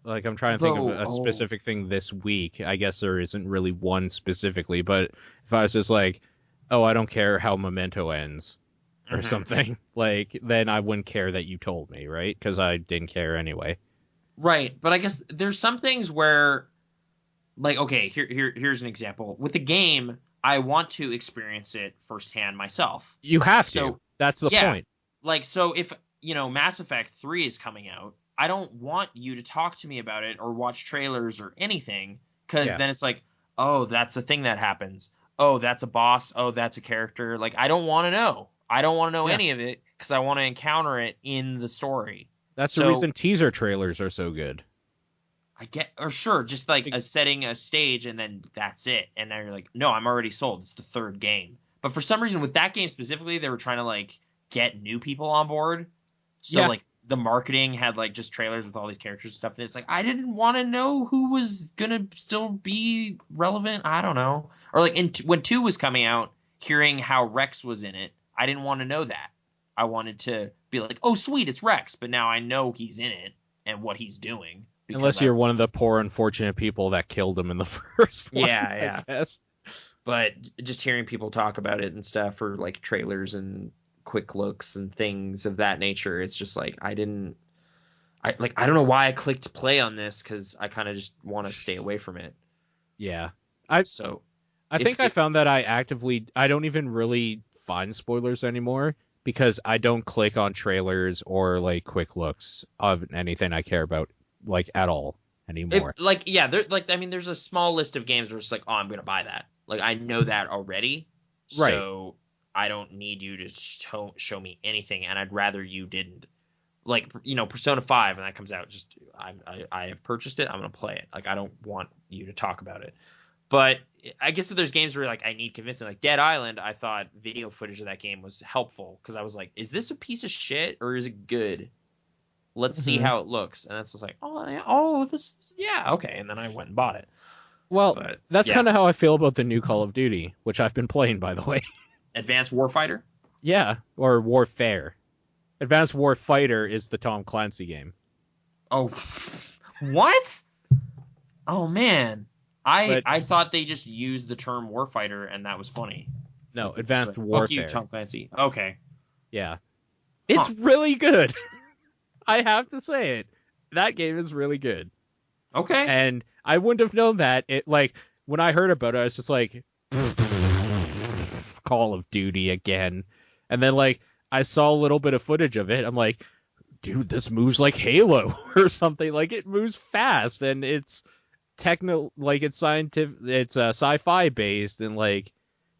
like I'm trying to think of a specific thing this week. I guess there isn't really one specifically, but if I was just like, oh, I don't care how Memento ends or something, like then I wouldn't care that you told me, right? Because I didn't care anyway. Right, but I guess there's some things where, like, okay, here's an example. With the game, I want to experience it firsthand myself. You have to. That's the point. Like, so if, Mass Effect 3 is coming out, I don't want you to talk to me about it or watch trailers or anything, because then it's like, oh, that's a thing that happens. Oh, that's a boss. Oh, that's a character. Like, I don't want to know. I don't want to know any of it, because I want to encounter it in the story. That's the reason teaser trailers are so good. I get, or sure, just like setting a stage and then that's it. And then you're like, no, I'm already sold. It's the third game. But for some reason, with that game specifically, they were trying to like get new people on board. So like the marketing had like just trailers with all these characters and stuff. And it's like, I didn't want to know who was gonna still be relevant. I don't know. Or like when 2 was coming out, hearing how Rex was in it, I didn't want to know that. I wanted to be like, oh sweet, it's Rex. But now I know he's in it and what he's doing. Unless you're one of the poor, unfortunate people that killed him in the first one. Yeah. I guess. But just hearing people talk about it and stuff, or like trailers and quick looks and things of that nature, it's just like I don't know why I clicked play on this, because I kind of just want to stay away from it. Yeah. I think I found that I don't even really find spoilers anymore, because I don't click on trailers or like quick looks of anything I care about like at all anymore. There's a small list of games where it's like, oh, I'm gonna buy that. Like I know that already, right. So I don't need you to show me anything, and I'd rather you didn't. Like, Persona 5, and that comes out, just I have purchased it, I'm gonna play it. Like I don't want you to talk about it. But I guess if there's games where like I need convincing, like Dead Island, I thought video footage of that game was helpful, because I was like, is this a piece of shit or is it good? Let's see how it looks. And it's just like, okay. And then I went and bought it. Well, that's kind of how I feel about the new Call of Duty, which I've been playing, by the way. Advanced Warfighter? Yeah, or Warfare. Advanced Warfighter is the Tom Clancy game. Oh, what? Oh, man. I thought they just used the term Warfighter, and that was funny. No, Advanced Warfare. Fuck you, Tom Clancy. Okay. Yeah. It's really good. I have to say it. That game is really good. Okay. And I wouldn't have known that. When I heard about it, I was just like, Call of Duty again. And then I saw a little bit of footage of it. I'm like, dude, this moves like Halo or something. Like, it moves fast, and it's it's scientific, it's sci-fi based, and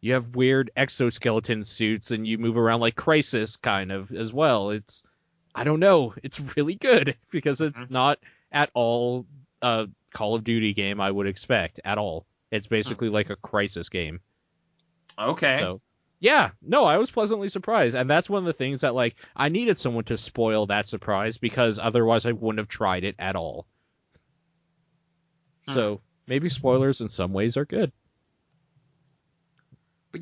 you have weird exoskeleton suits, and you move around like Crysis kind of as well. I don't know. It's really good, because it's not at all a Call of Duty game I would expect at all. It's basically like a Crysis game. Okay. So, yeah, no, I was pleasantly surprised. And that's one of the things that, I needed someone to spoil that surprise, because otherwise I wouldn't have tried it at all. So, maybe spoilers in some ways are good. But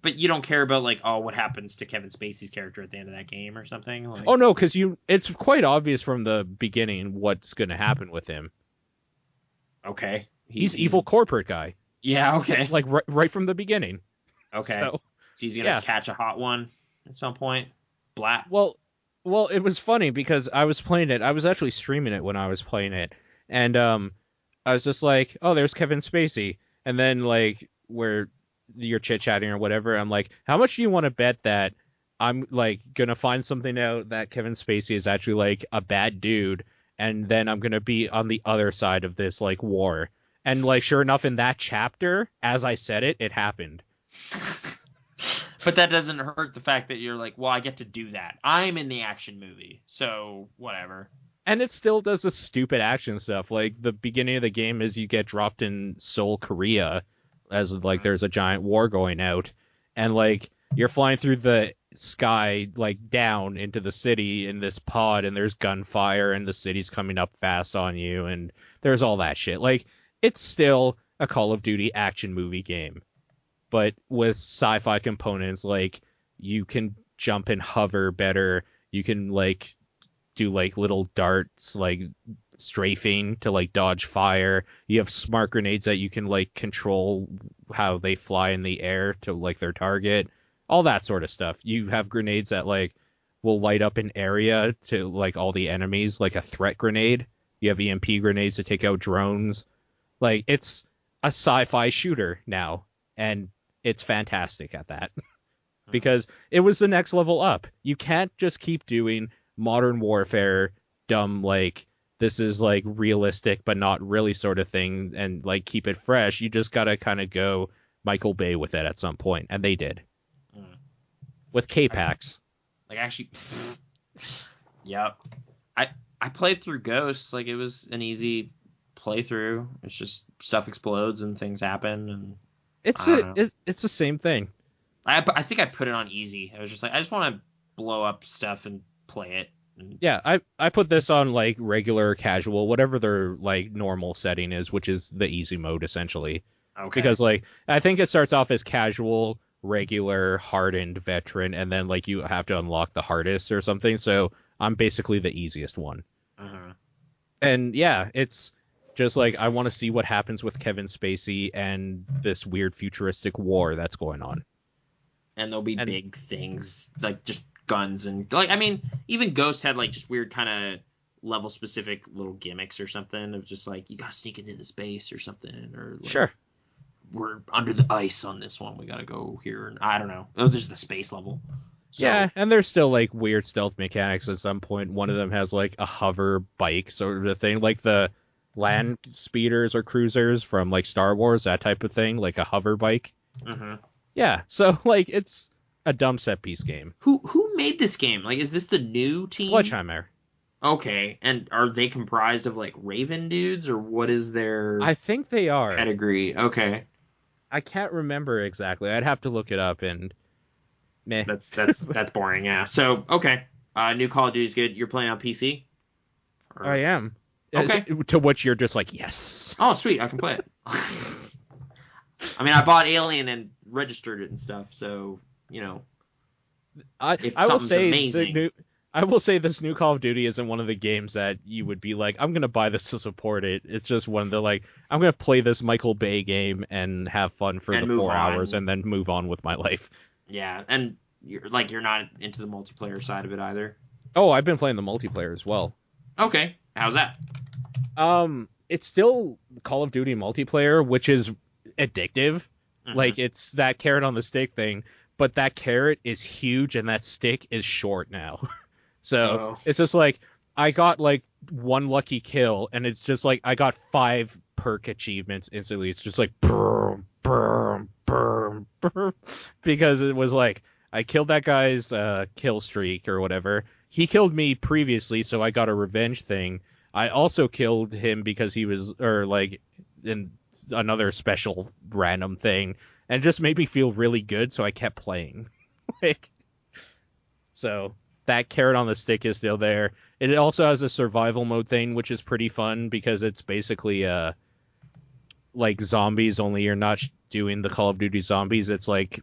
but you don't care about what happens to Kevin Spacey's character at the end of that game or something? Oh no, because it's quite obvious from the beginning what's going to happen with him. Okay. He's evil corporate guy. Yeah, okay. Right from the beginning. Okay. So he's going to catch a hot one at some point? Blat. Well, it was funny because I was playing it. I was actually streaming it when I was playing it. And I was just like, oh, there's Kevin Spacey. And then where you're chit-chatting or whatever, I'm like, how much do you want to bet that I'm gonna find something out that Kevin Spacey is actually a bad dude, and then I'm gonna be on the other side of this war? And sure enough, in that chapter, as I said it happened. But that doesn't hurt the fact that you're well, I get to do that. I'm in the action movie, so whatever. And it still does the stupid action stuff. The beginning of the game is you get dropped in Seoul, Korea, as there's a giant war going out, and you're flying through the sky down into the city in this pod, and there's gunfire, and the city's coming up fast on you, and there's all that shit. It's still a Call of Duty action movie game, but with sci-fi components. You can jump and hover better, you can do little darts, strafing to dodge fire. You have smart grenades that you can control how they fly in the air to their target, all that sort of stuff. You have grenades that will light up an area to all the enemies, like a threat grenade. You have EMP grenades to take out drones. It's a sci-fi shooter now, and it's fantastic at that. Because it was the next level up. You can't just keep doing Modern Warfare dumb this is realistic but not really sort of thing, and keep it fresh. You just gotta kind of go Michael Bay with it at some point, and they did with K-Pax. Actually, yep. I played through Ghosts. It was an easy playthrough. It's just stuff explodes and things happen, and It's the same thing. I think I put it on easy. I was just like, I just want to blow up stuff and play it. Yeah, I put this on like regular, casual, whatever their like normal setting is, which is the easy mode essentially. Okay. Because like I think it starts off as casual, regular, hardened, veteran, and then like you have to unlock the hardest or something. So I'm basically the easiest one. Uh-huh. And yeah, it's just like I want to see what happens with Kevin Spacey and this weird futuristic war that's going on. And there'll be big things like just guns and like, I mean, even Ghost had like just weird kind of level specific little gimmicks or something of just like you gotta sneak into this base or something, or like, sure, we're under the ice on this one, we gotta go here, and I don't know. Oh, there's the space level. So, yeah, and there's still like weird stealth mechanics at some point. One of them has like a hover bike sort of a thing, like the land speeders or cruisers from like Star Wars, that type of thing, like a hover bike. Mm-hmm. Yeah, so like it's a dumb set piece game. Who made this game? Like, is this the new team? Sledgehammer. Okay, and are they comprised of like Raven dudes, or what is their? I think they are. Pedigree. Okay, I can't remember exactly. I'd have to look it up, and meh. That's boring. Yeah. So okay, new Call of Duty is good. You're playing on PC. I am. Okay. To which you're just like, yes. Oh, sweet! I can play it. I mean, I bought Alien and registered it and stuff, so you know. I will say I will say this new Call of Duty isn't one of the games that you would be like, I'm gonna buy this to support it. It's just one of the like, I'm gonna play this Michael Bay game and have fun for the 4 hours and then move on with my life. Yeah, and you're not into the multiplayer side of it either. Oh, I've been playing the multiplayer as well. Okay, how's that? It's still Call of Duty multiplayer, which is addictive. Mm-hmm. Like it's that carrot on the stick thing, but that carrot is huge and that stick is short now. So It's just like I got like one lucky kill and it's just like I got 5 perk achievements instantly. It's just like boom, boom, boom, boom, because it was like I killed that guy's kill streak or whatever. He killed me previously, so I got a revenge thing. I also killed him because he was, or like in another special random thing, and it just made me feel really good, so I kept playing. Like, so that carrot on the stick is still there. It also has a survival mode thing, which is pretty fun because it's basically like zombies, only you're not doing the Call of Duty zombies. It's like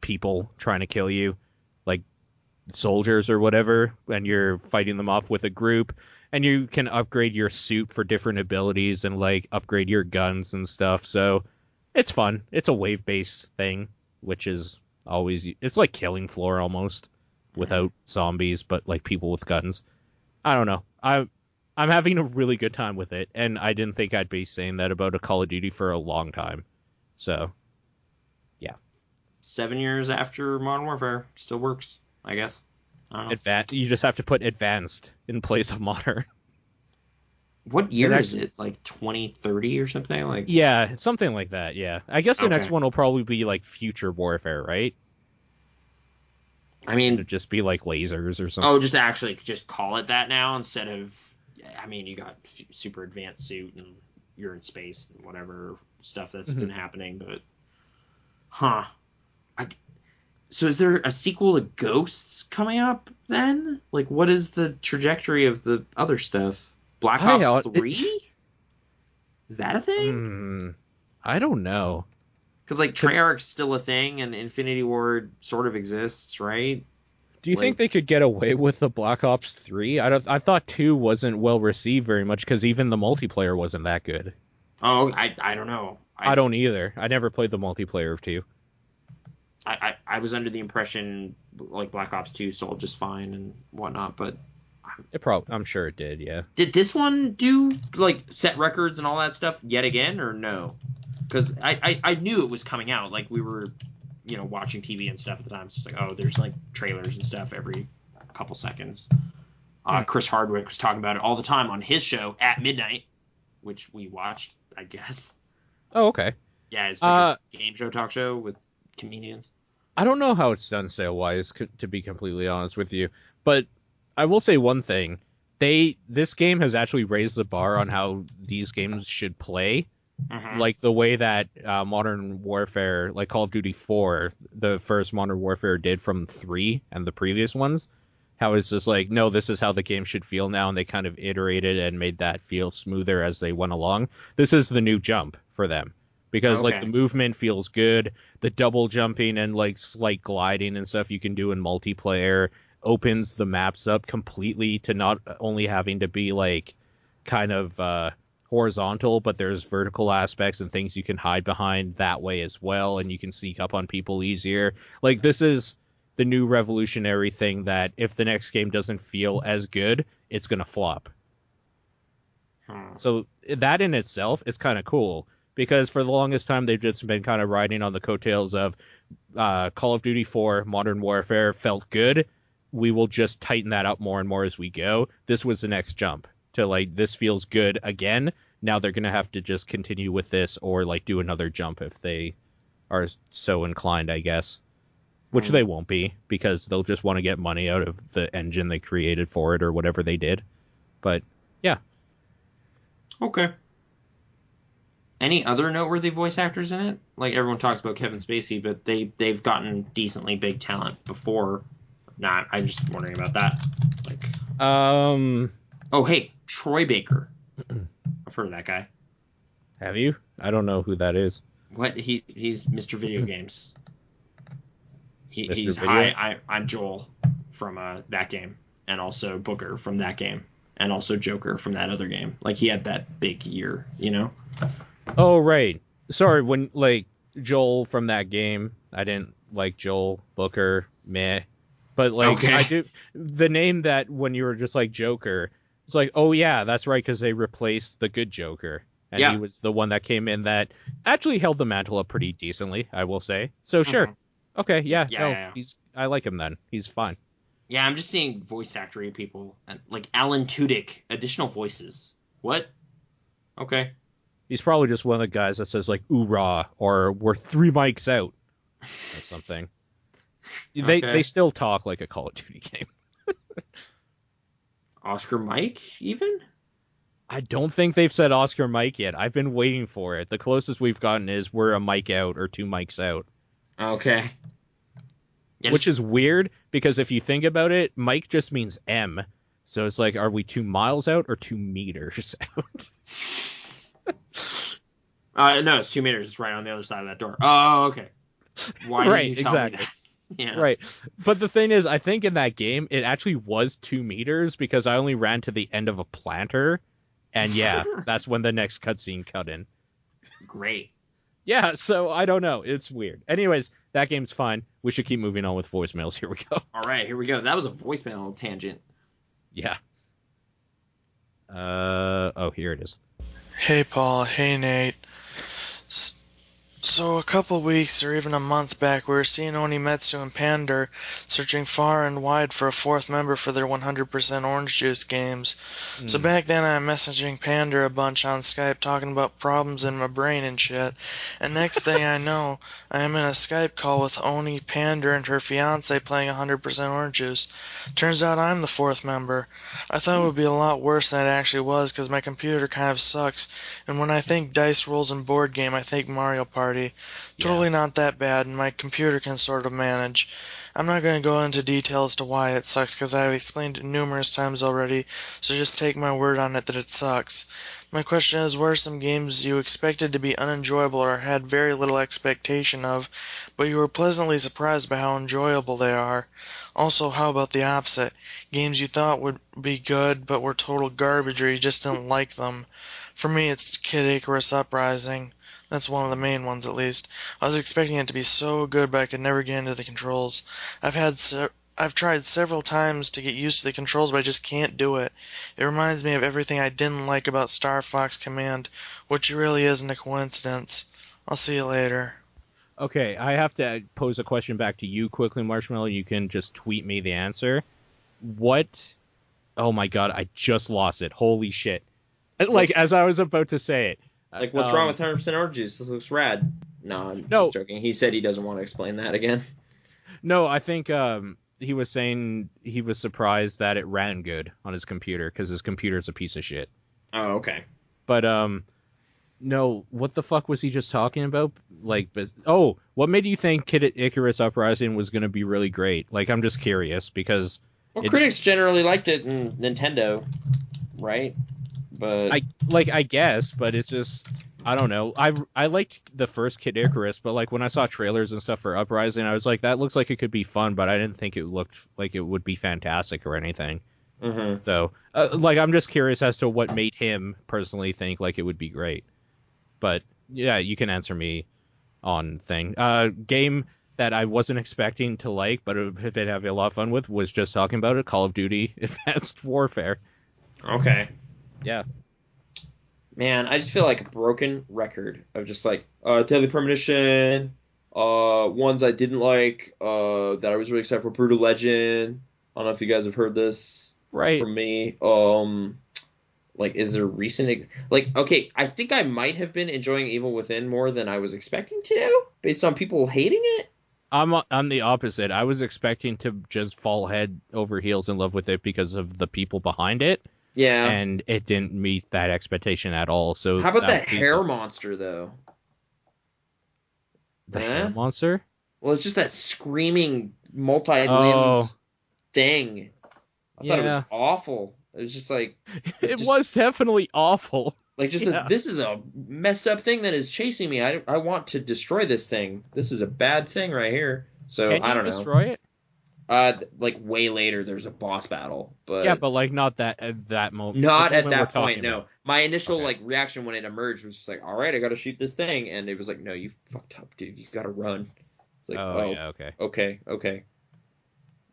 people trying to kill you, like soldiers or whatever, and you're fighting them off with a group. And you can upgrade your suit for different abilities and like upgrade your guns and stuff. So it's fun. It's a wave-based thing, which is always, it's like Killing Floor almost without zombies, but like people with guns. I don't know. I'm having a really good time with it, and I didn't think I'd be saying that about a Call of Duty for a long time. So, yeah. 7 years after Modern Warfare, still works, I guess. I don't know. You just have to put advanced in place of modern. What year is it? Like 2030 or something? Like yeah, something like that. Yeah, I guess the next one will probably be like Future Warfare, right? I mean, it'd just be like lasers or something. Oh, just call it that now instead of. I mean, you got super advanced suit and you're in space and whatever stuff that's been happening, but So is there a sequel to Ghosts coming up then? Like, what is the trajectory of the other stuff? Black Ops 3? Is that a thing? I don't know. Because, like, Treyarch's still a thing, and Infinity Ward sort of exists, right? Do you think they could get away with the Black Ops 3? I thought 2 wasn't well received very much, because even the multiplayer wasn't that good. Oh, I don't know. I don't either. I never played the multiplayer of 2. I was under the impression like Black Ops 2 sold just fine and whatnot, but I'm sure it did, yeah. Did this one do like set records and all that stuff yet again, or no? Because I knew it was coming out. Like we were, watching TV and stuff at the time. It's just like, oh, there's like trailers and stuff every couple seconds. Chris Hardwick was talking about it all the time on his show at midnight, which we watched, I guess. Oh, okay. Yeah, it's like a game show talk show with comedians. I don't know how it's done sale-wise, to be completely honest with you. But I will say one thing. this game has actually raised the bar on how these games should play. Mm-hmm. Like the way that Modern Warfare, like Call of Duty 4, the first Modern Warfare did from 3 and the previous ones. How it's just like, no, this is how the game should feel now, and they kind of iterated and made that feel smoother as they went along. This is the new jump for them. Because like the movement feels good, the double jumping and like slight gliding and stuff you can do in multiplayer opens the maps up completely to not only having to be like kind of horizontal, but there's vertical aspects and things you can hide behind that way as well, and you can sneak up on people easier. Like, this is the new revolutionary thing that if the next game doesn't feel as good, it's gonna flop. So that in itself is kind of cool, because for the longest time they've just been kind of riding on the coattails of Call of Duty 4, Modern Warfare felt good. We will just tighten that up more and more as we go. This was the next jump to like, this feels good again. Now they're going to have to just continue with this or like do another jump if they are so inclined, I guess. Which they won't be, because they'll just want to get money out of the engine they created for it or whatever they did. But yeah. Okay. Any other noteworthy voice actors in it? Like, everyone talks about Kevin Spacey, but they've gotten decently big talent before. Nah, I'm just wondering about that. Like, oh, hey, Troy Baker. I've heard of that guy. Have you? I don't know who that is. What? He's Mr. Video Games. He's Video? hi. I'm Joel from that game, and also Booker from that game, and also Joker from that other game. Like, he had that big year, you know? Oh, right. Sorry, when, like, Joel from that game, I didn't like Joel, Booker, meh. But, like, okay. I do, the name that when you were just like Joker, it's like, oh, yeah, that's right, because they replaced the good Joker. And he was the one that came in that actually held the mantle up pretty decently, I will say. So, sure. Okay, yeah. I like him then. He's fine. Yeah, I'm just seeing voice actory people. Like, Alan Tudyk, additional voices. What? Okay. He's probably just one of the guys that says, like, oorah, or we're 3 mics out, or something. They still talk like a Call of Duty game. Oscar Mike, even? I don't think they've said Oscar Mike yet. I've been waiting for it. The closest we've gotten is we're a mic out or 2 mics out. Okay. Yes. Which is weird, because if you think about it, Mike just means M. So it's like, are we 2 miles out or 2 meters out? No, it's 2 meters. It's right on the other side of that door. Oh, okay. Why did you tell me that? Yeah. Right. But the thing is, I think in that game, it actually was 2 meters because I only ran to the end of a planter. And yeah, that's when the next cutscene cut in. Great. Yeah, so I don't know. It's weird. Anyways, that game's fine. We should keep moving on with voicemails. Here we go. All right, here we go. That was a voicemail tangent. Yeah. Oh, here it is. Hey, Paul. Hey, Nate. So a couple weeks or even a month back, we were seeing Onimetsu and Pander searching far and wide for a 4th member for their 100% Orange Juice games. So back then I'm messaging Pander a bunch on Skype talking about problems in my brain and shit. And next thing I know, I am in a Skype call with Oni, Pander, and her fiance playing 100% Orange Juice. Turns out I'm the 4th member. I thought it would be a lot worse than it actually was because my computer kind of sucks. And when I think dice rolls and board game, I think Mario Party. Totally not that bad, and my computer can sort of manage. I'm not going to go into details to why it sucks, because I've explained it numerous times already, so just take my word on it that it sucks. My question is, what are some games you expected to be unenjoyable or had very little expectation of, but you were pleasantly surprised by how enjoyable they are? Also, how about the opposite? Games you thought would be good, but were total garbage or you just didn't like them. For me, it's Kid Icarus Uprising. That's one of the main ones, at least. I was expecting it to be so good, but I could never get into the controls. I've tried several times to get used to the controls, but I just can't do it. It reminds me of everything I didn't like about Star Fox Command, which really isn't a coincidence. I'll see you later. Okay, I have to pose a question back to you quickly, Marshmallow. You can just tweet me the answer. What? Oh my god, I just lost it. Holy shit. Like, as I was about to say it. Like, what's wrong with 100% orange juice? This looks rad. No, I'm just joking. He said he doesn't want to explain that again. No, I think he was saying he was surprised that it ran good on his computer because his computer's a piece of shit. Oh, okay. But no, what the fuck was he just talking about? Like, what made you think Kid Icarus Uprising was going to be really great? Like, I'm just curious because critics generally liked it in Nintendo, right? But I guess, but it's just I don't know. I liked the first Kid Icarus, but like when I saw trailers and stuff for Uprising, I was like, that looks like it could be fun, but I didn't think it looked like it would be fantastic or anything. Mm-hmm. So, I'm just curious as to what made him personally think like it would be great. But yeah, you can answer me on thing. Game that I wasn't expecting to like, but I've been having a lot of fun with, was just talking about it. Call of Duty Advanced Warfare. Okay. Yeah. Man, I just feel like a broken record of just like Deadly Premonition, ones I didn't like, that I was really excited for, Brutal Legend. I don't know if you guys have heard this from me. Like, is there recent... Like, okay, I think I might have been enjoying Evil Within more than I was expecting to, based on people hating it. I'm the opposite. I was expecting to just fall head over heels in love with it because of the people behind it. Yeah. And it didn't meet that expectation at all. So how about that hair monster, though? The hair monster? Well, it's just that screaming multi-limbed thing. I thought it was awful. It was just like... It was definitely awful. Like, just this is a messed up thing that is chasing me. I want to destroy this thing. This is a bad thing right here. So, I don't know. Destroy it? Like, way later, there's a boss battle. But yeah, but, like, not that at that moment. Not at that point, no. My initial, like, reaction when it emerged was just like, all right, I gotta shoot this thing. And it was like, no, you fucked up, dude. You gotta run. It's like, yeah, okay. Okay.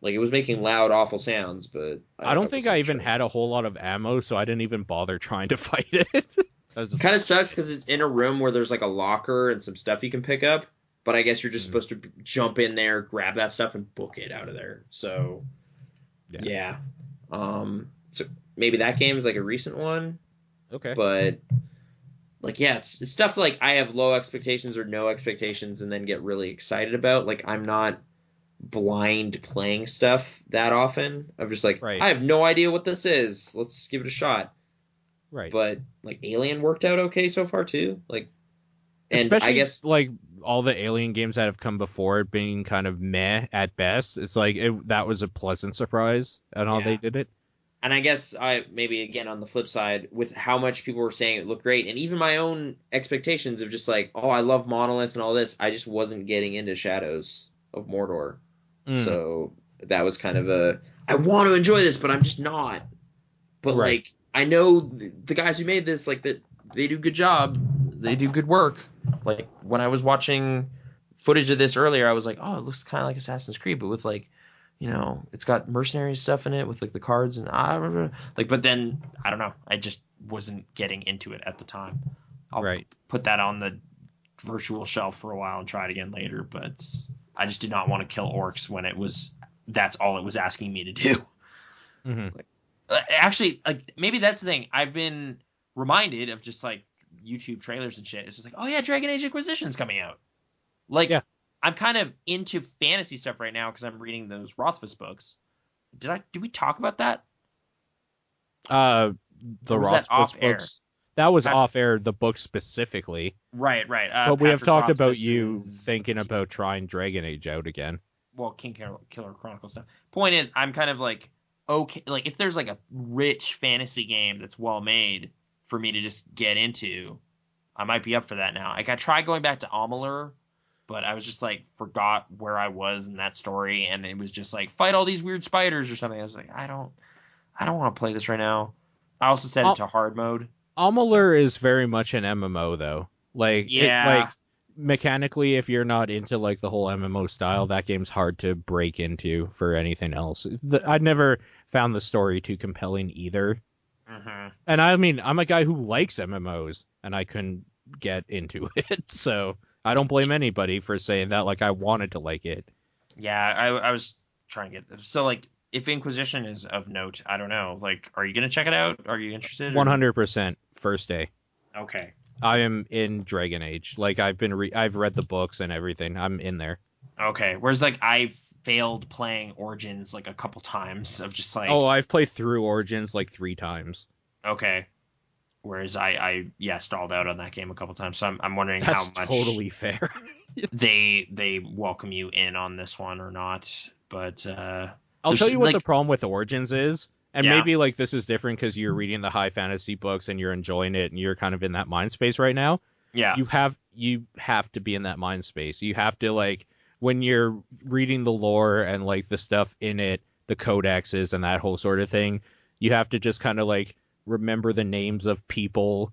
Like, it was making loud, awful sounds, but... I don't think I even had a whole lot of ammo, so I didn't even bother trying to fight it. Kind of sucks, because it's in a room where there's, like, a locker and some stuff you can pick up, but I guess you're just supposed to jump in there, grab that stuff, and book it out of there. So, yeah. So, maybe that game is, like, a recent one. Okay. But, like, yeah, it's stuff, like, I have low expectations or no expectations and then get really excited about. Like, I'm not... blind playing stuff that often. I'm just like, I have no idea what this is. Let's give it a shot. Right. But like Alien worked out okay so far too. Like, and especially, I guess like all the Alien games that have come before it being kind of meh at best. It's like that was a pleasant surprise at how they did it. And I guess maybe again on the flip side, with how much people were saying it looked great, and even my own expectations of just like, oh, I love Monolith and all this, I just wasn't getting into Shadows of Mordor. So that was kind of I want to enjoy this, but I'm just not. But like, I know the guys who made this, like, that they do good job. They do good work. Like, when I was watching footage of this earlier, I was like, oh, it looks kind of like Assassin's Creed, but with like, you know, it's got mercenary stuff in it with like the cards and like, but then I don't know. I just wasn't getting into it at the time. I'll put that on the virtual shelf for a while and try it again later, but I just did not want to kill orcs when that's all it was asking me to do. Like, actually, like, maybe that's the thing. I've been reminded of just like YouTube trailers and shit. It's just like, oh yeah, Dragon Age Inquisition's coming out. Like, I'm kind of into fantasy stuff right now because I'm reading those Rothfuss books. Did we talk about that? The Rothfuss books. That was off air, the book specifically. Right. But we have talked about you thinking about trying Dragon Age out again. Well, King Killer Chronicles stuff. Point is, I'm kind of like, okay, like if there's like a rich fantasy game that's well made for me to just get into, I might be up for that now. Like, I tried going back to Amalur, but I was just like, forgot where I was in that story, and it was just like, fight all these weird spiders or something. I was like, I don't want to play this right now. I also set it to hard mode. Amalur is very much an MMO though. Like, mechanically, if you're not into like the whole MMO style, that game's hard to break into for anything else. I'd never found the story too compelling either. And I mean, I'm a guy who likes MMOs, and I couldn't get into it, so I don't blame anybody for saying that. Like, I wanted to like it. Yeah, I was trying to get... So, like, if Inquisition is of note, I don't know. Like, are you going to check it out? Are you interested? 100%. First day. Okay. I am in Dragon Age. Like, I've read the books and everything. I'm in there. Okay. Whereas, like, I've failed playing Origins like a couple times of just like, Oh, I've played through Origins like 3 times. okay. Whereas I stalled out on that game a couple times. So I'm wondering That's how much totally fair. they welcome you in on this one or not. But I'll tell you what the problem with Origins is. And Yeah. maybe like this is different because you're reading the high fantasy books and you're enjoying it and you're kind of in that mind space right now. Yeah. You have to be in that mind space. You have to like when you're reading the lore and like the stuff in it, the codexes and that whole sort of thing, you have to just kind of like remember the names of people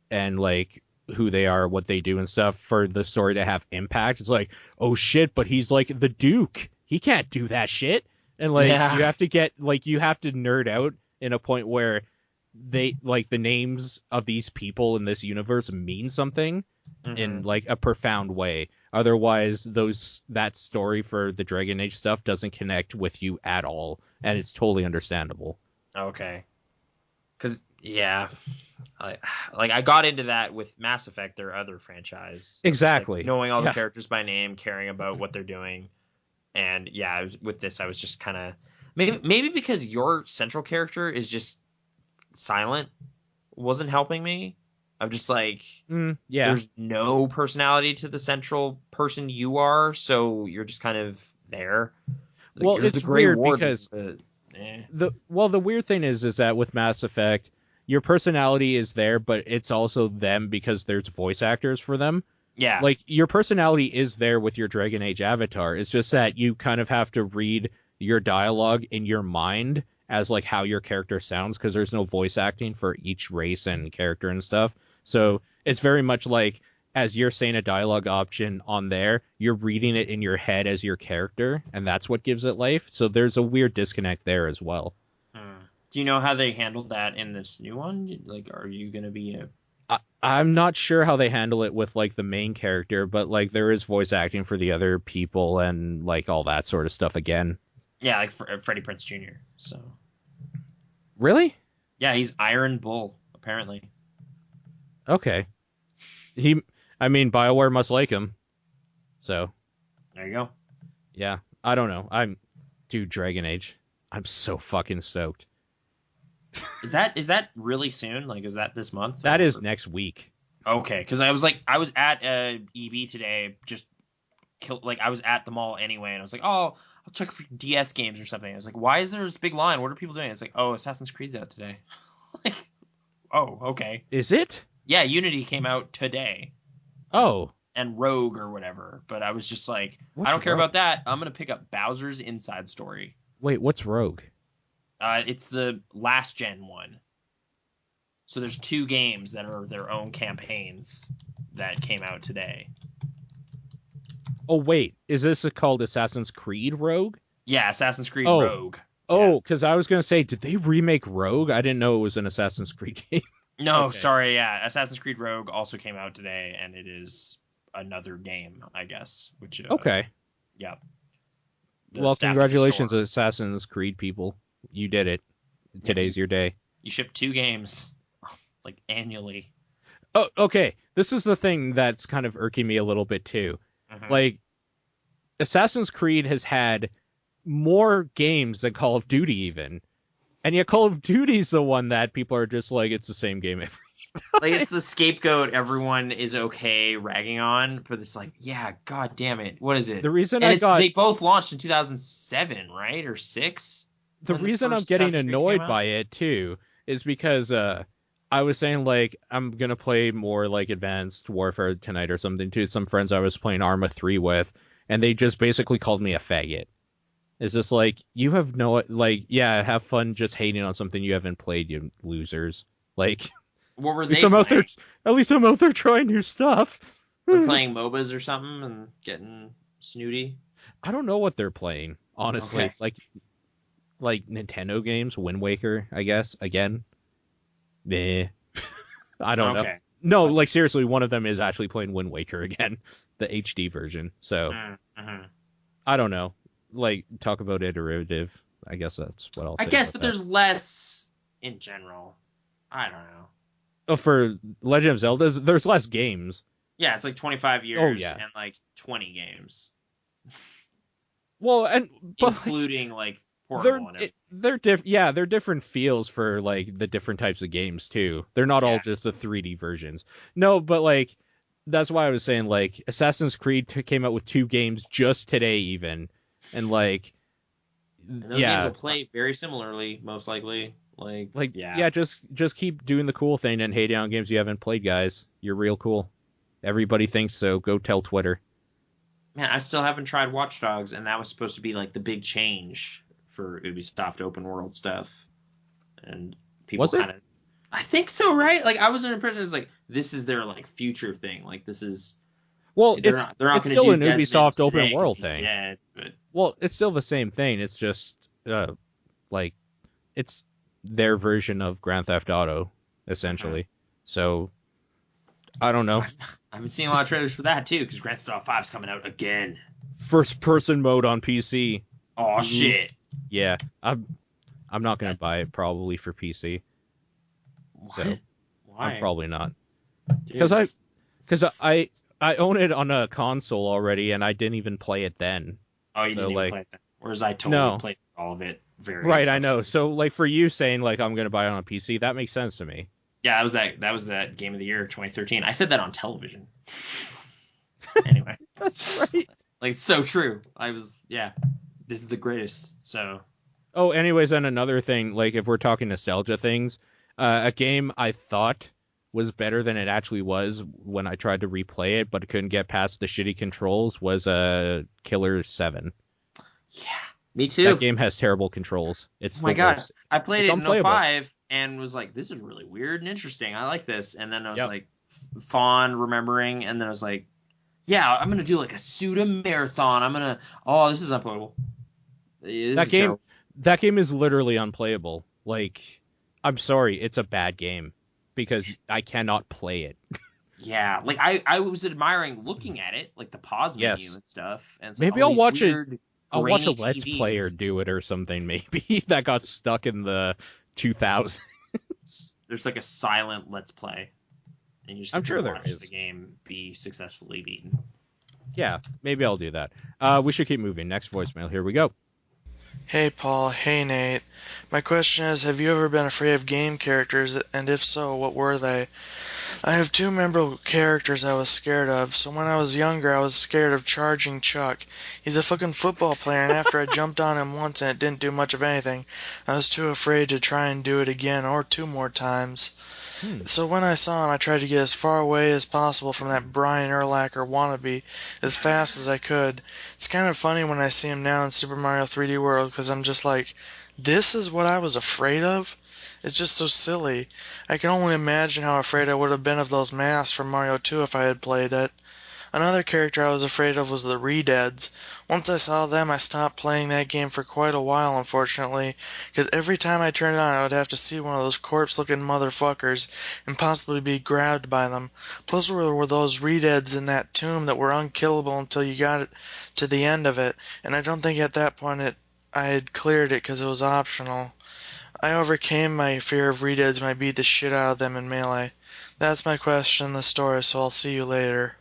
and like who they are, what they do and stuff for the story to have impact. It's like, oh shit, but he's like the Duke. He can't do that shit. And like Yeah. you have to nerd out in a point where they like the names of these people in this universe mean something in like a profound way. Otherwise that story for the Dragon Age stuff doesn't connect with you at all, and it's totally understandable. Okay. Because yeah, I got into that with Mass Effect, their other franchise. Exactly. Like knowing all the characters by name, caring about what they're doing, and yeah, with this I was just kind of maybe because your central character is just silent, wasn't helping me. I'm just like, there's no personality to the central person you are, so you're just kind of there. Like, well, it's weird because the weird thing is that with Mass Effect, your personality is there, but it's also them because there's voice actors for them. Yeah. Like, your personality is there with your Dragon Age avatar. It's just that you kind of have to read your dialogue in your mind as, like, how your character sounds, because there's no voice acting for each race and character and stuff. So it's very much like, as you're saying a dialogue option on there, you're reading it in your head as your character, and that's what gives it life. So there's a weird disconnect there as well. Do you know how they handled that in this new one? Like, are you going to be I'm not sure how they handle it with, like, the main character, but, like, there is voice acting for the other people and, like, all that sort of stuff again. Yeah, like Freddie Prinze Jr., so... Really? Yeah, he's Iron Bull, apparently. Okay. BioWare must like him. So. There you go. Yeah, I don't know. Dude, Dragon Age. I'm so fucking stoked. Is that really soon? Like, is that this month? That is next week. Okay, because I was at EB today, I was at the mall anyway, and I was like, oh, I'll check for DS games or something. I was like, why is there this big line? What are people doing? It's like, oh, Assassin's Creed's out today. Like, oh, okay. Is it? Yeah, Unity came out today. Oh. And Rogue or whatever. But I was just like, I don't care about that. I'm going to pick up Bowser's Inside Story. Wait, what's Rogue? It's the last gen one. So there's 2 games that are their own campaigns that came out today. Oh, wait. Is this called Assassin's Creed Rogue? Yeah, Assassin's Creed Rogue. Oh, because I was going to say, did they remake Rogue? I didn't know it was an Assassin's Creed game. No, okay. Sorry, yeah. Assassin's Creed Rogue also came out today, and it is another game, I guess. Which okay. Yeah. Well, congratulations, Assassin's Creed people. You did it. Today's your day. You ship 2 games, like, annually. Oh, okay. This is the thing that's kind of irking me a little bit, too. Mm-hmm. Like, Assassin's Creed has had more games than Call of Duty, even. And yet Call of Duty's the one that people are just like, it's the same game every time. Like, it's the scapegoat everyone is okay ragging on for this, like, yeah, god damn it. What is it? The reason they both launched in 2007, right? Or 6? The reason I'm getting annoyed by it, too, is because I was saying, like, I'm going to play more, like, Advanced Warfare tonight or something, to some friends I was playing Arma 3 with, and they just basically called me a faggot. It's just like, you have no, like, yeah, have fun just hating on something you haven't played, you losers. Like, what were they playing? At least I'm out there trying new stuff. They're playing MOBAs or something and getting snooty? I don't know what they're playing, honestly. Okay. Like Nintendo games, Wind Waker, I guess, again. Nah. I don't know. No, like, seriously, one of them is actually playing Wind Waker again, the HD version. So, I don't know. Like, talk about iterative. I guess that's what I'll say. I guess, but there's less in general. I don't know. Oh, for Legend of Zelda, there's less games. Yeah, it's like 25 years and like 20 games. Well, and but including like they're portable and they're different feels for like the different types of games too. They're not all just the 3D versions. No, but like that's why I was saying like Assassin's Creed came out with 2 games just today even, and like and those games will play very similarly, most likely. Just keep doing the cool thing and hate on games you haven't played, guys. You're real cool. Everybody thinks so. Go tell Twitter. Man, I still haven't tried Watch Dogs, and that was supposed to be like the big change for Ubisoft open world stuff. And people kind of, I think so, right? Like I was under impression it's like this is their like future thing. Like this is. Well, they're not still an Ubisoft open world thing. Dead, but... Well, it's still the same thing. It's just like it's their version of Grand Theft Auto, essentially. Okay. So I don't know. I've been seeing a lot of trailers for that too, because Grand Theft Auto 5 is coming out again. First person mode on PC. Oh shit. Yeah, I'm not gonna buy it probably for PC. What? So Why? I'm probably not. Because I own it on a console already, and I didn't even play it then. Oh, you didn't even play it then. Whereas I totally played all of it. Right, I know. So like for you saying like I'm gonna buy it on a PC, that makes sense to me. Yeah, that was that Game of the Year 2013. I said that on television. Anyway, that's right. Like it's so true. This is the greatest. So. Oh, anyways, and another thing, like if we're talking nostalgia things, a game I thought was better than it actually was when I tried to replay it, but couldn't get past the shitty controls was Killer 7. Yeah, me too. That game has terrible controls. It's my god. I played it in 05 and was like, this is really weird and interesting. I like this. And then I was like fond remembering, and then I was like, yeah, I'm gonna do like a pseudo marathon. This is unplayable. That game is literally unplayable. Like, I'm sorry, it's a bad game because I cannot play it. Yeah, like I was admiring looking at it, like the pause menu and stuff. And maybe I'll watch it. I'll watch a Let's Player do it or something. Maybe that got stuck in the 2000s. There's like a silent Let's Play, and you just watch the game be successfully beaten. Yeah, maybe I'll do that. We should keep moving. Next voicemail. Here we go. Hey Paul, hey Nate. My question is, have you ever been afraid of game characters, and if so, what were they? I have two memorable characters I was scared of. So when I was younger, I was scared of Charging Chuck. He's a fucking football player, and after I jumped on him once and it didn't do much of anything, I was too afraid to try and do it again, or 2 more times. So when I saw him, I tried to get as far away as possible from that Brian Urlacher wannabe as fast as I could. It's kind of funny when I see him now in Super Mario 3D World, because I'm just like, this is what I was afraid of? It's just so silly. I can only imagine how afraid I would have been of those masks from Mario 2 if I had played it. Another character I was afraid of was the Re-Deads. Once I saw them, I stopped playing that game for quite a while, unfortunately, because every time I turned it on, I would have to see one of those corpse-looking motherfuckers and possibly be grabbed by them. Plus, there were those Re-Deads in that tomb that were unkillable until you got it to the end of it, and I don't think at that point I had cleared it because it was optional. I overcame my fear of Re-Deads when I beat the shit out of them in Melee. That's my question in the story, so I'll see you later.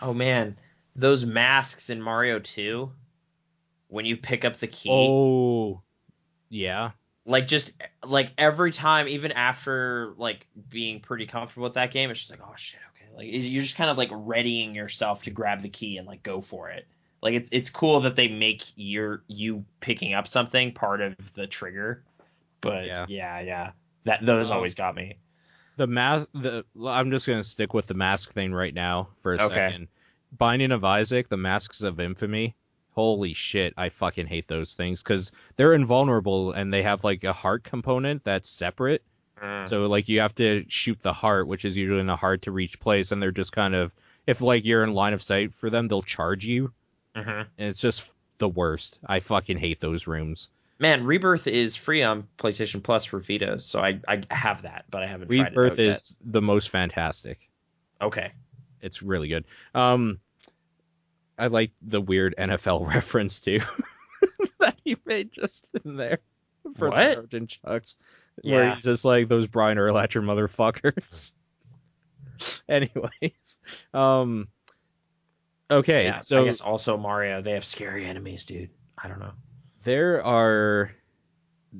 Oh man, those masks in Mario 2, when you pick up the key. Oh, yeah. Like every time, even after like being pretty comfortable with that game, it's just like, oh shit, okay. Like you're just kind of like readying yourself to grab the key and like go for it. Like it's cool that they make you picking up something part of the trigger. But yeah. Those always got me. I'm just gonna stick with the mask thing right now for a second. Binding of Isaac, the Masks of Infamy. Holy shit, I fucking hate those things because they're invulnerable and they have like a heart component that's separate. So like you have to shoot the heart, which is usually in a hard to reach place, and they're just kind of, if like you're in line of sight for them, they'll charge you, and it's just the worst. I fucking hate those rooms. Man, Rebirth is free on PlayStation Plus for Vita, so I have that, but I haven't tried it. Rebirth is the most fantastic. Okay. It's really good. I like the weird NFL reference, too, that you made just in there. For what? The Trojan Chucks. Yeah. Where he's just like, those Brian Urlacher motherfuckers. Anyways. Okay, yeah, so... I guess also Mario, they have scary enemies, dude. I don't know. There are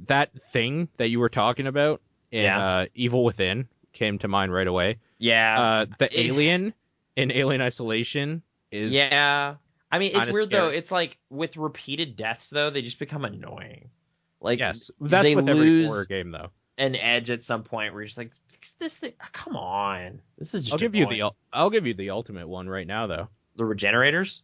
that thing that you were talking about in Evil Within came to mind right away. Yeah. The alien in Alien Isolation is Yeah. I mean, it's kinda weird though. scary. It's like with repeated deaths though, they just become annoying. Like Yes, that's they with every horror lose game though. an edge at some point where you're just like, this thing, come on, this is just I'll annoying. give you the ultimate one right now though. The regenerators.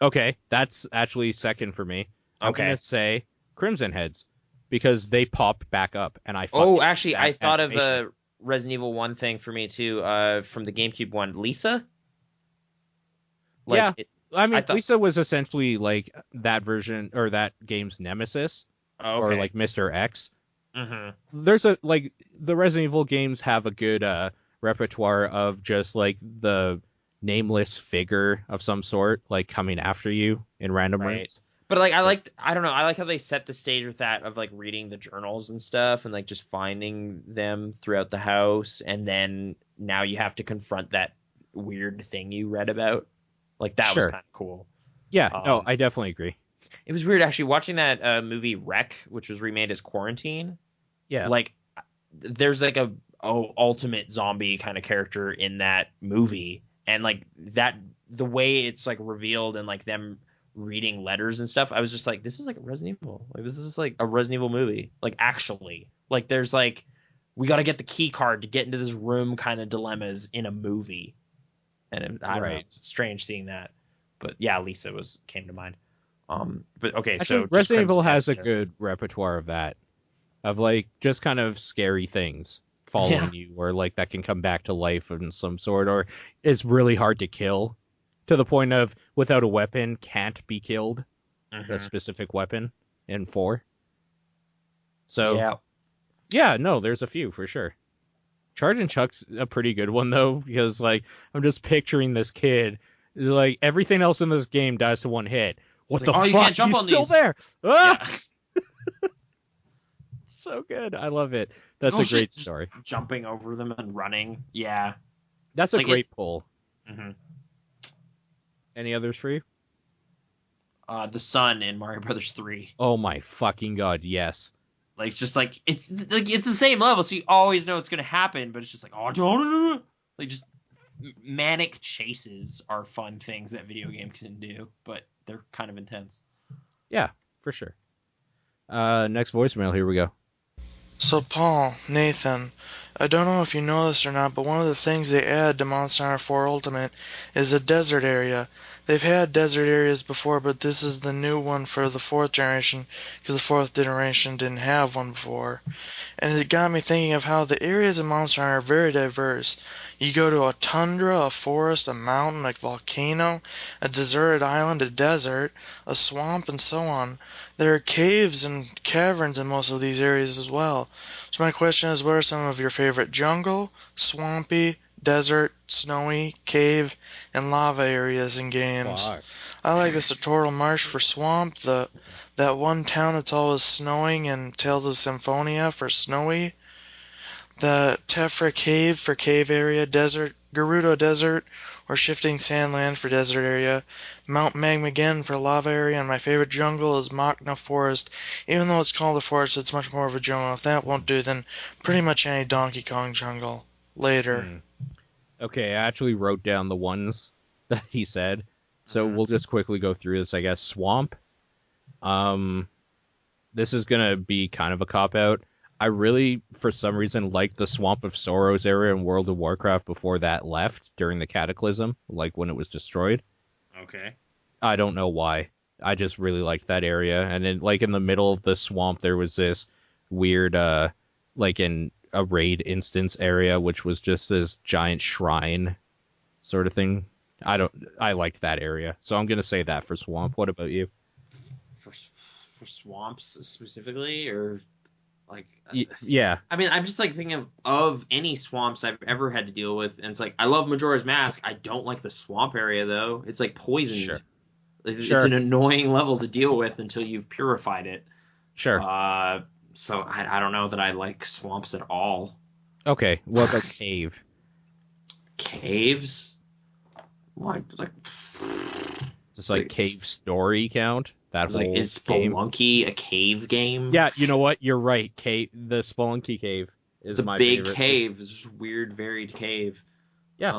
Okay, that's actually second for me. I'm Okay. gonna say Crimson Heads because they pop back up, and I Oh, fucking actually, I that thought of animation. a Resident Evil 1 thing for me too. From the GameCube one, Lisa. Yeah, Like, I mean, I thought. Lisa was essentially like that version or that game's nemesis, Oh, or okay. like Mr. X. Mm-hmm. There's a like the Resident Evil games have a good repertoire of just like the nameless figure of some sort like coming after you in random Right. rooms. But like, I don't know. I like how they set the stage with that of like reading the journals and stuff, and like just finding them throughout the house, and then now you have to confront that weird thing you read about. Like that was Sure. kind of cool. Yeah, no, I definitely agree. It was weird actually watching that movie Wreck, which was remade as Quarantine. Yeah. Like, there's like a ultimate zombie kind of character in that movie, and like that the way it's like revealed and like them reading letters and stuff, I was just like, this is like a Resident Evil. Like this is like a Resident Evil movie. Like actually, like there's like we got to get the key card to get into this room kind of dilemmas in a movie, and I don't know, it's strange seeing that. But yeah, Lisa came to mind. But okay, Actually, so just Resident Evil Crimson has a Head, good repertoire of that, of like just kind of scary things following you, or like that can come back to life in some sort, or is really hard to kill, to the point of without a weapon can't be killed, a specific weapon in 4. So yeah, no, there's a few for sure. Charge and Chuck's a pretty good one though, because like I'm just picturing this kid, like everything else in this game dies to one hit. What It's the like, oh, fuck? you can't jump He's on still these. there. Ah! Yeah. So good. I love it. That's Oh, a great shit, story. Jumping over them and running. Yeah. That's a Like great pull. Mm-hmm. Any others for you? The sun in Mario Brothers 3. Oh my fucking god, yes. Like it's just like it's the same level, so you always know it's gonna happen, but it's just like, oh, don't like just manic chases are fun things that video games can do, but they're kind of intense. Yeah, for sure. Next voicemail, here we go. So Paul, Nathan, I don't know if you know this or not, but one of the things they add to Monster Hunter 4 Ultimate is a desert area. They've had desert areas before, but this is the new one for the 4th generation, because the 4th generation didn't have one before. And it got me thinking of how the areas in Monster Hunter are very diverse. You go to a tundra, a forest, a mountain, like volcano, a deserted island, a desert, a swamp, and so on. There are caves and caverns in most of these areas as well. So my question is, what are some of your favorite jungle, swampy, desert, snowy, cave, and lava areas in games? Fuck. I like the Sartorial Marsh for swamp, that one town that's always snowing, and Tales of Symphonia for snowy, the Tefra Cave for cave area, desert, Gerudo Desert, or Shifting Sandland for desert area, Mount Magmagen for lava area, and my favorite jungle is Machna Forest. Even though it's called a forest, it's much more of a jungle. If that won't do, then pretty much any Donkey Kong jungle. Later. Okay, I actually wrote down the ones that he said, so we'll just quickly go through this, I guess. Swamp. This is gonna be kind of a cop-out. I really, for some reason, liked the Swamp of Sorrows area in World of Warcraft before that left during the Cataclysm, like when it was destroyed. Okay. I don't know why. I just really liked that area. And then, like, in the middle of the swamp, there was this weird, like, in a raid instance area, which was just this giant shrine sort of thing. I liked that area. So I'm going to say that for Swamp. What about you? For swamps specifically, or like yeah. I mean, I'm just like thinking of any swamps I've ever had to deal with, and it's like I love Majora's Mask. I don't like the swamp area though. It's like poisoned. Sure. It's an annoying level to deal with until you've purified it. Sure. So I don't know that I like swamps at all. Okay. What about cave? Caves? Like Just like cave story count? That was like, whole is game. Spelunky a cave game? Yeah, you know what? You're right. The Spelunky cave is It's a my big favorite. cave. It's just weird, varied cave. Yeah.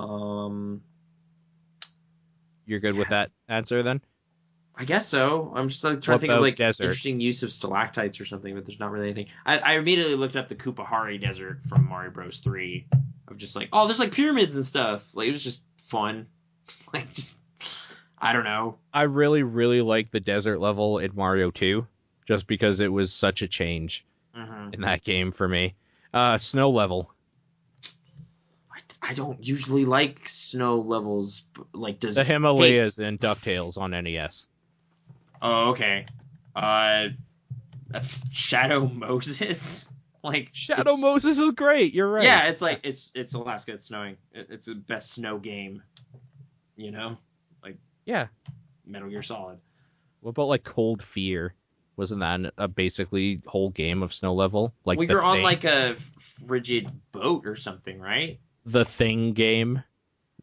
You're good with that answer then? I guess so. I'm just like trying What to think of about like desert? interesting use of stalactites or something, but there's not really anything. I immediately looked up the Kupahari Desert from Mario Bros. 3. Of just like, oh, there's like pyramids and stuff. Like, it was just fun. Like, just, I don't know. I really, really like the desert level in Mario 2, just because it was such a change in that game for me. Snow level. I don't usually like snow levels. Like, does The Himalayas and DuckTales on NES. Oh, okay. Shadow Moses. Like, Shadow Moses is great. You're right. Yeah, it's like it's Alaska. It's snowing. It's the best snow game. You know, like, yeah, Metal Gear Solid. What about like Cold Fear? Wasn't that a basically whole game of snow level? Like, well, you're on like a frigid boat or something, right? The Thing game.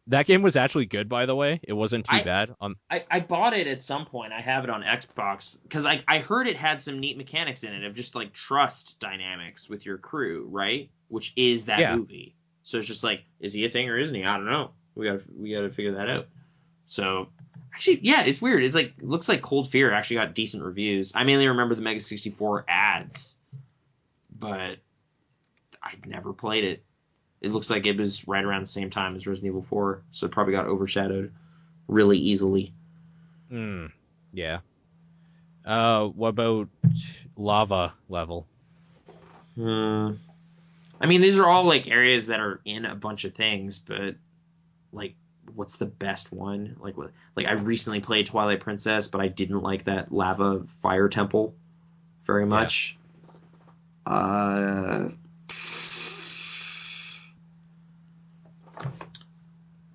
That game was actually good, by the way. It wasn't too bad. I bought it at some point. I have it on Xbox because I heard it had some neat mechanics in it of just like trust dynamics with your crew, right? Which is that movie. So it's just like, is he a thing or isn't he? I don't know. We gotta figure that out. So actually, yeah, it's weird. It's like, looks like Cold Fear actually got decent reviews. I mainly remember the Mega 64 ads, but I never played it. It looks like it was right around the same time as Resident Evil 4, so it probably got overshadowed really easily. Yeah. What about lava level? I mean, these are all like areas that are in a bunch of things, but like, what's the best one? Like, what? Like, I recently played Twilight Princess, but I didn't like that lava fire temple very much.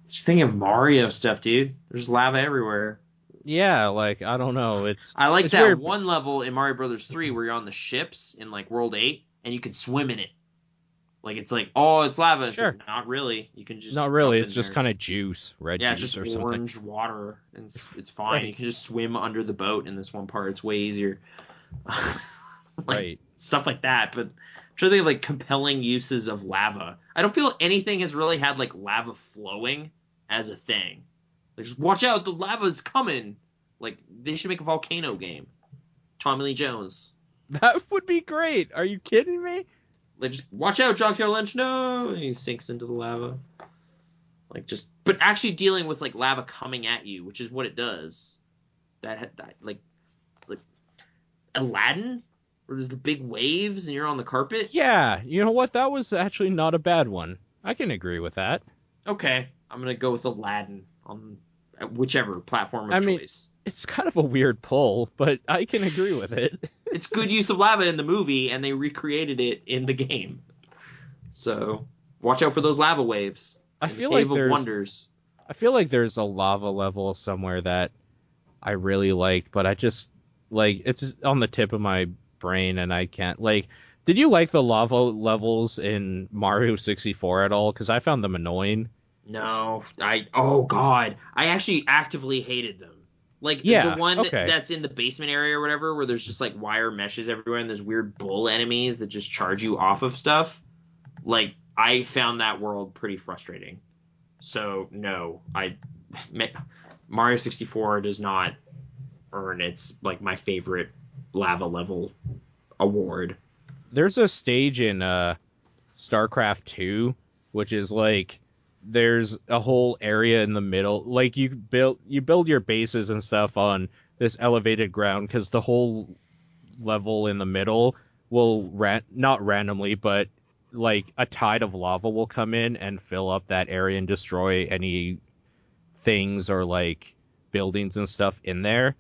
Just thinking of Mario stuff, dude. There's lava everywhere. Yeah, like, I don't know. I like it's that weird. one level in Mario Brothers 3 where you're on the ships in like World 8 and you can swim in it. Like, it's like, oh, it's lava. It's Sure. like, not really. You can just Not really. jump It's in just there. kind of juice, red Yeah, it's juice just or orange something. water, and it's fine. Right. You can just swim under the boat in this one part. It's way easier. Right. Stuff like that, but I'm sure they have like compelling uses of lava. I don't feel anything has really had like lava flowing as a thing. Like, just watch out, the lava's coming. Like, they should make a volcano game. Tommy Lee Jones. That would be great. Are you kidding me? Like, just watch out, John Carroll Lynch. No, and he sinks into the lava. Like, just, but actually dealing with like lava coming at you, which is what it does. That like Aladdin, where there's the big waves and you're on the carpet. Yeah, you know what? That was actually not a bad one. I can agree with that. Okay, I'm gonna go with Aladdin on whichever platform of choice. It's kind of a weird pull, but I can agree with it. It's good use of lava in the movie, and they recreated it in the game. So watch out for those lava waves. I feel like Cave of Wonders. I feel like there's a lava level somewhere that I really liked, but I just like it's on the tip of my brain, and I can't like. Did you like the lava levels in Mario 64 at all? Because I found them annoying. No, oh god, I actually actively hated them. Like, the one that's in the basement area or whatever, where there's just like wire meshes everywhere and there's weird bull enemies that just charge you off of stuff. Like, I found that world pretty frustrating. So no, Mario 64 does not earn its like my favorite lava level award. There's a stage in StarCraft 2, which is like there's a whole area in the middle. Like, you build your bases and stuff on this elevated ground, because the whole level in the middle will not randomly, but like a tide of lava will come in and fill up that area and destroy any things or like buildings and stuff in there.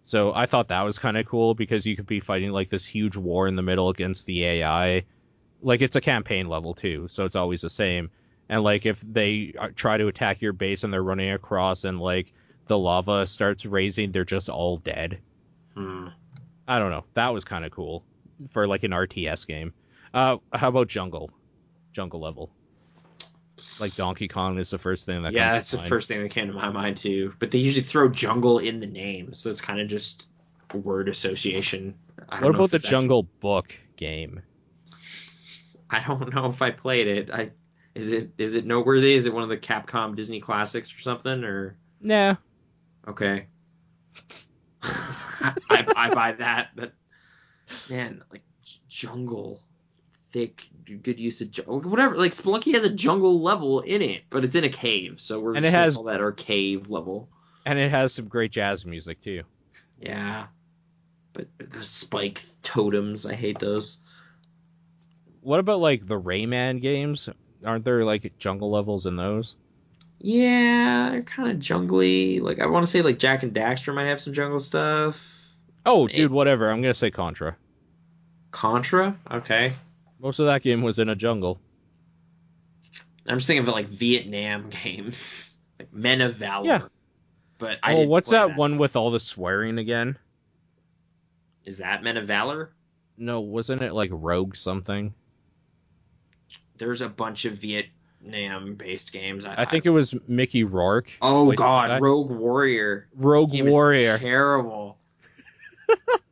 So I thought that was kind of cool, because you could be fighting like this huge war in the middle against the AI. Like, it's a campaign level too, so it's always the same. And like, if they try to attack your base and they're running across and like the lava starts raising, they're just all dead. I don't know. That was kind of cool for like an RTS game. How about jungle level? Like, Donkey Kong is the first thing that comes to mind. Yeah, that's the first thing that came to my mind too. But they usually throw jungle in the name, so it's kind of just word association. I What don't know about if the it's actually- Jungle Book game? I don't know if I played it. Is it noteworthy? Is it one of the Capcom Disney classics or something? Or Nah. okay, I buy that. But man, like jungle, thick, good use of whatever. Like Spelunky has a jungle level in it, but it's in a cave, so we're And just it gonna has- call that our cave level. And it has some great jazz music, too. Yeah, but the spike totems, I hate those. What about, like, the Rayman games? Aren't there, like, jungle levels in those? Yeah, they're kind of jungly. Like I want to say, like Jack and Daxter might have some jungle stuff. Oh, Maybe. dude, whatever. I'm gonna say Contra. Contra, okay. Most of that game was in a jungle. I'm just thinking of like Vietnam games, like Men of Valor. Yeah. But I Oh, didn't what's play that one with all the swearing again? Is that Men of Valor? No, wasn't it, like, Rogue something? There's a bunch of Vietnam-based games. I think it was Mickey Rourke. Oh voiced the God, guy. Rogue Warrior. Rogue Game is Warrior. terrible.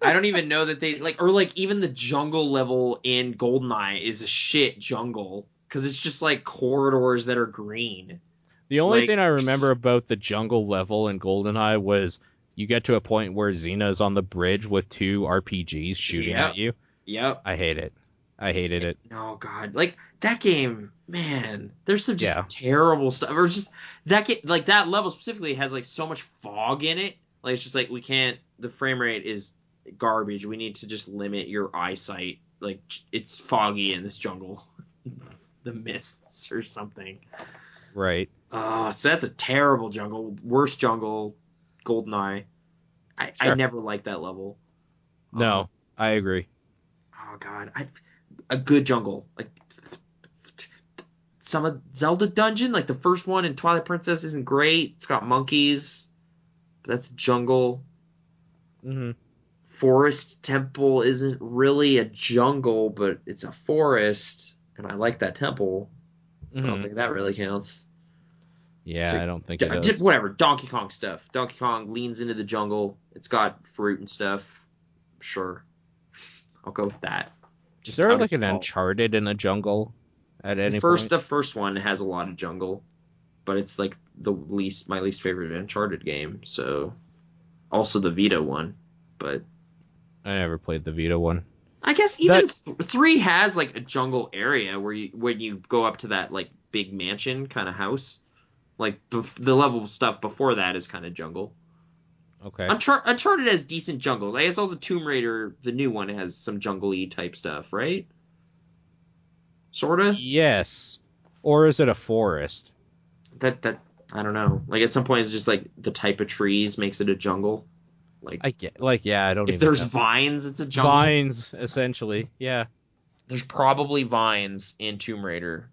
I don't even know that they like, or like even the jungle level in GoldenEye is a shit jungle because it's just like corridors that are green. The only Like- thing I remember about the jungle level in GoldenEye was you get to a point where Xena's on the bridge with 2 RPGs shooting Yep. at you. Yep. I hate it. I hated it. No, God, like that game, man. There's some just Yeah. terrible stuff, or just that game, like that level specifically has like so much fog in it. Like it's just like we can't. The frame rate is garbage. We need to just limit your eyesight. Like it's foggy in this jungle, the mists or something. Right. So that's a terrible jungle. Worst jungle, GoldenEye. I Sure. never liked that level. No, I agree. Oh God, a good jungle, like some of Zelda Dungeon, like the first one in Twilight Princess isn't great. It's got monkeys, but that's jungle. Hmm. Forest Temple isn't really a jungle, but it's a forest, and I like that temple. I don't think that really counts. Yeah, So, I don't think it Just does. whatever, Donkey Kong stuff. Donkey Kong leans into the jungle. It's got fruit and stuff. Sure, I'll go with that. Is there out of like an default. Uncharted in a jungle at any point? The first one has a lot of jungle, but it's like my least favorite Uncharted game. So, also the Vita one, but I never played the Vita one. I guess even 3 has like a jungle area where when you go up to that like big mansion kind of house, like the level of stuff before that is kind of jungle. Okay. Uncharted has decent jungles. I guess also Tomb Raider, the new one, has some jungle-y type stuff, right? Sorta. Yes. Or is it a forest? That I don't know. Like at some point, it's just like the type of trees makes it a jungle. Like I get, like, yeah, I don't if even there's know. vines, it's a jungle. Vines, essentially. Yeah. There's probably vines in Tomb Raider.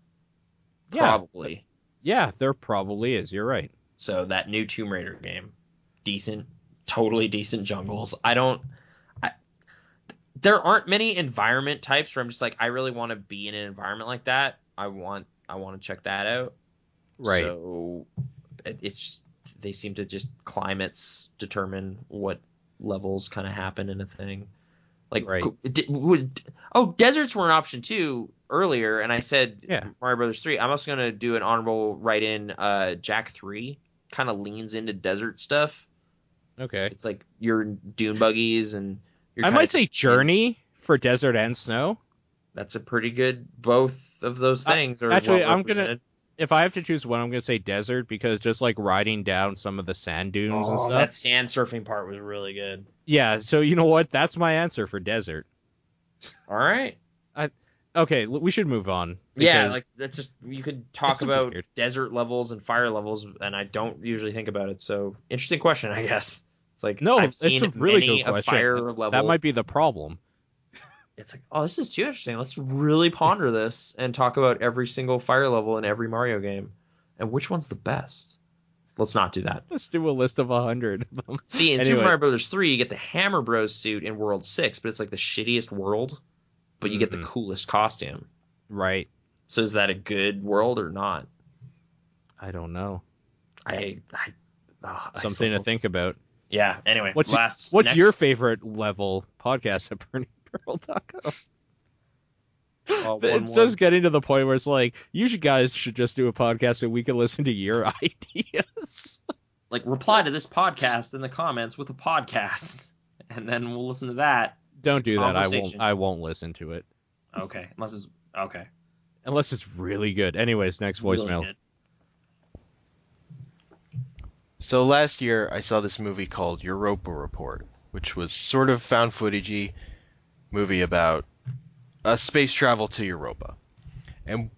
Yeah. Probably. Yeah, there probably is. You're right. So that new Tomb Raider game, decent, totally decent jungles. There aren't many environment types where I'm just like, I really want to be in an environment like that. I want to check that out. Right. So it's just they seem to just climates determine what levels kind of happen in a thing. Like, Right. Deserts were an option too earlier, and I said Yeah. Mario Brothers 3. I'm also gonna do an honorable write-in. Jack 3 kind of leans into desert stuff. Okay. It's like your dune buggies and you're I kinda might say just- Journey for desert and snow. That's a pretty good. Both of those things are actually, well I'm gonna- represented. If I have to choose one, I'm going to say desert because just like riding down some of the sand dunes and Oh, stuff. that sand surfing part was really good. Yeah, so you know what? That's my answer for desert. All right. Okay, we should move on. Yeah, because- like that's just you could talk It's super about weird. desert levels and fire levels, and I don't usually think about it. So interesting question, I guess. It's like No, I've it's seen a really many good question. fire level. That might be the problem. It's like, oh, this is too interesting. Let's really ponder this and talk about every single fire level in every Mario game, and which one's the best. Let's not do that. Let's do a list of 100 of them. See, in Anyway. Super Mario Brothers 3, you get the Hammer Bros suit in World 6, but it's like the shittiest world, but you get the Mhm. coolest costume. Right. So is that a good world or not? I don't know. Excellent. Something to think about. Yeah. Anyway, What's next. your favorite level podcast at burningpearl.com? It's just getting to the point where it's like, you guys should just do a podcast so we can listen to your ideas. Like, reply to this podcast in the comments with a podcast, and then we'll listen to that. Don't do that. I won't listen to it. Okay, unless it's really good. Anyways, next voicemail. Really So last year, I saw this movie called Europa Report, which was sort of found footagey movie about space travel to Europa. And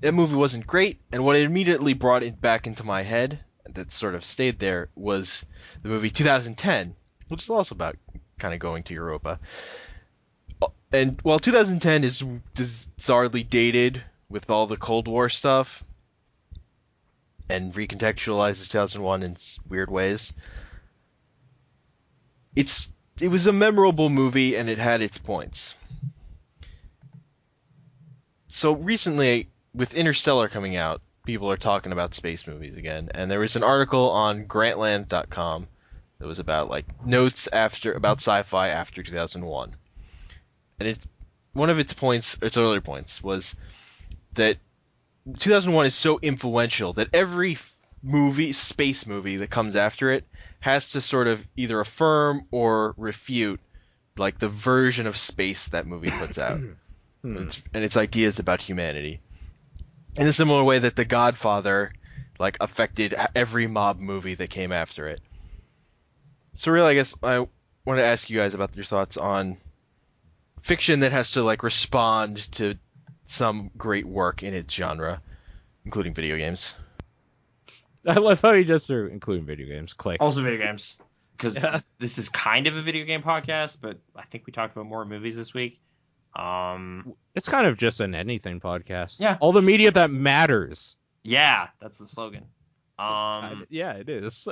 that movie wasn't great, and what it immediately brought it back into my head, that sort of stayed there, was the movie 2010, which is also about kind of going to Europa. And while 2010 is bizarrely dated with all the Cold War stuff, and recontextualizes 2001 in weird ways, it was a memorable movie, and it had its points. So recently, with Interstellar coming out, people are talking about space movies again, and there was an article on Grantland.com that was about notes about sci-fi after 2001, and one of its earlier points was that 2001 is so influential that every space movie that comes after it has to sort of either affirm or refute the version of space that movie puts out. And its ideas about humanity. In a similar way that The Godfather affected every mob movie that came after it. So really, I guess I want to ask you guys about your thoughts on fiction that has to respond to some great work in its genre, including video games. I love how you just threw including video games. Click. Also video games. Because this is kind of a video game podcast, but I think we talked about more movies this week. It's kind of just an anything podcast. Yeah. All the media that matters. Yeah, that's the slogan. Yeah, it is.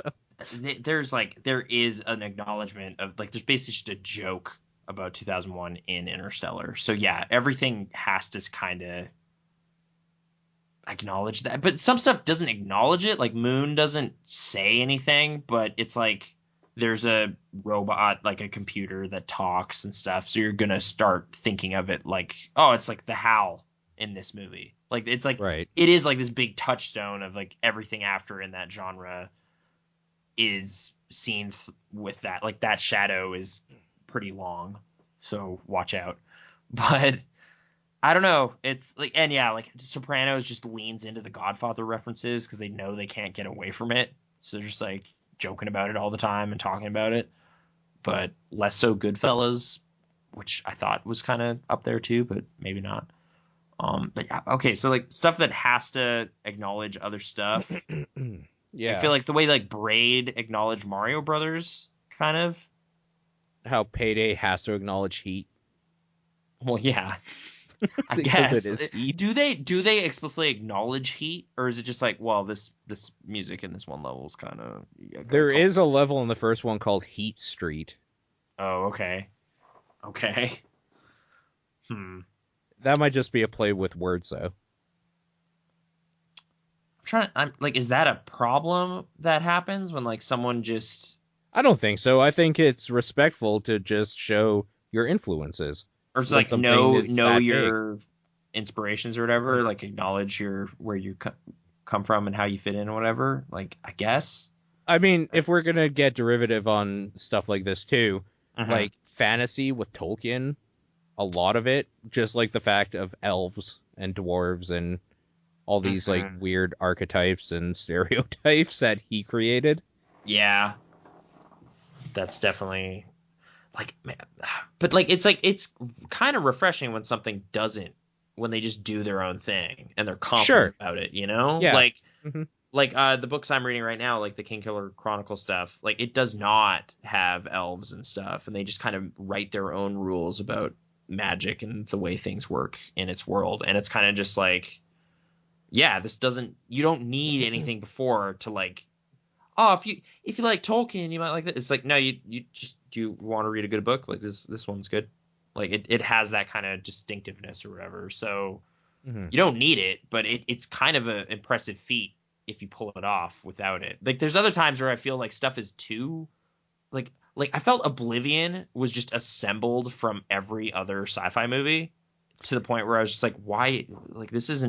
There is an acknowledgement of there's basically just a joke about 2001 in Interstellar. So yeah, everything has to kind of acknowledge that, but some stuff doesn't acknowledge it. Moon doesn't say anything, but it's there's a robot, a computer that talks and stuff. So you're gonna start thinking of it it's the HAL in this movie. It's right. It is this big touchstone of everything after in that genre is seen with that. That shadow is pretty long, so watch out. But I don't know. It's and yeah, Sopranos just leans into the Godfather references because they know they can't get away from it. So they're just joking about it all the time and talking about it. But less so Goodfellas, which I thought was kind of up there too, but maybe not. But yeah, okay, so stuff that has to acknowledge other stuff. Yeah. I feel the way Braid acknowledged Mario Brothers, kind of. How Payday has to acknowledge Heat. Well, yeah. I guess. It is Heat. Do they explicitly acknowledge Heat, or is it just this music in this one level is kind of? There is a level in the first one called Heat Street. Oh, okay. Okay. That might just be a play with words, though. Is that a problem that happens when someone just? I don't think so. I think it's respectful to just show your influences. Or just know your inspirations or whatever, acknowledge where you come from and how you fit in or whatever. I guess. I mean, if we're gonna get derivative on stuff like this too, fantasy with Tolkien, a lot of it, just the fact of elves and dwarves and all these weird archetypes and stereotypes that he created. Yeah, that's definitely. But it's kind of refreshing when something doesn't, when they just do their own thing and they're confident about it, Yeah. The books I'm reading right now, the King Killer Chronicle stuff, it does not have elves and stuff, and they just kind of write their own rules about magic and the way things work in its world, and it's kind of just you don't need anything before to oh, if you like Tolkien, you might like that. It's no, do you want to read a good book? This one's good. It has that kind of distinctiveness or whatever. So you don't need it, but it's kind of an impressive feat if you pull it off without it. There's other times where I feel stuff is too like I felt Oblivion was just assembled from every other sci-fi movie to the point where I was just like, why? Like this is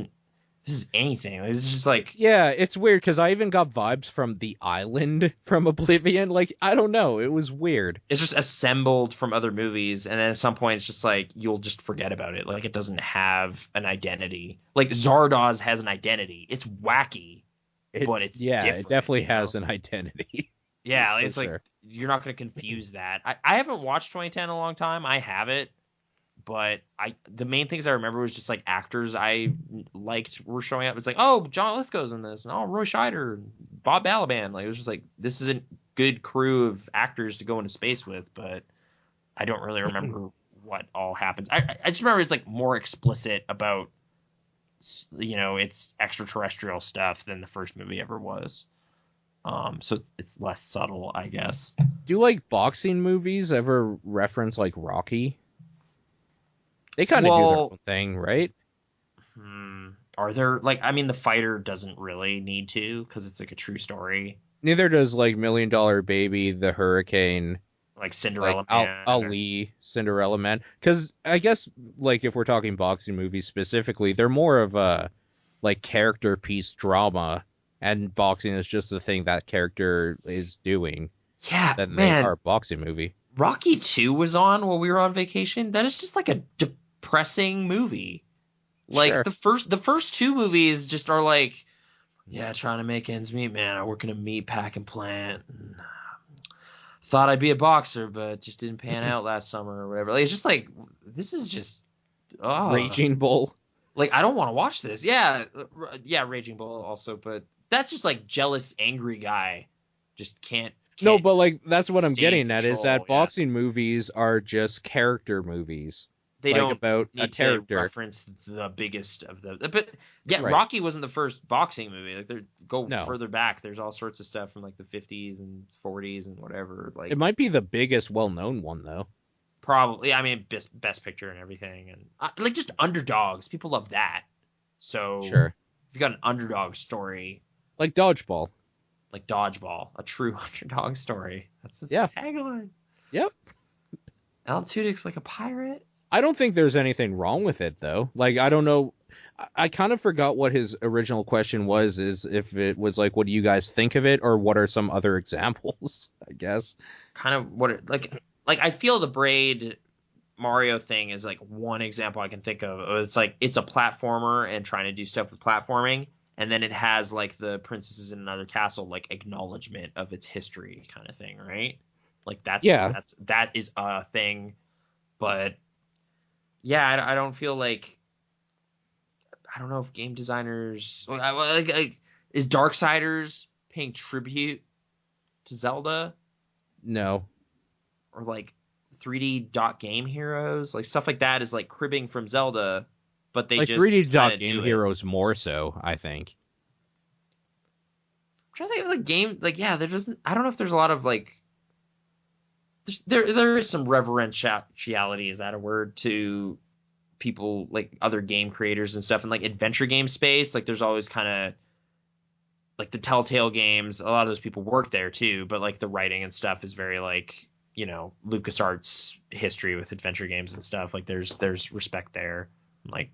anything. Like, this is just like Yeah, it's weird because I even got vibes from The Island from Oblivion. Like, I don't know, it was weird. it's just assembled from other movies, and then at some point it's just like you'll just forget about it. Like it doesn't have an identity. Like Zardoz has an identity. It's wacky, but it's different, it definitely you know? has an identity. Yeah, it's For like sure. you're not going to confuse that. I haven't watched 2010 in a long time. I have it, but the main things I remember was just like actors I liked were showing up. It's like, oh, John Lithgow's in this, and oh, Roy Scheider, Bob Balaban. Like it was just like this is a good crew of actors to go into space with, but I don't really remember what all happens. I just remember it's like more explicit about it's extraterrestrial stuff than the first movie ever was. So it's less subtle, I guess. Do like boxing movies ever reference like Rocky? They kind of do their own thing, right? Are there like I mean the fighter doesn't really need to because it's like a true story. Neither does like $1 Million Baby, The Hurricane, Like Cinderella like Man. Ali, Cinderella Man. Because I guess like if we're talking boxing movies specifically, they're more of a like character piece drama, and boxing is just the thing that character is doing. Yeah, Than man. they are a boxing movie. Rocky 2 was on while we were on vacation. That is just like a depressing movie. Like Sure. the first two movies just are like, yeah, trying to make ends meet, man. I work in a meat packing plant. And thought I'd be a boxer, but just didn't pan out last summer or whatever. Like it's just like this is just Raging Bull. Like I don't want to watch this. Yeah, Raging Bull also, but that's just like jealous, angry guy. Just can't. No, but like that's what I'm stay getting in at is control, that boxing movies are just character movies. They like don't about need a character. to reference the biggest of the. But yeah, Right. Rocky wasn't the first boxing movie. Like go No. further back. There's all sorts of stuff from like the 50s and 40s and whatever. Like It might be the biggest well-known one though. probably. I mean, best picture and everything, and like just underdogs. People love that. So Sure. if you got an underdog story. Like Dodgeball. Like Dodgeball, a true underdog story. That's its Yeah. tagline. Yep. Alan Tudyk's like a pirate. I don't think there's anything wrong with it though. Like I don't know. I kind of forgot what his original question was. Is if it was like, what do you guys think of it, or what are some other examples? I guess. Kind of what it like I feel the Braid Mario thing is like one example I can think of. It's like it's a platformer and trying to do stuff with platforming, and then it has like the princesses in another castle like acknowledgement of its history kind of thing, right? Like that is a thing, but yeah, I don't feel like I don't know if game designers like is Darksiders paying tribute to Zelda No. or like 3D Dot Game Heroes, like stuff like that is like cribbing from Zelda, but they Like just 3D Dot kinda Game do it. Heroes more so, I think. I'm trying to think of the game. Like, yeah, there doesn't. I don't know if there's a lot of like. There is some reverentiality. Is that a word to people like other game creators and stuff, and like adventure game space? Like, there's always kind of like the Telltale games. A lot of those people work there too, but like the writing and stuff is very like LucasArts history with adventure games and stuff. Like, there's respect there. Like,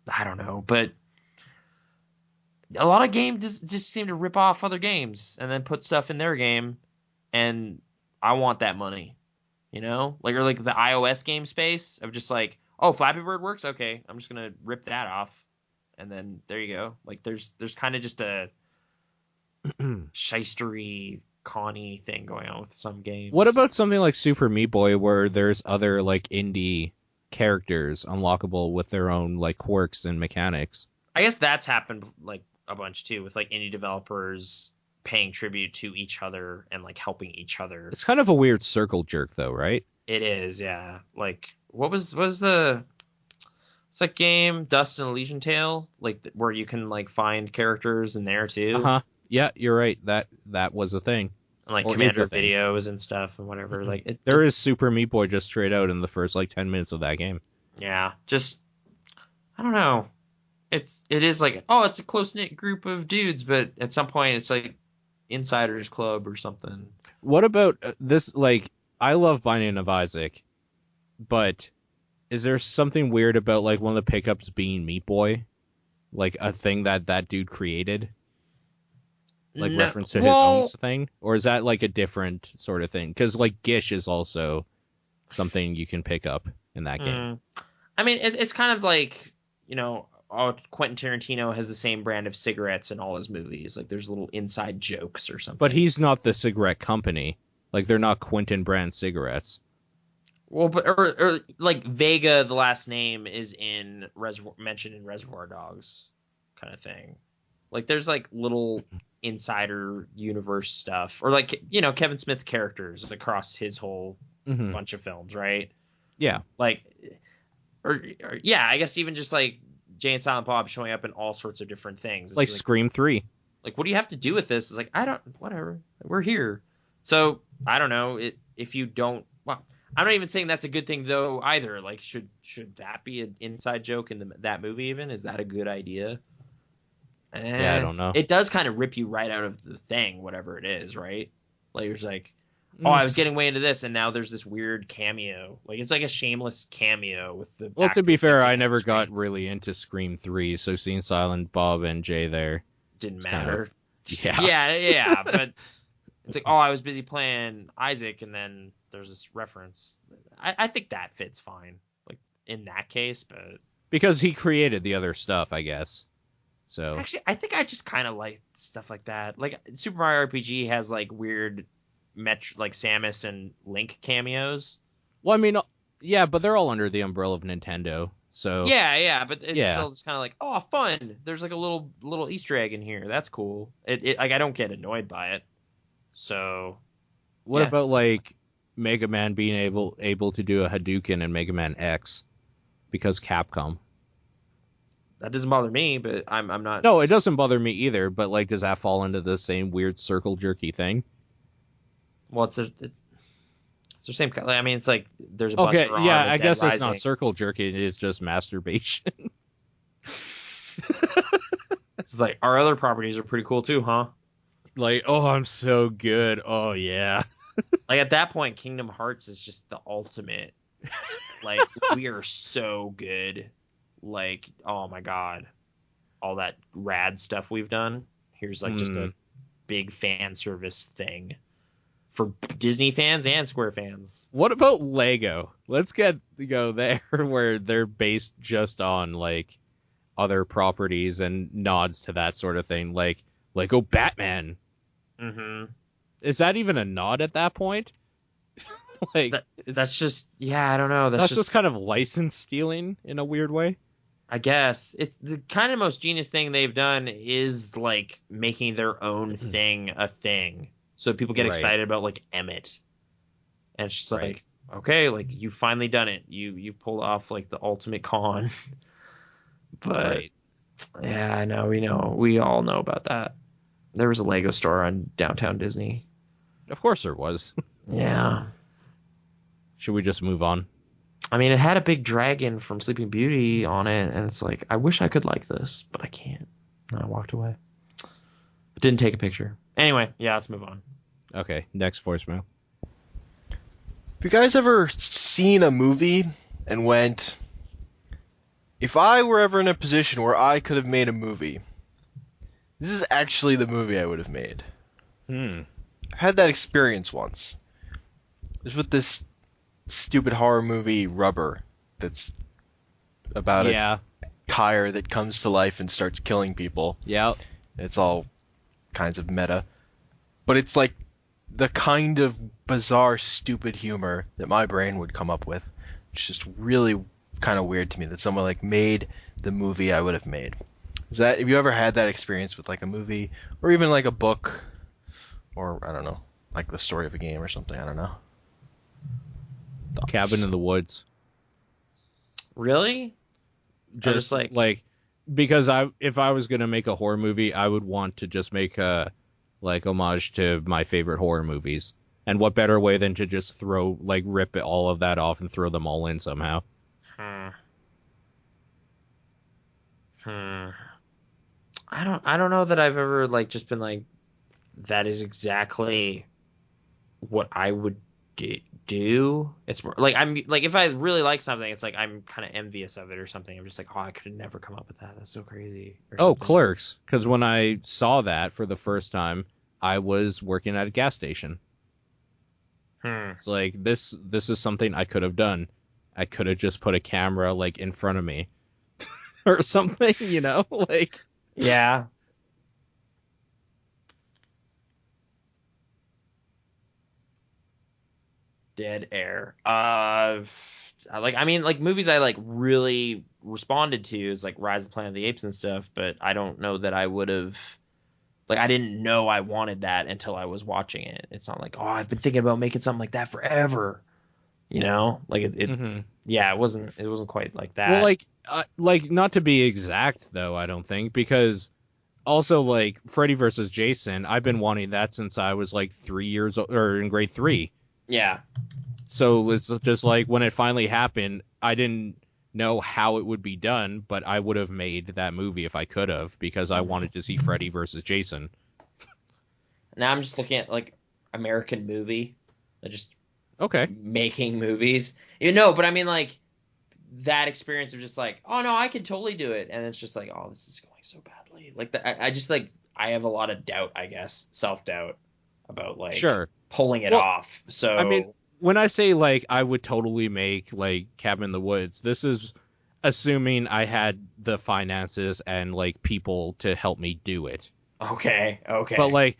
I don't know, but. A lot of games just seem to rip off other games and then put stuff in their game, and I want that money, or like the iOS game space of just like, oh, Flappy Bird works, okay, I'm just gonna rip that off, and then there you go. Like there's kind of just a shystery, conny thing going on with some games. What about something like Super Meat Boy, where there's other like indie characters unlockable with their own like quirks and mechanics? I guess that's happened like a bunch too with like indie developers paying tribute to each other and like helping each other. It's kind of a weird circle jerk though, right? It is, yeah. Like what was the it's like game Dust and Elysian Tale, like where you can like find characters in there too. Uh-huh. Yeah, you're right. That was a thing. And like Or Commander is a thing. videos and stuff and whatever. Mhm. Like There is Super Meat Boy just straight out in the first like 10 minutes of that game. Yeah, just I don't know. It is like, oh, it's a close knit group of dudes, but at some point it's like Insiders Club or something. What about this? Like, I love Binding of Isaac, but is there something weird about like one of the pickups being Meat Boy, like a thing that dude created, like No, reference to his own thing, or is that like a different sort of thing? Because like Gish is also something you can pick up in that game. I mean, it's kind of like, Quentin Tarantino has the same brand of cigarettes in all his movies. Like, there's little inside jokes or something. But he's not the cigarette company. Like, they're not Quentin brand cigarettes. Well, but or like Vega, the last name is mentioned in Reservoir Dogs, kind of thing. Like, there's like little insider universe stuff, or like Kevin Smith characters across his whole bunch of films, right? Yeah. Like, or yeah, I guess even just like Jay and Silent Bob showing up in all sorts of different things. It's like Scream 3. Like, what do you have to do with this? It's like, whatever. We're here. So, I don't know. If you don't, well, I'm not even saying that's a good thing, though, either. Like, should that be an inside joke in that movie, even? Is that a good idea? Yeah, I don't know. It does kind of rip you right out of the thing, whatever it is, right? Like, you're just like, oh, I was getting way into this, and now there's this weird cameo. Like, it's like a shameless cameo with the. Well, to be fair, I never got really into Scream 3, so seeing Silent Bob and Jay there didn't matter. Yeah, but it's like, oh, I was busy playing Isaac, and then there's this reference. I think that fits fine, like in that case, but because he created the other stuff, I guess. So actually, I think I just kind of like stuff like that. Like Super Mario RPG has like weird like Samus and Link cameos. Well, I mean, yeah, but they're all under the umbrella of Nintendo. So yeah, but it's still just kind of like, oh, fun. There's like a little Easter egg in here. That's cool. It like I don't get annoyed by it. So, what about like Mega Man being able to do a Hadouken in Mega Man X because Capcom? That doesn't bother me, but I'm not. No, it doesn't bother me either. But like, does that fall into the same weird circle jerky thing? Well, it's the same. I mean, it's like there's a Buster okay. Yeah, I guess Rising. it's not circle jerky. It is just masturbation. It's like our other properties are pretty cool too, huh? Like, oh, I'm so good. Oh yeah. Like at that point, Kingdom Hearts is just the ultimate. Like we are so good. Like, oh my god, all that rad stuff we've done. Here's like just a big fan service thing for Disney fans and Square fans. What about Lego? Let's go there where they're based just on like other properties and nods to that sort of thing, like Lego Batman. Is that even a nod at that point? Like that's just I don't know. That's just kind of license stealing in a weird way. I guess it's the kind of most genius thing they've done is like making their own thing a thing, so people get excited about like Emmett, and it's just like, okay, like you've finally done it. You pulled off like the ultimate con. But yeah, I know we all know about that. There was a Lego store on downtown Disney. Of course there was. Yeah. Should we just move on? I mean, it had a big dragon from Sleeping Beauty on it, and it's like, I wish I could like this, but I can't. And I walked away. Didn't take a picture. Anyway, yeah, let's move on. Okay, next voicemail. Have you guys ever seen a movie and went, if I were ever in a position where I could have made a movie, this is actually the movie I would have made? I had that experience once. It was with this stupid horror movie Rubber that's about a tire that comes to life and starts killing people. Yeah. It's all kinds of meta. But it's like the kind of bizarre, stupid humor that my brain would come up with. It's just really kind of weird to me that someone like made the movie I would have made. Have you ever had that experience with like a movie or even like a book or I don't know, like the story of a game or something? I don't know. Thoughts? Cabin in the Woods. Really? Just like because if I was gonna make a horror movie, I would want to just make a like homage to my favorite horror movies. And what better way than to just rip all of that off and throw them all in somehow? I don't know that I've ever like just been like that is exactly what I would do. It's more like I'm like if I really like something, it's like I'm kind of envious of it or something. I'm just like, oh, I could never come up with that. That's so crazy. Or Oh, something. Clerks, because when I saw that for the first time, I was working at a gas station. It's like this is something I could have done. I could have just put a camera like in front of me or something, you know, like Yeah. Dead air. I mean, like movies I like really responded to is like Rise of the Planet of the Apes and stuff, but I don't know that I would have. Like I didn't know I wanted that until I was watching it. It's not like, oh, I've been thinking about making something like that forever. You know, like yeah, it wasn't quite like that. Well, like not to be exact though, I don't think, because also like Freddy versus Jason, I've been wanting that since I was like 3 years old, or in grade 3. Yeah. So it's just like when it finally happened, I didn't know how it would be done, but I would have made that movie if I could have, because I wanted to see Freddy versus Jason. Now I'm just looking at like American movie, just Okay. making movies. You know, but I mean like that experience of just like, oh no, I could totally do it, and it's just like, oh, this is going so badly. Like I just like I have a lot of doubt, I guess, self-doubt about like pulling it off. So I mean, when I say like I would totally make like Cabin in the Woods, this is assuming I had the finances and like people to help me do it. Okay. But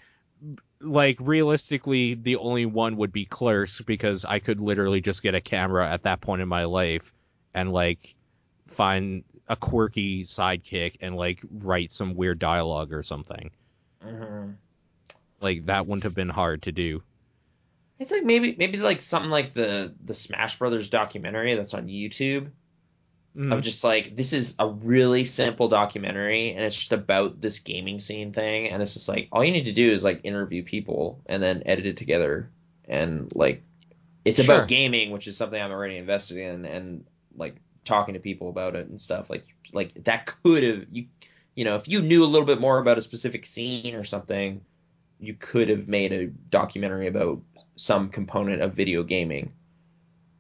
like realistically, the only one would be Clerks, because I could literally just get a camera at that point in my life and like find a quirky sidekick and like write some weird dialogue or something. Mm-hmm. Like that wouldn't have been hard to do. It's like maybe like something like the Smash Brothers documentary that's on YouTube. Of just like, this is a really simple documentary and it's just about this gaming scene thing, and it's just like all you need to do is like interview people and then edit it together, and like it's about gaming, which is something I'm already invested in, and like talking to people about it and stuff. Like that could have you know, if you knew a little bit more about a specific scene or something, you could have made a documentary about some component of video gaming.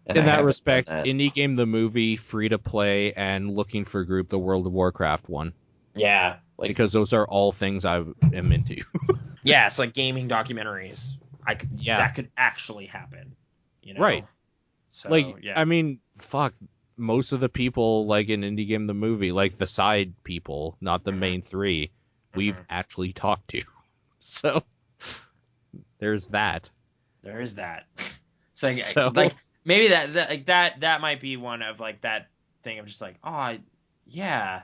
And in that respect, Indie Game the movie, Free to Play, and Looking for Group, the World of Warcraft one. Yeah. Because those are all things I am into. Yeah, it's like gaming documentaries. That could actually happen. You know? Right. So, like, yeah. I mean, fuck. Most of the people, like in Indie Game the movie, like the side people, not the main three, we've actually talked to. So, there's that. There is that. So like maybe that might be one of like that thing of just like, oh yeah,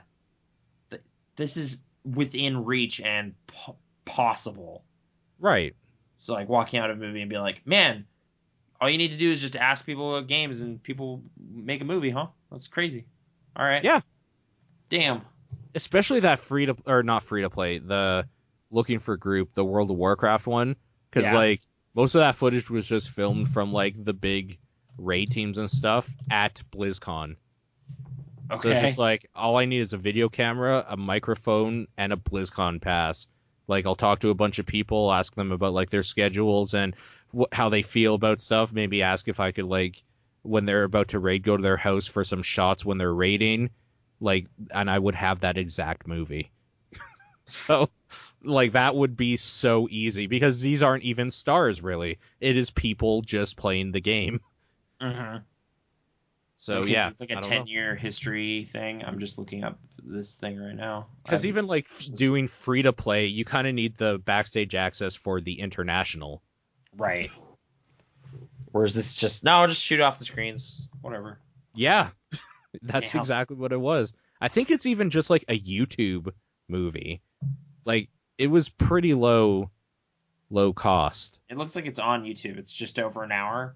this is within reach and possible. Right. So like walking out of a movie and being like, man, all you need to do is just ask people about games and people make a movie, huh? That's crazy. All right. Yeah. Damn. Especially that not free to play, the Looking for Group, the World of Warcraft one, because like most of that footage was just filmed from like the big raid teams and stuff at BlizzCon. Okay. So it's just like all I need is a video camera, a microphone, and a BlizzCon pass. Like I'll talk to a bunch of people, ask them about like their schedules and how they feel about stuff. Maybe ask if I could like when they're about to raid, go to their house for some shots when they're raiding. Like, and I would have that exact movie. So, like, that would be so easy because these aren't even stars, really. It is people just playing the game. Mm-hmm. So, okay, yeah. So it's like a 10-year history thing. I'm just looking up this thing right now. Because even, like, doing free-to-play, you kind of need the backstage access for the international. Right. Whereas this just, no, just shoot off the screens. Whatever. Yeah. That's exactly what it was. I think it's even just like a YouTube movie. Like it was pretty low cost. It looks like it's on YouTube. It's just over an hour.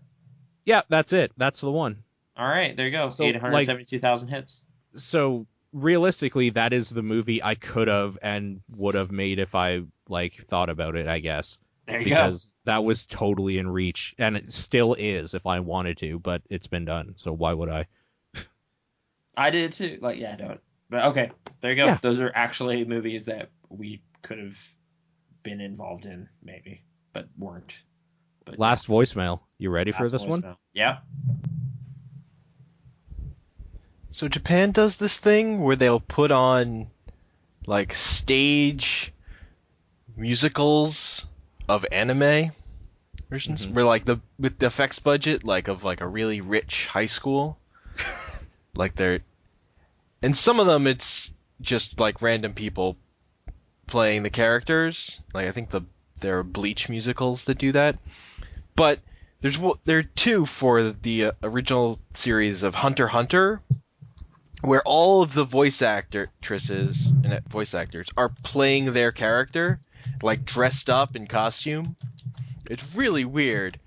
Yeah, that's it. That's the one. All right, there you go. So 872,000 hits. So realistically, that is the movie I could have and would have made if I like thought about it, I guess. There you because that was totally in reach, and it still is if I wanted to, but it's been done. So why would I? I did it too. Like, yeah, I don't. But okay, there you go. Yeah. Those are actually movies that we could have been involved in, maybe, but weren't. But Last voicemail. You ready for last this one? voicemail. Yeah. So Japan does this thing where they'll put on like stage musicals of anime versions, where like with the effects budget like of like a really rich high school, like and some of them it's just like random people playing the characters. Like I think there are Bleach musicals that do that, but there are two for the original series of Hunter x Hunter, where all of the voice actresses and voice actors are playing their character, like dressed up in costume. It's really weird.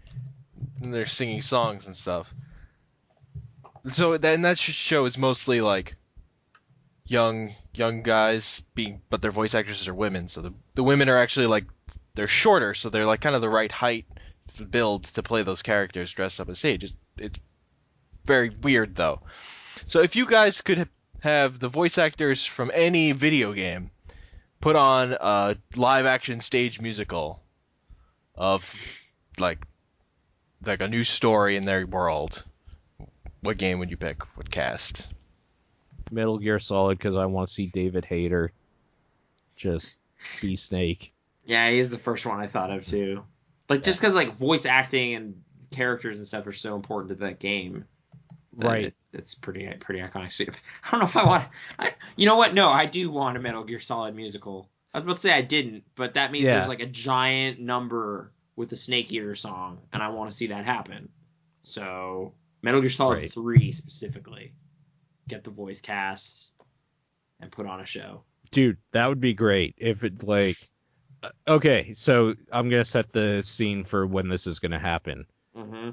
And they're singing songs and stuff. So that show is mostly like young guys but their voice actresses are women. So the women are actually like, they're shorter, so they're like kind of the right height build to play those characters dressed up on stage. It's very weird though. So if you guys could have the voice actors from any video game put on a live-action stage musical of like a new story in their world, what game would you pick? What cast? Metal Gear Solid, because I want to see David Hayter just be Snake. Yeah, he's the first one I thought of too. Like just because like voice acting and characters and stuff are so important to that game. Right. It's pretty iconic. So, I don't know if I want. You know what? No, I do want a Metal Gear Solid musical. I was about to say I didn't, but that means there's like a giant number with the Snake Eater song, and I want to see that happen. So Metal Gear Solid 3 specifically, get the voice cast and put on a show. Dude, that would be great if it like. Okay, so I'm gonna set the scene for when this is gonna happen. Mm-hmm.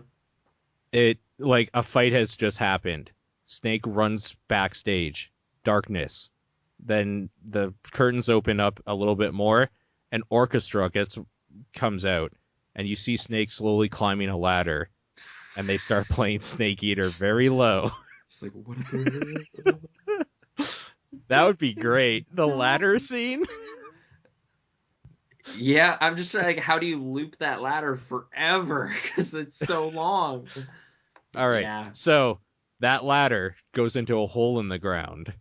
It like a fight has just happened. Snake runs backstage. Darkness. Then the curtains open up a little bit more. An orchestra comes out, and you see Snake slowly climbing a ladder, and they start playing Snake Eater very low. Just like what? That would be great. The ladder scene. Yeah, I'm just like, how do you loop that ladder forever? Because it's so long. All right. Yeah. So that ladder goes into a hole in the ground,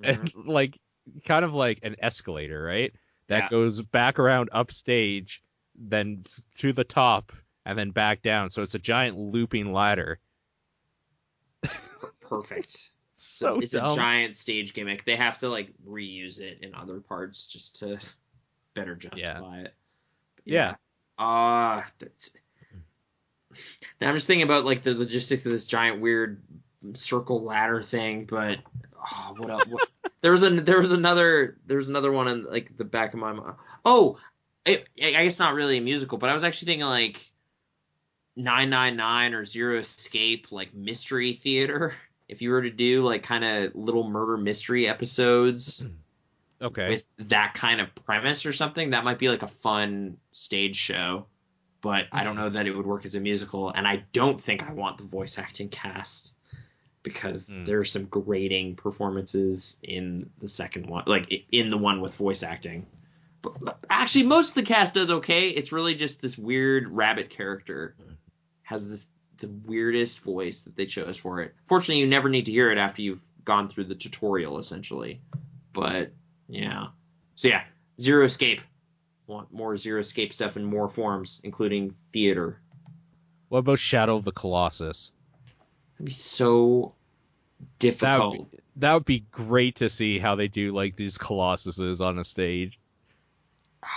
and like kind of like an escalator, right? That goes back around upstage, then to the top, and then back down. So it's a giant looping ladder. Perfect. So it's dumb. a giant stage gimmick. They have to like reuse it in other parts just to better justify it. Yeah. Now I'm just thinking about like the logistics of this giant weird circle ladder thing, but what else? There was another one in like the back of my mind. Oh, I guess not really a musical, but I was actually thinking like 999 or Zero Escape, like mystery theater. If you were to do like kind of little murder mystery episodes, okay, with that kind of premise or something, that might be like a fun stage show. But I don't know that it would work as a musical, and I don't think I want the voice acting cast because there are some grating performances in the second one, like in the one with voice acting. But actually, most of the cast does okay. It's really just this weird rabbit character has the weirdest voice that they chose for it. Fortunately, you never need to hear it after you've gone through the tutorial, essentially. But yeah, so yeah, Zero Escape. Want more Zero Escape stuff in more forms, including theater. What about Shadow of the Colossus? That'd be so difficult. That would be great to see how they do like these Colossuses on a stage.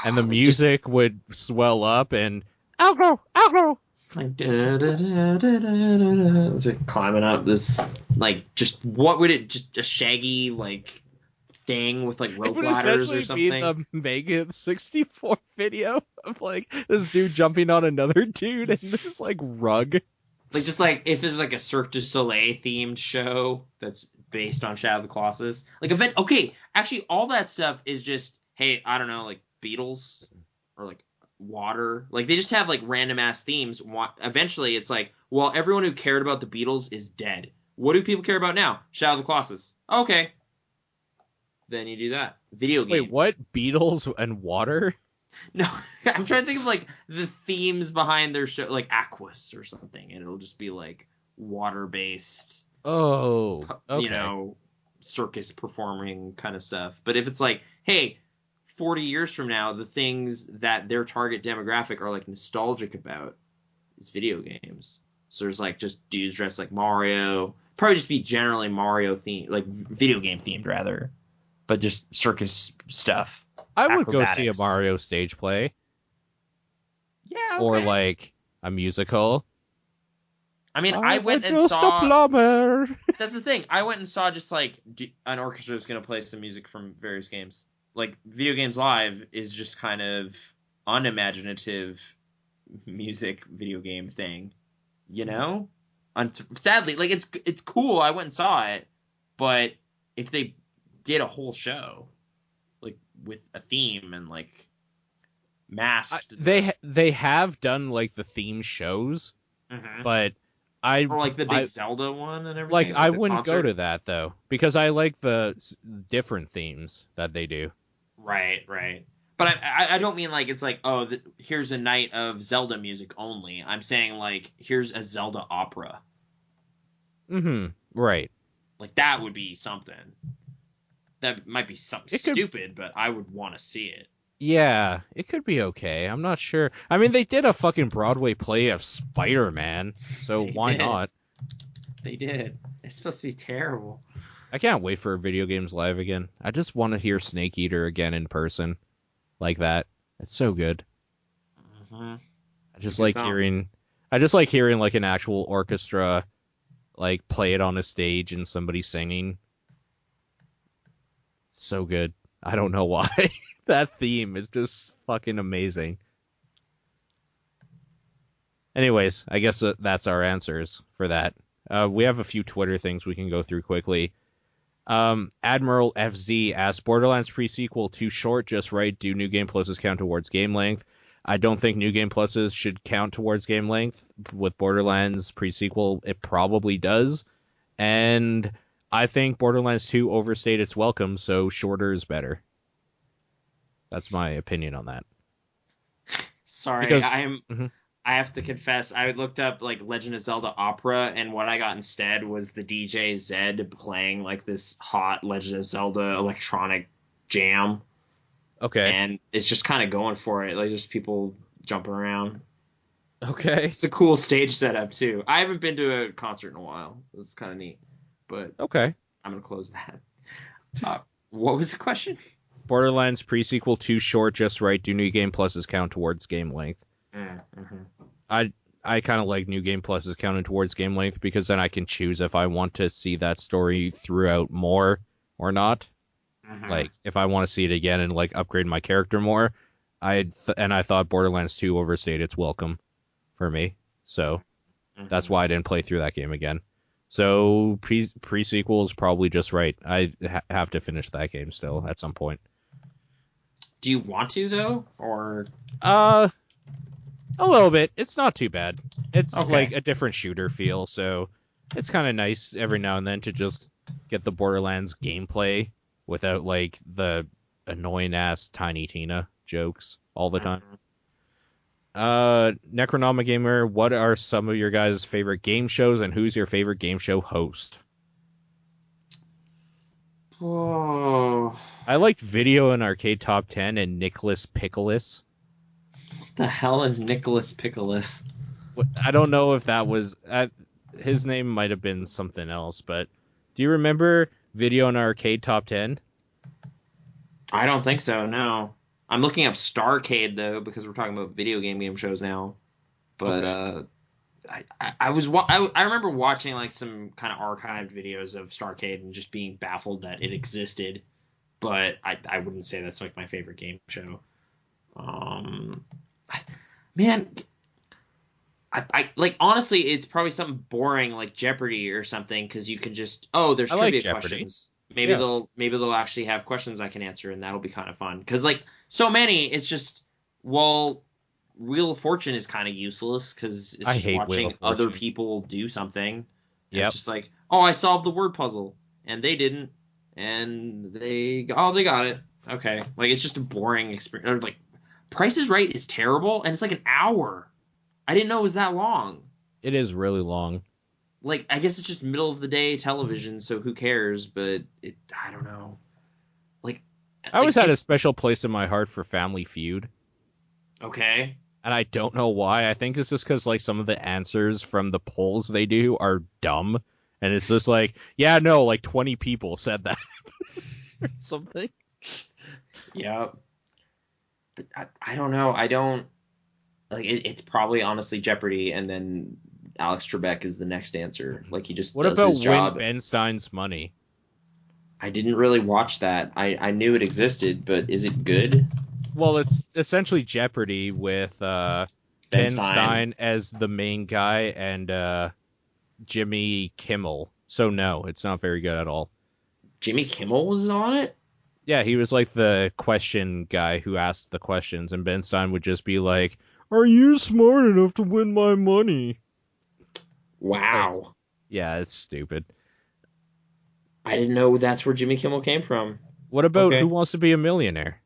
And the music would swell up and outgrow. Like it's like climbing up this like just what would it just a shaggy like thing with like rope ladders or something? It would essentially be the Mega 64 video of like this dude jumping on another dude and this like rug. Like just like if it's like a Cirque du Soleil themed show that's based on Shadow of the Colossus. Like event okay, actually all that stuff is just hey, I don't know, like Beatles or like water. Like they just have like random ass themes. Eventually it's like, well, everyone who cared about the Beatles is dead. What do people care about now? Shadow of the Colossus. Okay. Then you do that. Video games. Wait, what? Beatles and water? No, I'm trying to think of like the themes behind their show, like Aquas or something, and it'll just be like water-based, Oh, okay. you know, circus performing kind of stuff. But if it's like, hey, 40 years from now, the things that their target demographic are like nostalgic about is video games. So there's like just dudes dressed like Mario, probably just be generally Mario themed, like video game themed rather, but just circus stuff. I would go see a Acrobatics. Mario stage play Yeah, okay. or like a musical. I mean, I went and just saw. a plumber. That's the thing. I went and saw just like an orchestra is going to play some music from various games. Like Video Games Live is just kind of unimaginative music video game thing, you know. Sadly, like it's cool. I went and saw it, but if they did a whole show, like with a theme and like masked, They have done like the theme shows, but or like the big Zelda one and everything. Like I the wouldn't concert. go to that though because I like the different themes that they do. Right. But I don't mean like it's like, oh, here's a night of Zelda music only. I'm saying like here's a Zelda opera. Right. Like that would be something. That might be something stupid, but I would want to see it. Yeah, it could be okay. I'm not sure. I mean, they did a fucking Broadway play of Spider-Man, so why not? They did. It's supposed to be terrible. I can't wait for Video Games Live again. I just want to hear Snake Eater again in person, like that. It's so good. I just like hearing like an actual orchestra, like play it on a stage and somebody singing. So good. I don't know why. That theme is just fucking amazing. Anyways, I guess that's our answers for that. We have a few Twitter things we can go through quickly. Admiral FZ asks, Borderlands pre-sequel too short, just right? Do New Game Pluses count towards game length? I don't think New Game Pluses should count towards game length. With Borderlands pre-sequel, it probably does. And I think Borderlands 2 overstayed its welcome, so shorter is better. That's my opinion on that. Sorry, I have to confess, I looked up like Legend of Zelda Opera, and what I got instead was the DJ Zed playing like this hot Legend of Zelda electronic jam. Okay. And it's just kind of going for it, like just people jumping around. Okay. It's a cool stage setup too. I haven't been to a concert in a while. It's kind of neat, but okay, I'm gonna close that. What was the question? Borderlands pre-sequel too short, just right? Do New Game Pluses count towards game length? I kind of like New Game Pluses counting towards game length because then I can choose if I want to see that story throughout more or not. Like if I want to see it again and like upgrade my character more, I thought Borderlands 2 overstayed its welcome for me, so that's why I didn't play through that game again. So pre-sequel is probably just right. I have to finish that game still at some point. Do you want to though, or a little bit? It's not too bad. It's like a different shooter feel, so it's kind of nice every now and then to just get the Borderlands gameplay without like the annoying ass Tiny Tina jokes all the time. Necronoma Gamer, what are some of your guys' favorite game shows, and who's your favorite game show host? Whoa. I liked Video and Arcade Top 10 and Nicholas Pickles. What the hell is Nicholas Pickles? I don't know if that was... his name might have been something else, but do you remember Video and Arcade Top 10? I don't think so, no. I'm looking up Starcade, though, because we're talking about video game shows now. But I remember watching like some kind of archived videos of Starcade and just being baffled that it existed. But I wouldn't say that's like my favorite game show. Man, I like honestly, it's probably something boring like Jeopardy or something because you can just there's trivia questions. Maybe they'll actually have questions I can answer, and that'll be kind of fun. Because like so many, it's just Wheel of Fortune is kind of useless because it's just watching other people do something. It's just like, I solved the word puzzle, and they didn't, and they got it. Okay, like it's just a boring experience. Or like Price is Right is terrible, and it's like an hour. I didn't know it was that long. It is really long. Like, I guess it's just middle of the day television, so who cares? But I don't know. I always had a special place in my heart for Family Feud. Okay. And I don't know why. I think it's just because, like, some of the answers from the polls they do are dumb. And it's just like, yeah, no, like 20 people said that. Or something. Yeah. But I don't know. I don't... Like, it's probably, honestly, Jeopardy, and then Alex Trebek is the next answer. Like, he just does his job. What about Win Ben Stein's Money? I didn't really watch that. I knew it existed, but is it good? Well, it's essentially Jeopardy with Ben Stein as the main guy and Jimmy Kimmel. So no, it's not very good at all. Jimmy Kimmel was on it? Yeah, he was like the question guy who asked the questions, and Ben Stein would just be like, "Are you smart enough to win my money?" Wow. Like, yeah, it's stupid. I didn't know that's where Jimmy Kimmel came from. What about Who Wants to Be a Millionaire?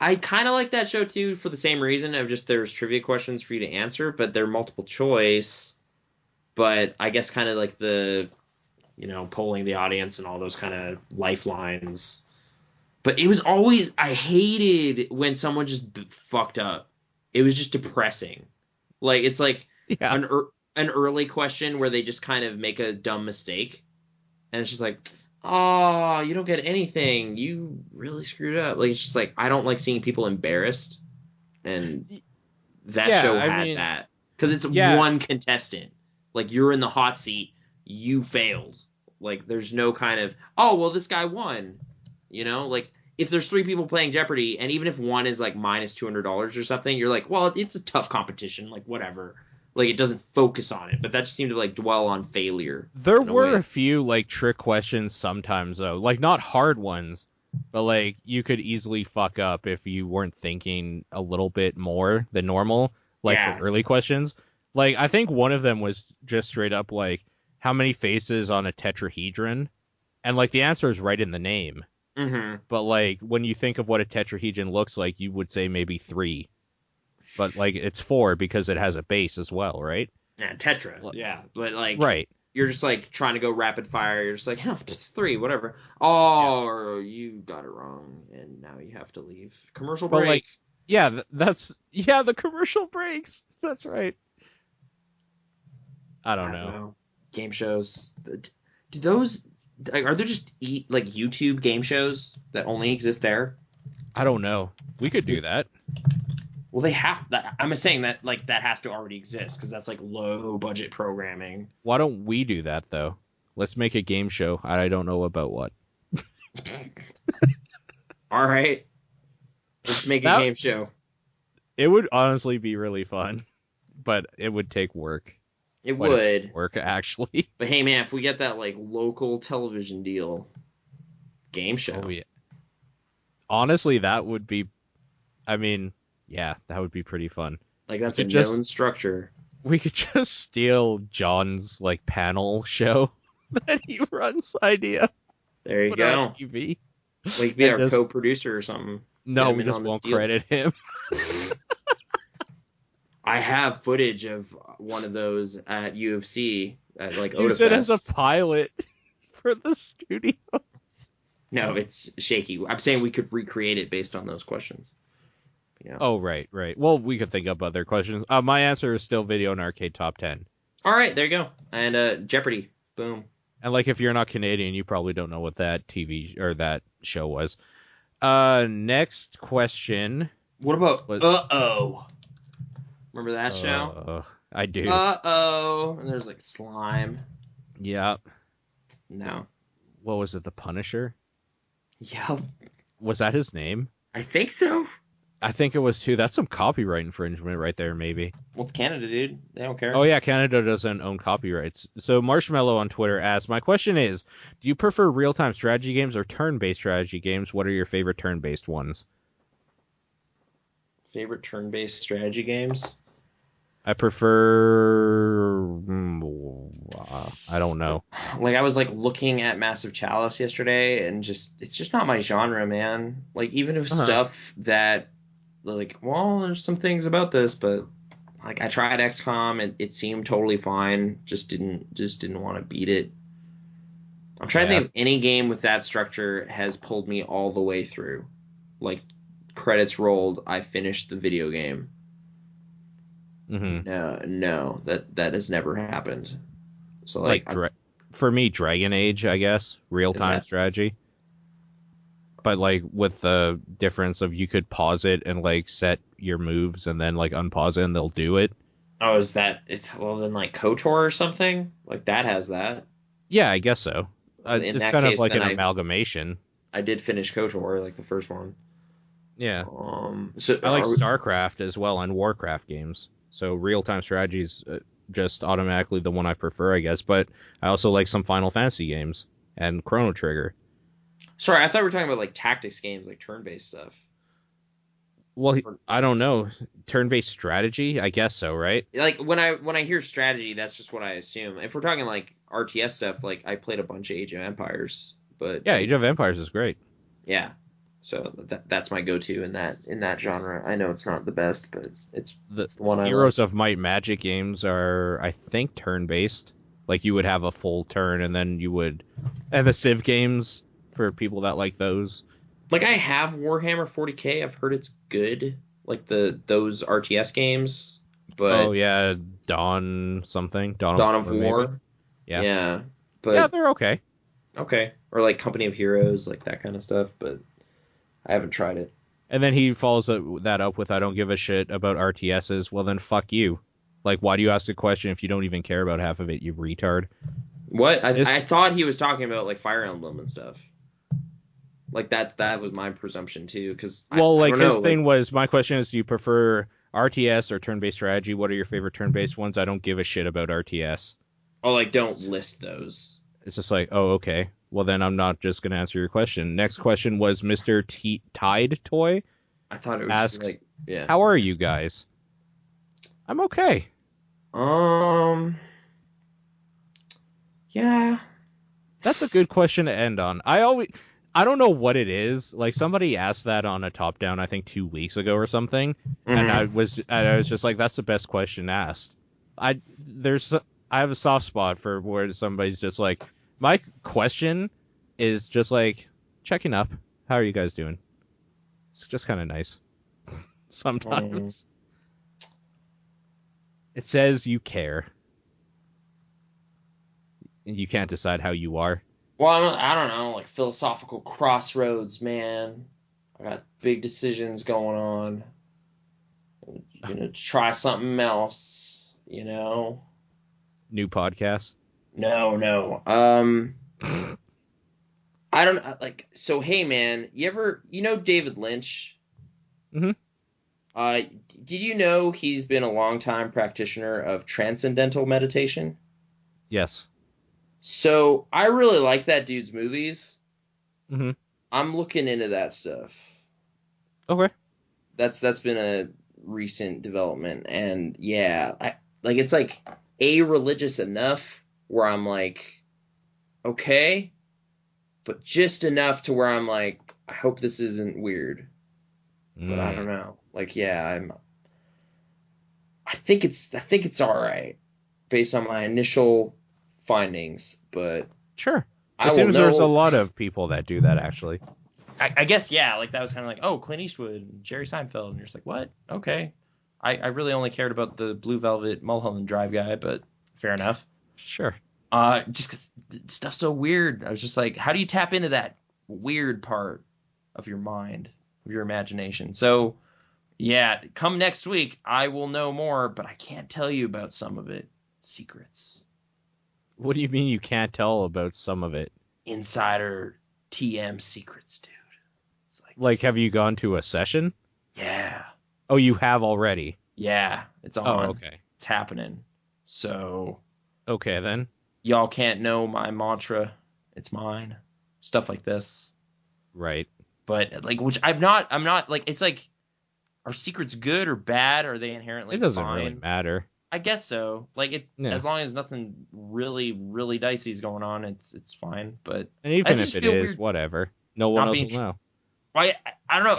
I kind of like that show, too, for the same reason of just there's trivia questions for you to answer, but they're multiple choice. But I guess kind of like the, polling the audience and all those kind of lifelines. But it was always, I hated when someone just fucked up. It was just depressing. Like, it's like an early question where they just kind of make a dumb mistake. And it's just like, oh, you don't get anything. You really screwed up. Like, it's just like, I don't like seeing people embarrassed. And that show had that. Because it's one contestant. Like, you're in the hot seat. You failed. Like, there's no kind of, oh, well, this guy won. Like, if there's 3 people playing Jeopardy, and even if one is, like, minus $200 or something, you're like, well, it's a tough competition. Like, whatever. Like, it doesn't focus on it, but that just seemed to, like, dwell on failure. There were a few, like, trick questions sometimes, though. Like, not hard ones, but, like, you could easily fuck up if you weren't thinking a little bit more than normal, like, for early questions. Like, I think one of them was just straight up, like, how many faces on a tetrahedron? And, like, the answer is right in the name. Mm-hmm. But, like, when you think of what a tetrahedron looks like, you would say maybe 3. But, like, it's 4 because it has a base as well, right? Yeah, tetra. Yeah, but, like... Right. You're just, like, trying to go rapid fire. You're just like, it's 3, whatever. Oh, you got it wrong, and now you have to leave. Commercial break. Like, yeah, the commercial breaks. That's right. I don't know. Game shows. Do those... Are there just, like, YouTube game shows that only exist there? I don't know. We could do that. Well, they have that. I'm saying that like that has to already exist because that's like low budget programming. Why don't we do that though? Let's make a game show. I don't know about what. All right, let's make a game show. It would honestly be really fun, but it would take work. It would work actually. But hey, man, if we get that like local television deal, game show. Oh yeah. Honestly, that would be. I mean. Yeah, that would be pretty fun. Like, that's a known structure. We could just steal John's, like, panel show that he runs idea. There you go. On TV. Well, he could be our co-producer or something. No, we just won't credit him. I have footage of one of those at UFC, at, like, Use it as a pilot for the studio. No, it's shaky. I'm saying we could recreate it based on those questions. Yeah. Oh, right. Well, we could think up other questions. My answer is still Video and Arcade Top 10. All right, there you go. And Jeopardy. Boom. And, like, if you're not Canadian, you probably don't know what that TV or that show was. Next question. What about Uh-Oh? Remember that show? I do. Uh-Oh. And there's, like, slime. Yeah. No. What was it, The Punisher? Yeah. Was that his name? I think so. I think it was too. That's some copyright infringement right there, maybe. Well, it's Canada, dude. They don't care. Oh, yeah, Canada doesn't own copyrights. So Marshmallow on Twitter asks, my question is, do you prefer real-time strategy games or turn-based strategy games? What are your favorite turn-based ones? Favorite turn-based strategy games? I prefer... I don't know. Like, I was, like, looking at Massive Chalice yesterday, and it's just not my genre, man. Like, even if stuff that like, well, there's some things about this, but like I tried XCOM and it seemed totally fine. Just didn't want to beat it. I'm trying to think if any game with that structure has pulled me all the way through. Like, credits rolled, I finished the video game. No, that has never happened. So like for me, Dragon Age, I guess, real-time strategy. But like with the difference of you could pause it and like set your moves and then like unpause it and they'll do it. Oh, is that it's well then like KOTOR or something? Like that has that. Yeah, I guess so. It's kind of like an amalgamation. I did finish KOTOR, like the first one. Yeah. So I like StarCraft as well and Warcraft games. So real-time strategy is just automatically the one I prefer, I guess. But I also like some Final Fantasy games and Chrono Trigger. Sorry, I thought we were talking about like tactics games, like turn-based stuff. Well, I don't know. Turn-based strategy? I guess so, right? Like when I hear strategy, that's just what I assume. If we're talking like RTS stuff, like I played a bunch of Age of Empires, but yeah, Age of Empires is great. Yeah, so that's my go-to in that genre. I know it's not the best, but it's the one I Heroes of Might Magic games are, I think, turn-based. Like you would have a full turn, and then you would, and the Civ games for people that like those. Like I have Warhammer 40K. I've heard it's good. Like those RTS games, but oh yeah, Dawn of War. Maybe? Yeah, but yeah, they're okay. Okay, or like Company of Heroes, like that kind of stuff. But I haven't tried it. And then he follows that up with, "I don't give a shit about RTSs." Well, then fuck you. Like, why do you ask a question if you don't even care about half of it, you retard? What? I thought he was talking about like Fire Emblem and stuff. Like that was my presumption too, because his thing was, my question is, do you prefer RTS or turn-based strategy? What are your favorite turn-based ones? I don't give a shit about RTS. Oh, like don't list those. It's just like, oh, okay. Well, then I'm not just gonna answer your question. Next question was Mr. Tide Toy. I thought it was asks, like, yeah. How are you guys? I'm okay. Yeah. That's a good question to end on. I don't know what it is. Like somebody asked that on a top down, I think 2 weeks ago or something, and I was just like, that's the best question asked. I have a soft spot for where somebody's just like, my question is just like checking up. How are you guys doing? It's just kind of nice. Sometimes it says you care, and you can't decide how you are. Well, I don't know, like philosophical crossroads, man. I got big decisions going on. I'm gonna try something else, you know. New podcast? No. I don't like. So hey, man, you know David Lynch? Mm-hmm. Did you know he's been a longtime practitioner of transcendental meditation? Yes. So I really like that dude's movies. Mm-hmm. I'm looking into that stuff. Okay. That's been a recent development, and yeah, it's like religious enough where I'm like, okay, but just enough to where I'm like, I hope this isn't weird. But I don't know. Like, yeah, I think it's all right based on my initial findings, but sure. It seems there's a lot of people that do that, actually. I guess, yeah, like that was kind of like, oh, Clint Eastwood and Jerry Seinfeld, and you're just like, what? Okay. I really only cared about the Blue Velvet Mulholland Drive guy, but fair enough. Sure. Just because stuff's so weird. I was just like, how do you tap into that weird part of your mind, of your imagination? So, yeah, come next week, I will know more, but I can't tell you about some of it. Secrets. What do you mean you can't tell about some of it? Insider TM secrets, dude. It's like, have you gone to a session? Yeah. Oh, you have already? Yeah, it's on. Oh, okay. It's happening. So. Okay, then. Y'all can't know my mantra. It's mine. Stuff like this. Right. But, like, which I'm not, like, it's like, are secrets good or bad? Or are they inherently fine? It doesn't really matter. I guess so. Like, as long as nothing really, really dicey is going on, it's fine. But and even if it is, weird. Whatever. No one else will know. I don't know.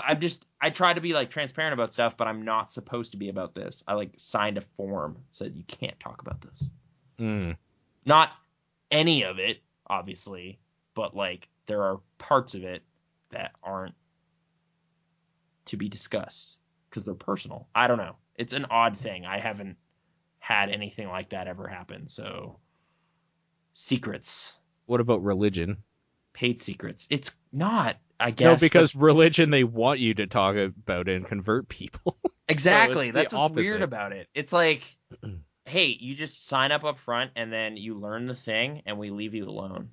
I try to be like transparent about stuff, but I'm not supposed to be about this. I like signed a form that said you can't talk about this. Not any of it, obviously, but like there are parts of it that aren't to be discussed because they're personal. I don't know. It's an odd thing. I haven't had anything like that ever happen. So secrets. What about religion? Paid secrets. It's not, I guess. No, because religion, they want you to talk about it and convert people. Exactly. So that's what's opposite. Weird about it. It's like, hey, you just sign up front and then you learn the thing and we leave you alone.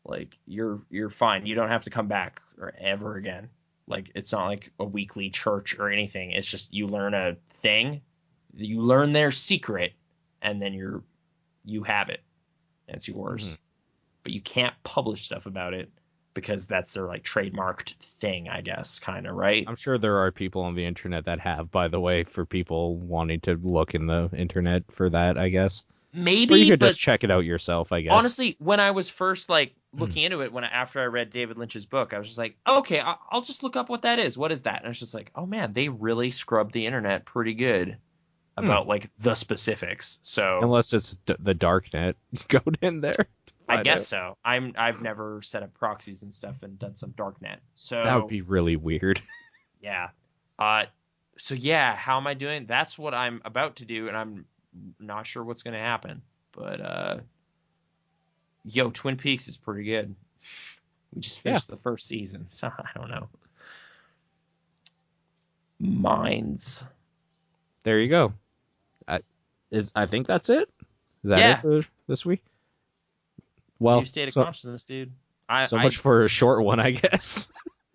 Like you're fine. You don't have to come back or ever again. Like it's not like a weekly church or anything. It's just you learn a thing, you learn their secret, and then you have it. And it's yours. But you can't publish stuff about it because that's their like trademarked thing, I guess, kind of, right? I'm sure there are people on the internet that have, by the way, for people wanting to look in the internet for that, I guess. Maybe, or you could but just check it out yourself, I guess. Honestly, when I was first like looking into it, after I read David Lynch's book, I was just like, okay, I'll just look up what that is. What is that? And it's just like, oh man, they really scrubbed the internet pretty good about like the specifics. So unless it's the dark net, go in there. I guess so. I've never set up proxies and stuff and done some darknet. So that would be really weird. Yeah. So yeah, how am I doing? That's what I'm about to do, and I'm not sure what's going to happen. But yo, Twin Peaks is pretty good. We just finished the first season, so I don't know. Mines. There you go. I think that's it. Is that it for this week? Well, new state of consciousness, dude. So much for a short one, I guess.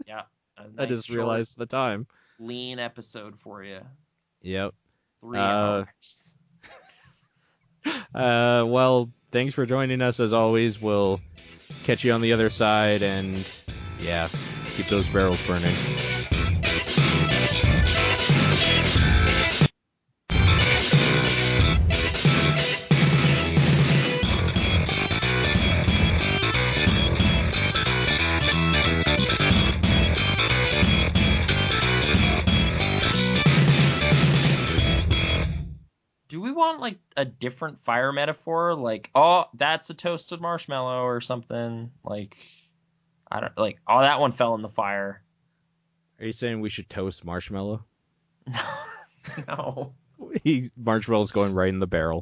Yeah. Nice I just realized the time. Lean episode for you. Yep. 3 hours. Well, thanks for joining us as always. We'll catch you on the other side, and yeah, keep those barrels burning. Do we want like a different fire metaphor? Like, oh, that's a toasted marshmallow or something. Like, I don't like. Oh, that one fell in the fire. Are you saying we should toast Marshmallow? No. Marshmallow's going right in the barrel.